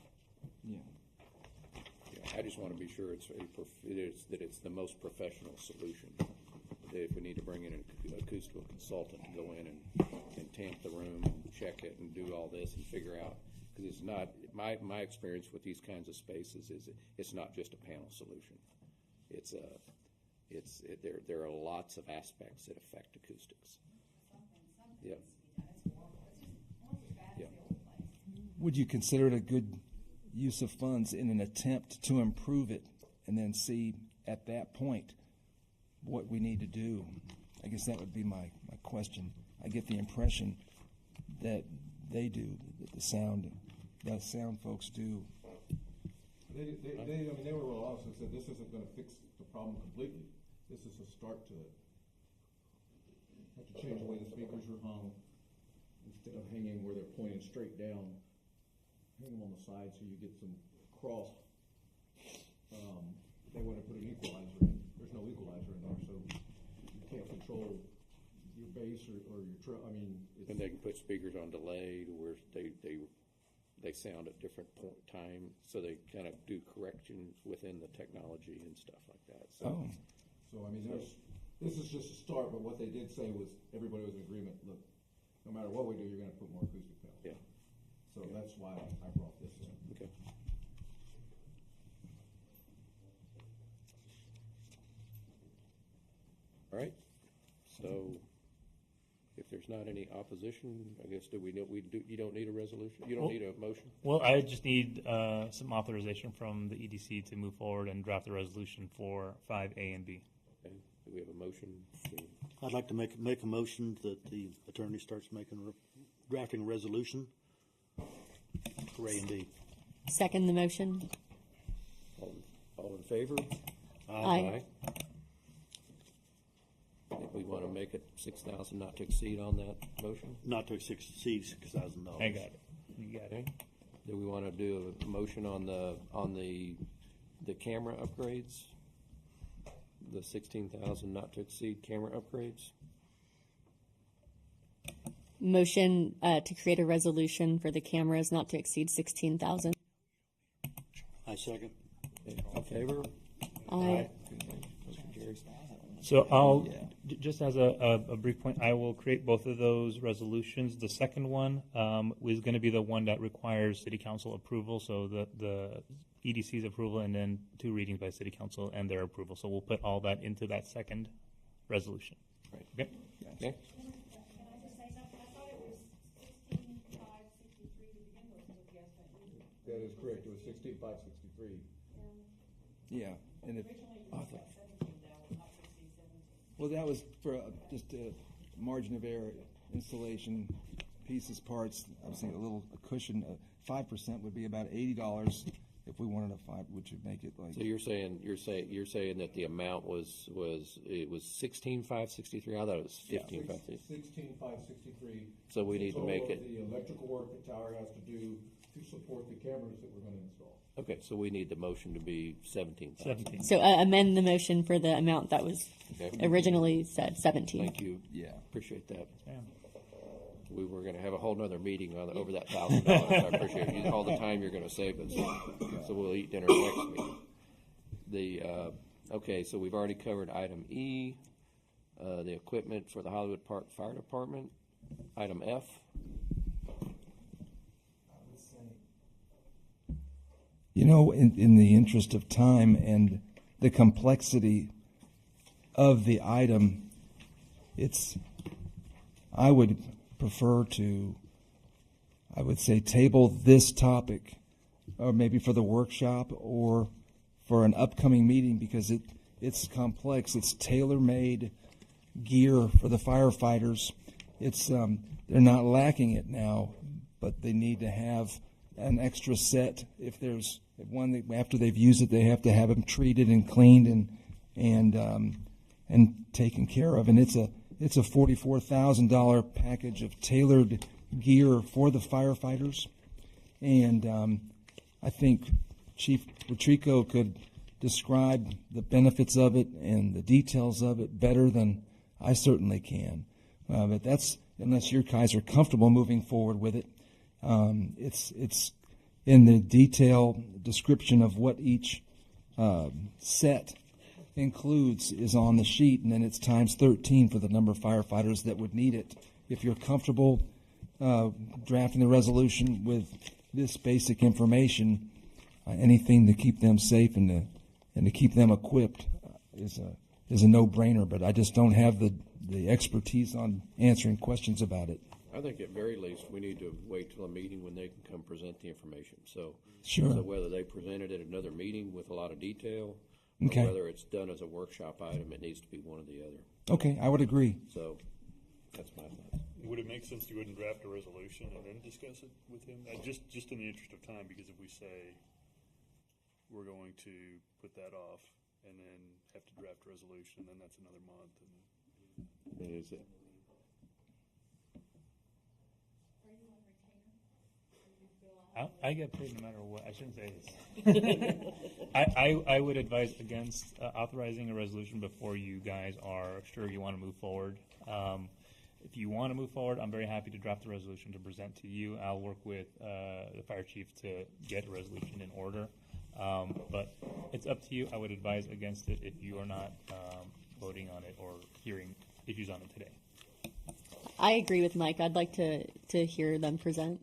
Yeah, I just want to be sure that it's the most professional solution. If we need to bring in an acoustical consultant to go in and tamp the room and check it and do all this and figure out, because it's not my experience with these kinds of spaces is it's not just a panel solution. There are lots of aspects that affect acoustics. Yeah. Yeah. Would you consider it a good use of funds in an attempt to improve it, and then see at that point what we need to do? I guess that would be my question. I get the impression that they do, that the sound folks do. They were real honest and said this isn't going to fix the problem completely. This is a start to it. Have to change the way the speakers are hung. Instead of hanging where they're pointing straight down, hang them on the side so you get some cross. They want to put an equalizer in. There's no equalizer in there, so you can't control your bass or your and they can put speakers on delay to where they sound at different time, so they kind of do corrections within the technology and stuff like that. So, this is just a start. But what they did say was everybody was in agreement. Look, no matter what we do, you're gonna put more acoustic panels. Yeah. So that's why I brought this in. Okay. All right, so if there's not any opposition, I guess you don't need a resolution? You don't need a motion? Well, I just need some authorization from the EDC to move forward and draft a resolution for 5A and B. Okay. Do we have a motion? I'd like to make a motion that the attorney starts drafting a resolution for A and B. Second the motion. All in favor? Aye. I think we want to make it 6,000 not to exceed on that motion. Not to exceed $6,000. I got it. You got it. Do we want to do a motion on the camera upgrades? The 16,000 not to exceed camera upgrades? Motion to create a resolution for the cameras not to exceed 16,000. I second. Okay, all in favor? Aye. Motion carries. So I'll, just as a brief point, I will create both of those resolutions. The second one is going to be the one that requires city council approval, so the EDC's approval and then 2 readings by city council and their approval. So we'll put all that into that second resolution. Right. Okay? Okay. Can I just say something? I thought it was 16,563 to begin with, was the estimate. That is correct, it was 16,563. Yeah, and if, Originally, you said 17, though, not to exceed 17. well, that was for just a margin of error installation, pieces, parts. I was thinking a cushion. 5% would be about $80 if we wanted a 5, which would make it like. So you're saying that the amount was 16,563. I thought it was 15,563. 16,563. So we need to make it. The electrical work the tower has to do to support the cameras that we're going to install. Okay, so we need the motion to be 17,000. 17. So amend the motion for the amount that was Okay. originally said, 17. Thank you. Yeah. Appreciate that. Yeah. We were going to have a whole nother meeting over that $1,000. I appreciate all the time you're going to save us. So we'll eat dinner next meeting. Okay, so we've already covered item E, the equipment for the Hollywood Park Fire Department. Item F. You know, in the interest of time and the complexity of the item, I would prefer to, I would say, table this topic, or maybe for the workshop or for an upcoming meeting, because it's complex. It's tailor-made gear for the firefighters. They're not lacking it now, but they need to have an extra set. If there's one after they've used it, they have to have them treated and cleaned and taken care of. And it's a $44,000 package of tailored gear for the firefighters. And I think Chief Patrico could describe the benefits of it and the details of it better than I certainly can. But that's, unless your guys are comfortable moving forward with it, it's in the detail description of what each set includes is on the sheet, and then it's times 13 for the number of firefighters that would need it. If you're comfortable drafting the resolution with this basic information, anything to keep them safe and to keep them equipped is a no-brainer. But I just don't have the expertise on answering questions about it. I think at very least we need to wait till a meeting when they can come present the information. So, Sure. So whether they present it at another meeting with a lot of detail, Okay. or whether it's done as a workshop item, it needs to be one or the other. Okay, I would agree. So that's my thought. Would it make sense to go ahead and draft a resolution and then discuss it with him? Just in the interest of time, because if we say we're going to put that off and then have to draft a resolution, then that's another month. And Is it? I get paid no matter what. I shouldn't say this. I would advise against authorizing a resolution before you guys are sure you want to move forward. If you want to move forward, I'm very happy to draft a resolution to present to you. I'll work with the fire chief to get a resolution in order. But it's up to you. I would advise against it if you are not voting on it or hearing issues on it today. I agree with Mike. I'd like to hear them present.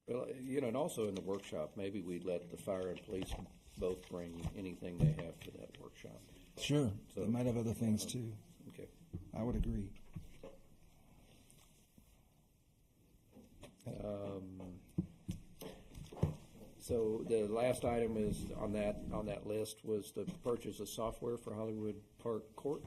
Well, and also in the workshop, maybe we let the fire and police both bring anything they have to that workshop. Sure. So, They might have other things too. Okay. I would agree. So the last item is on that list was the purchase of software for Hollywood Park Court.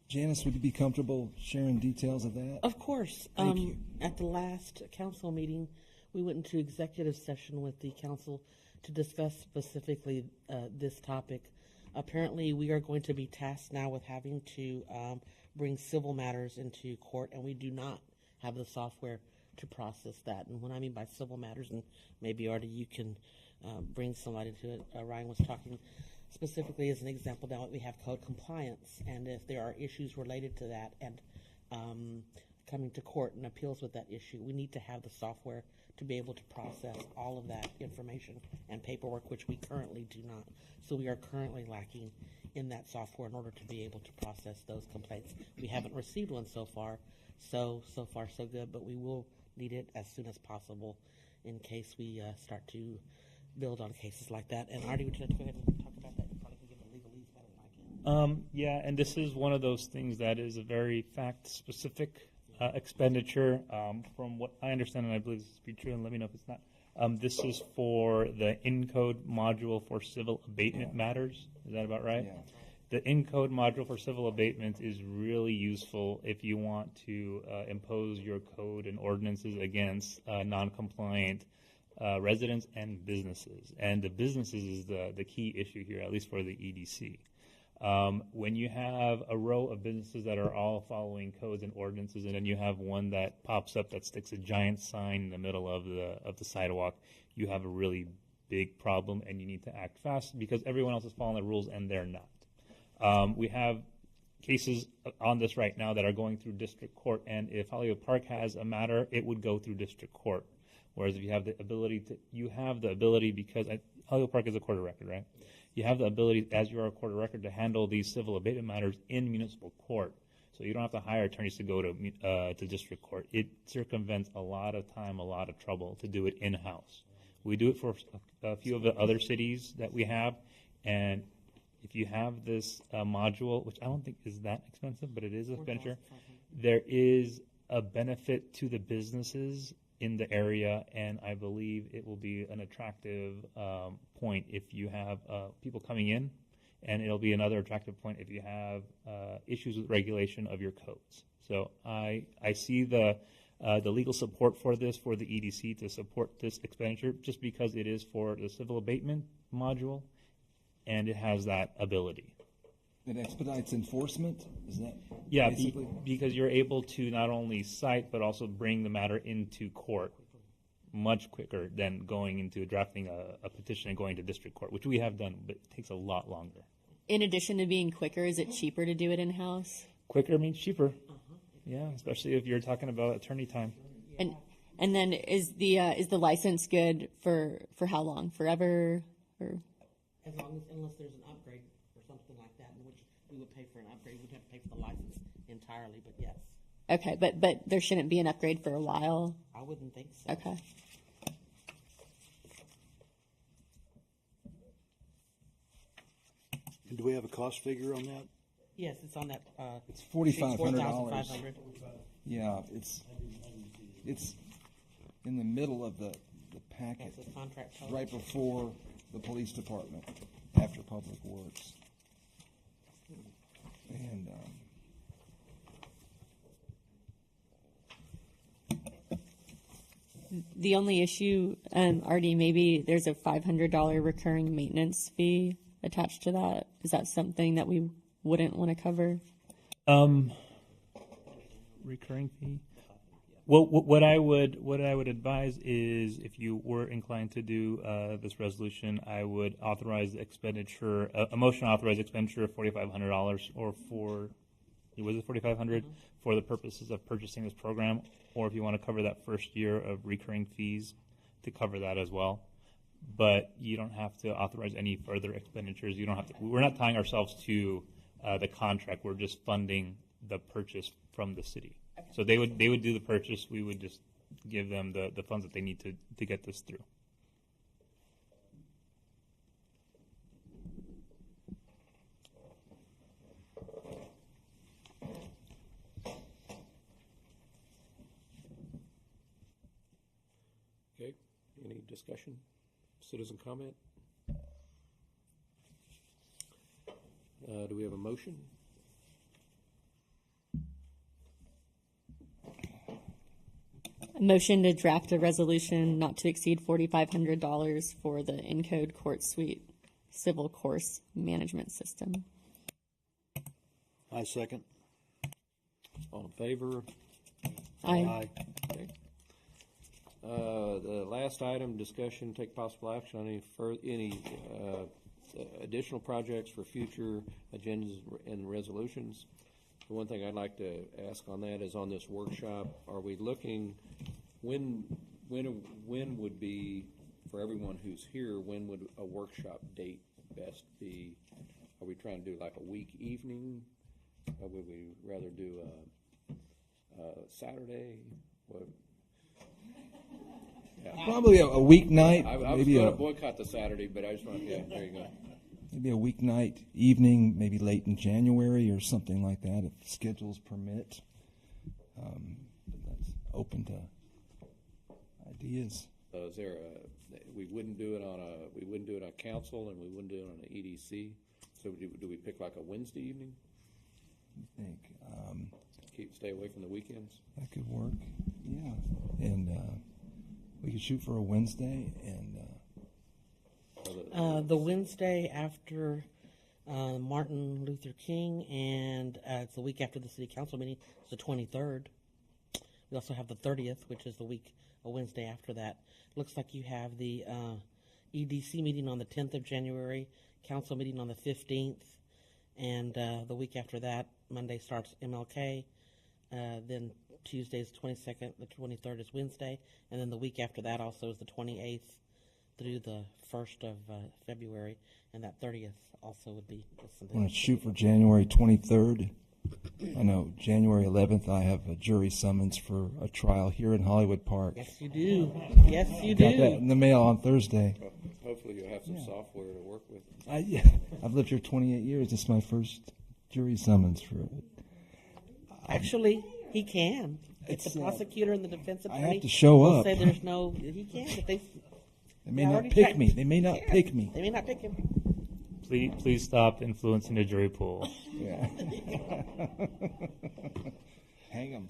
Janice, would you be comfortable sharing details of that? Of course. Thank you. At the last council meeting, we went into executive session with the council to discuss specifically this topic. Apparently, we are going to be tasked now with having to bring civil matters into court, and we do not have the software to process that. And what I mean by civil matters, and maybe Artie, you can bring some light into it. Ryan was talking specifically as an example now that we have code compliance, and if there are issues related to that and coming to court and appeals with that issue, we need to have the software to be able to process all of that information and paperwork, which we currently do not. So we are currently lacking in that software in order to be able to process those complaints. We haven't received one so far, so far so good, but we will need it as soon as possible in case we start to build on cases like that. And Artie, would you like to go ahead and talk about that? You probably can give the legalese better than I can. Yeah, and this is one of those things that is a very fact-specific expenditure. From what I understand, and I believe this to be true, and let me know if it's not, this is for the Encode module for civil abatement matters. Is that about right? Yeah. The Encode module for civil abatement is really useful if you want to impose your code and ordinances against non-compliant residents and businesses. And the businesses is the key issue here, at least for the EDC. When you have a row of businesses that are all following codes and ordinances, and then you have one that pops up that sticks a giant sign in the middle of the sidewalk, you have a really big problem, and you need to act fast because everyone else is following the rules and they're not. We have cases on this right now that are going through district court, and if Hollywood Park has a matter, it would go through district court. Whereas if you have the ability because Hollywood Park is a court of record, right? You have the ability, as you are a court of record, to handle these civil abatement matters in municipal court. So you don't have to hire attorneys to go to district court. It circumvents a lot of time, a lot of trouble to do it in-house. We do it for a few of the other cities that we have, and if you have this module, which I don't think is that expensive, but it is a expenditure, there is a benefit to the businesses in the area, and I believe it will be an attractive point if you have people coming in, and it'll be another attractive point if you have issues with regulation of your codes. So I see the legal support for this, for the EDC to support this expenditure, just because it is for the civil abatement module, and it has that ability. It expedites enforcement? Is that Yeah, basically? because you're able to not only cite, but also bring the matter into court much quicker than going into drafting a petition and going to district court, which we have done, but it takes a lot longer. In addition to being quicker, is it cheaper to do it in-house? Quicker means cheaper. Yeah, especially if you're talking about attorney time. And then is the license good for how long? Forever? Or? As long as, unless there's an upgrade or something like that, in which we would pay for an upgrade. We'd have to pay for the license entirely, but yes. Okay, but there shouldn't be an upgrade for a while? I wouldn't think so. Okay. And do we have a cost figure on that? Yes, it's on that. It's $4,500. $4,500. Yeah, it's in the middle of the packet, That's a contract total. right before the police department, after Public Works. And The only issue, Artie, maybe there's a $500 recurring maintenance fee attached to that. Is that something that we wouldn't want to cover? Recurring fee? Well, what I would advise is, if you were inclined to do this resolution, I would authorize expenditure, a motion to authorize expenditure of $4,500, or was it $4,500 for the purposes of purchasing this program, or if you want to cover that first year of recurring fees, to cover that as well. But you don't have to authorize any further expenditures. You don't have to. We're not tying ourselves to the contract. We're just funding the purchase from the city. So they would do the purchase. We would just give them the funds that they need to get this through. Okay, any discussion, citizen comment? Do we have a motion? Motion to draft a resolution not to exceed $4,500 for the Encode Court Suite Civil Course Management System. I second. All in favor? Aye. Okay. The last item, discussion, take possible action on any additional projects for future agendas and resolutions. The one thing I'd like to ask on that is on this workshop, are we looking, when would be, for everyone who's here, when would a workshop date best be? Are we trying to do like a week evening? Or would we rather do a Saturday? What? Yeah. Probably a weeknight. I was maybe going a to boycott the Saturday, but I just want to, yeah, there you go. maybe a weeknight evening, maybe late in January or something like that, if schedules permit. But that's open to ideas. Is there we wouldn't do it on council, and we wouldn't do it on an EDC. So do we pick like a Wednesday evening? I think Stay away from the weekends. that could work. Yeah, and we could shoot for a Wednesday, and The Wednesday after Martin Luther King, and it's the week after the city council meeting. It's the 23rd. We also have the 30th, which is a Wednesday after that. Looks like you have the EDC meeting on the 10th of January, council meeting on the 15th, and the week after that, Monday starts MLK. Then Tuesday is 22nd, the 23rd is Wednesday, and then the week after that also is the 28th through the 1st of February, and that 30th also would be something. I want to shoot for January 23rd. I know January 11th I have a jury summons for a trial here in Hollywood Park. Yes, you do. Yes, you Got do. that in the mail on Thursday. Hopefully you'll have some software to work with. I've lived here 28 years. This is my first jury summons for it. Actually, he can. If the prosecutor and the defense I attorney have to show will up. say there's no, he can. If they may not pick me. They may not pick me. They may not pick him. Please stop influencing the jury pool. Yeah. Hang them.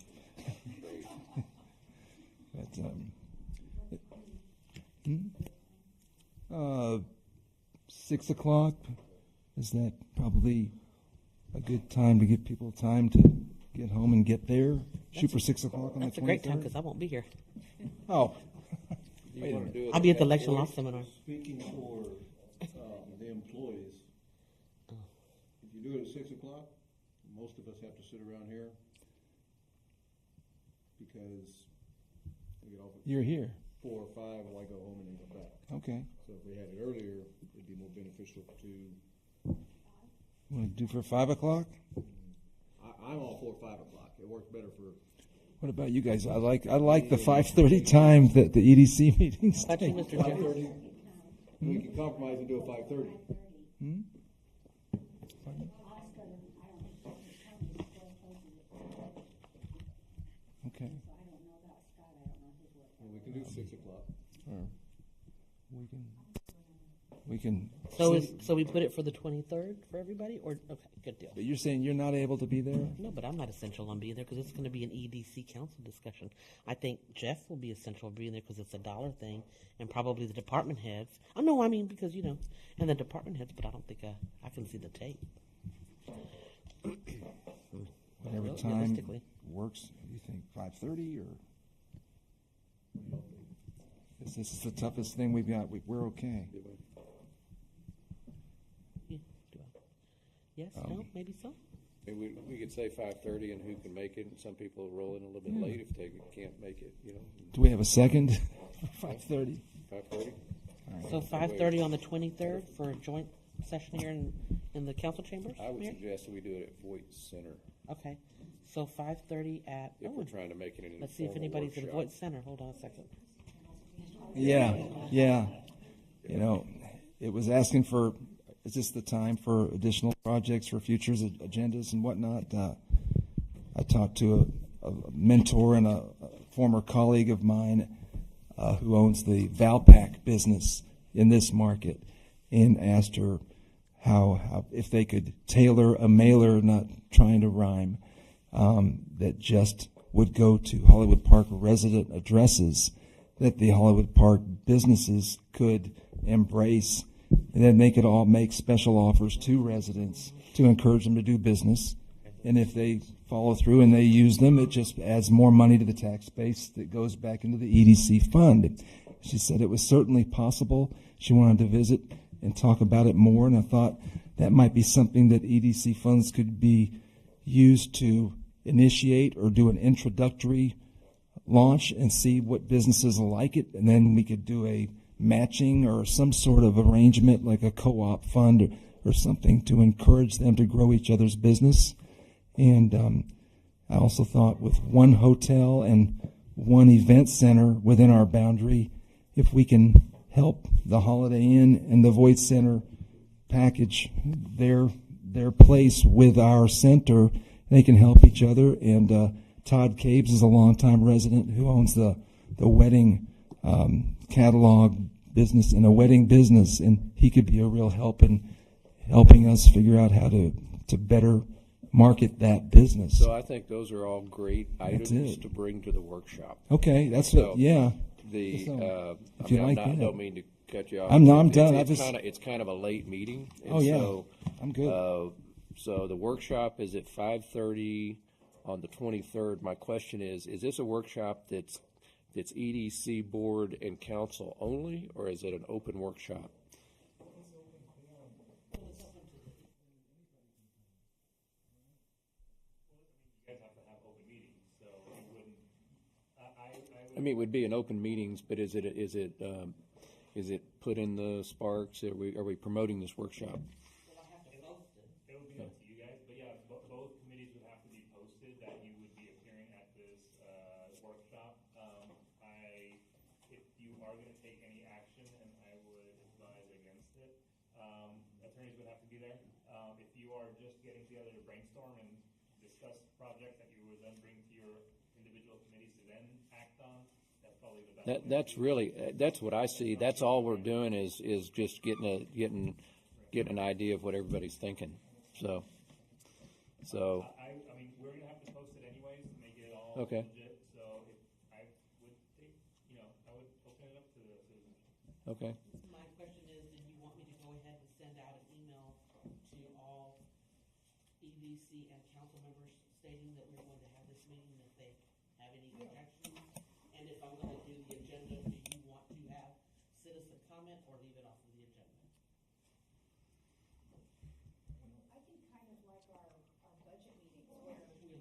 But 6 o'clock, is that probably a good time to give people time to get home and get there? Shoot for 6 o'clock on the 23rd? That's a great time because I won't be here. Oh. Wait a minute. I'll be at the election law seminar. Speaking for the employees, if you do it at 6 o'clock, most of us have to sit around here because we get off at You're here. 4 or 5, and I go home and then go back. Okay. So if we had it earlier, it'd be more beneficial to. You want to do for 5 o'clock? I'm all for 5 o'clock. It works better for. What about you guys? I like the 5:30 time that the EDC meetings How about you, take. Mr. Jeff? 5:30. We can compromise and do a 5:30. Okay. And we can do 6 o'clock. Or we can. So we put it for the 23rd for everybody, or okay, good deal. But you're saying you're not able to be there? No, but I'm not essential on being there because it's going to be an EDC council discussion. I think Jeff will be essential on being there because it's a dollar thing, and probably the department heads. Oh no, I mean because and the department heads, but I don't think I can see the tape. Whatever Well, time realistically. works. You think 5:30 or? This is the toughest thing we've got. We're okay. Yes, no, maybe so. And we could say 5:30, and who can make it, and some people roll in a little bit late if they can't make it, Do we have a second? 5:30. 5:30? So 5:30 on the 23rd for a joint session here in the council chambers? I would Mayor? suggest that we do it at Voight Center. Okay, so 5:30 at. If we're trying to make it an Let's see if informal anybody's at the workshop. Voight Center. Hold on a second. Yeah, yeah. You know, it was asking for, is this the time for additional projects for futures, agendas and whatnot? I talked to a mentor and a former colleague of mine who owns the Valpak business in this market, and asked her how if they could tailor a mailer, not trying to rhyme, that just would go to Hollywood Park resident addresses that the Hollywood Park businesses could embrace, and then they could all make special offers to residents to encourage them to do business. And if they follow through and they use them, it just adds more money to the tax base that goes back into the EDC fund. She said it was certainly possible. She wanted to visit and talk about it more, and I thought that might be something that EDC funds could be used to initiate or do an introductory launch and see what businesses will like it, and then we could do a matching or some sort of arrangement like a co-op fund or something to encourage them to grow each other's business. And I also thought with one hotel and one event center within our boundary, if we can help the Holiday Inn and the Voight Center package their place with our center, they can help each other. And Todd Cabes is a longtime resident who owns the wedding catalog business and a wedding business, and he could be a real help in helping us figure out how to better market that business. So I think those are all great items to bring to the workshop. Okay, that's So what. Yeah. The if you like I that. don't mean to cut you off. I'm done. It's kind of a late meeting. And Oh, yeah. So, I'm good. So the workshop is at 5:30 on the 23rd. My question is this a workshop that's EDC board and council only, or is it an open workshop? I mean, it would be an open meetings, but is it put in the Sparks? Are we promoting this workshop? It would be up to you guys, but yeah, both committees would have to be posted that you would be appearing at this workshop. If you are going to take any action, and I would advise against it, attorneys would have to be there. If you are just getting together to brainstorm and discuss projects that you would then bring to your individual committees to then act on, that's probably the best. That's what I see. That's all we're doing is just getting an idea of what everybody's thinking. So. I mean, we're gonna have to post it anyways to make it all Okay. legit. So I would think, I would open it up to the citizens. Okay. My question is, do you want me to go ahead and send out an email to all EDC and council members stating that we're going to have this meeting, if they have any objections? And if I'm going to do the agenda, do you want to have citizen comment or leave it off of the agenda? I think kind of like our budget meetings where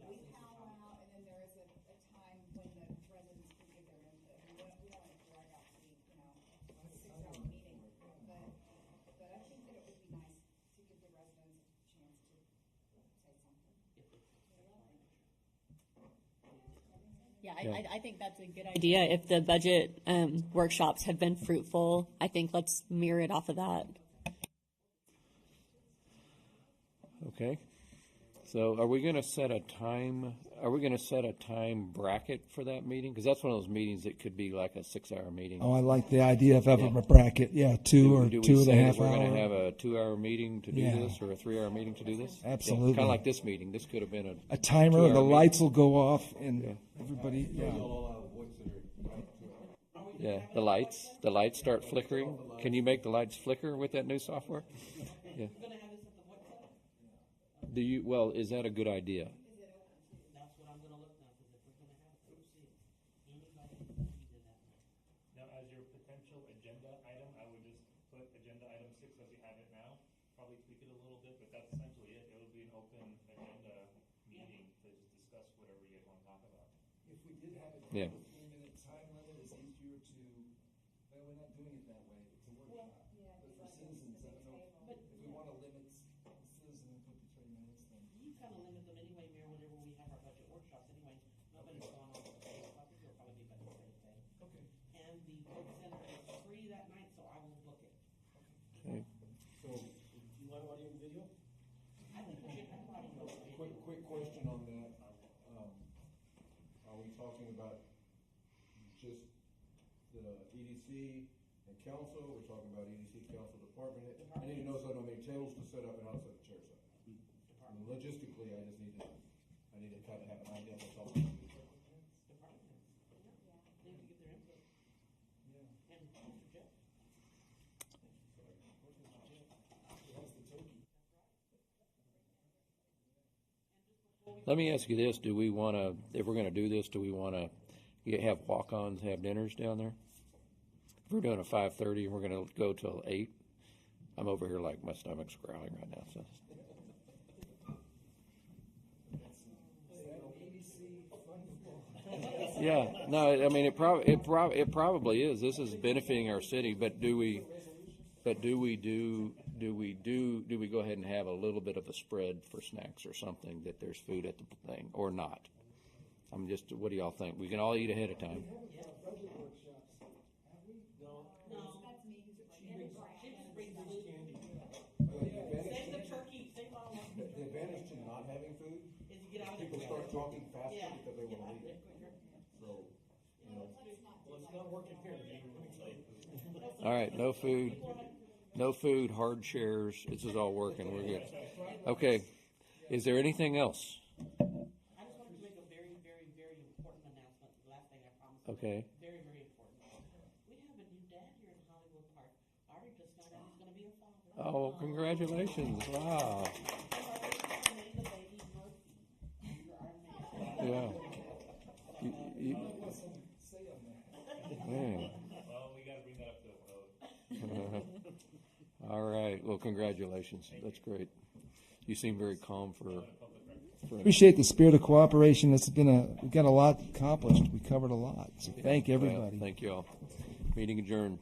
we powwow out and then there is a time when the residents can give their input. We don't want to drag out to be, a 6-hour meeting. But I think that it would be nice to give the residents a chance to say something. Yeah, I think that's a good idea. If the budget workshops have been fruitful, I think let's mirror it off of that. Okay. So are we going to set a time? Are we going to set a time bracket for that meeting? Because that's one of those meetings that could be like a 6-hour meeting. Oh, I like the idea of having a bracket. Yeah, Do or we 2.5 say that hour. we're going to have a 2-hour meeting to do Yeah. this, or a 3-hour meeting to do this? Absolutely. Kind of like this meeting. This could have been a timer, 2-hour and the meeting. lights will go off, and everybody. Yeah. Yeah, the lights start flickering. Can you make the lights flicker with that new software? Yeah. Well, is that a good idea? That's what I'm going to look now, because if we're going to have it, we'll see it. Anybody can do that. Now, as your potential agenda item, I would just put agenda item 6 as you have it now. Probably tweak it a little bit, but that's essentially it. It would be an open agenda meeting to just discuss whatever you guys want to talk about. If we did have a 3-minute time limit, it's easier to. But we're not doing it that way. It's a workshop. But for citizens, I don't know if we want to limit citizens to 3 minutes. Then You kind of limit them anyway, Mayor, whenever EDC and council, we're talking about EDC, council, department head. I need to know so I know how many tables to set up and how to set the chairs up. I mean, logistically, I need to kind of have an idea of what's all. Let me ask you this: do we want to, if we're going to do this, do we want to have walk-ons, have dinners down there? If we're doing a 5:30 and we're going to go till 8, I'm over here like my stomach's growling right now. So. Yeah, no, I mean it probably is. This is benefiting our city, but do we go ahead and have a little bit of a spread for snacks or something, that there's food at the thing or not? I'm just, what do y'all think? We can all eat ahead of time. The advantage to not having food is people start talking faster because they want to leave. So, you know. Well, it's not working here, let me tell you. All right, no food, hard chairs. This is all working. We're good. Okay, is there anything else? I just wanted to make a very, very, very important announcement. The last thing I promised. Okay. Very, very important. We have a new dad here in Hollywood Park. Ari just found out he's going to be a father. Oh, congratulations! Wow. Yeah. Man. Well, we got to bring that up to a vote. All right. Well, congratulations. That's great. You seem very calm for Appreciate the spirit of cooperation. We've got a lot accomplished. We covered a lot. So thank everybody. Thank you all. Meeting adjourned.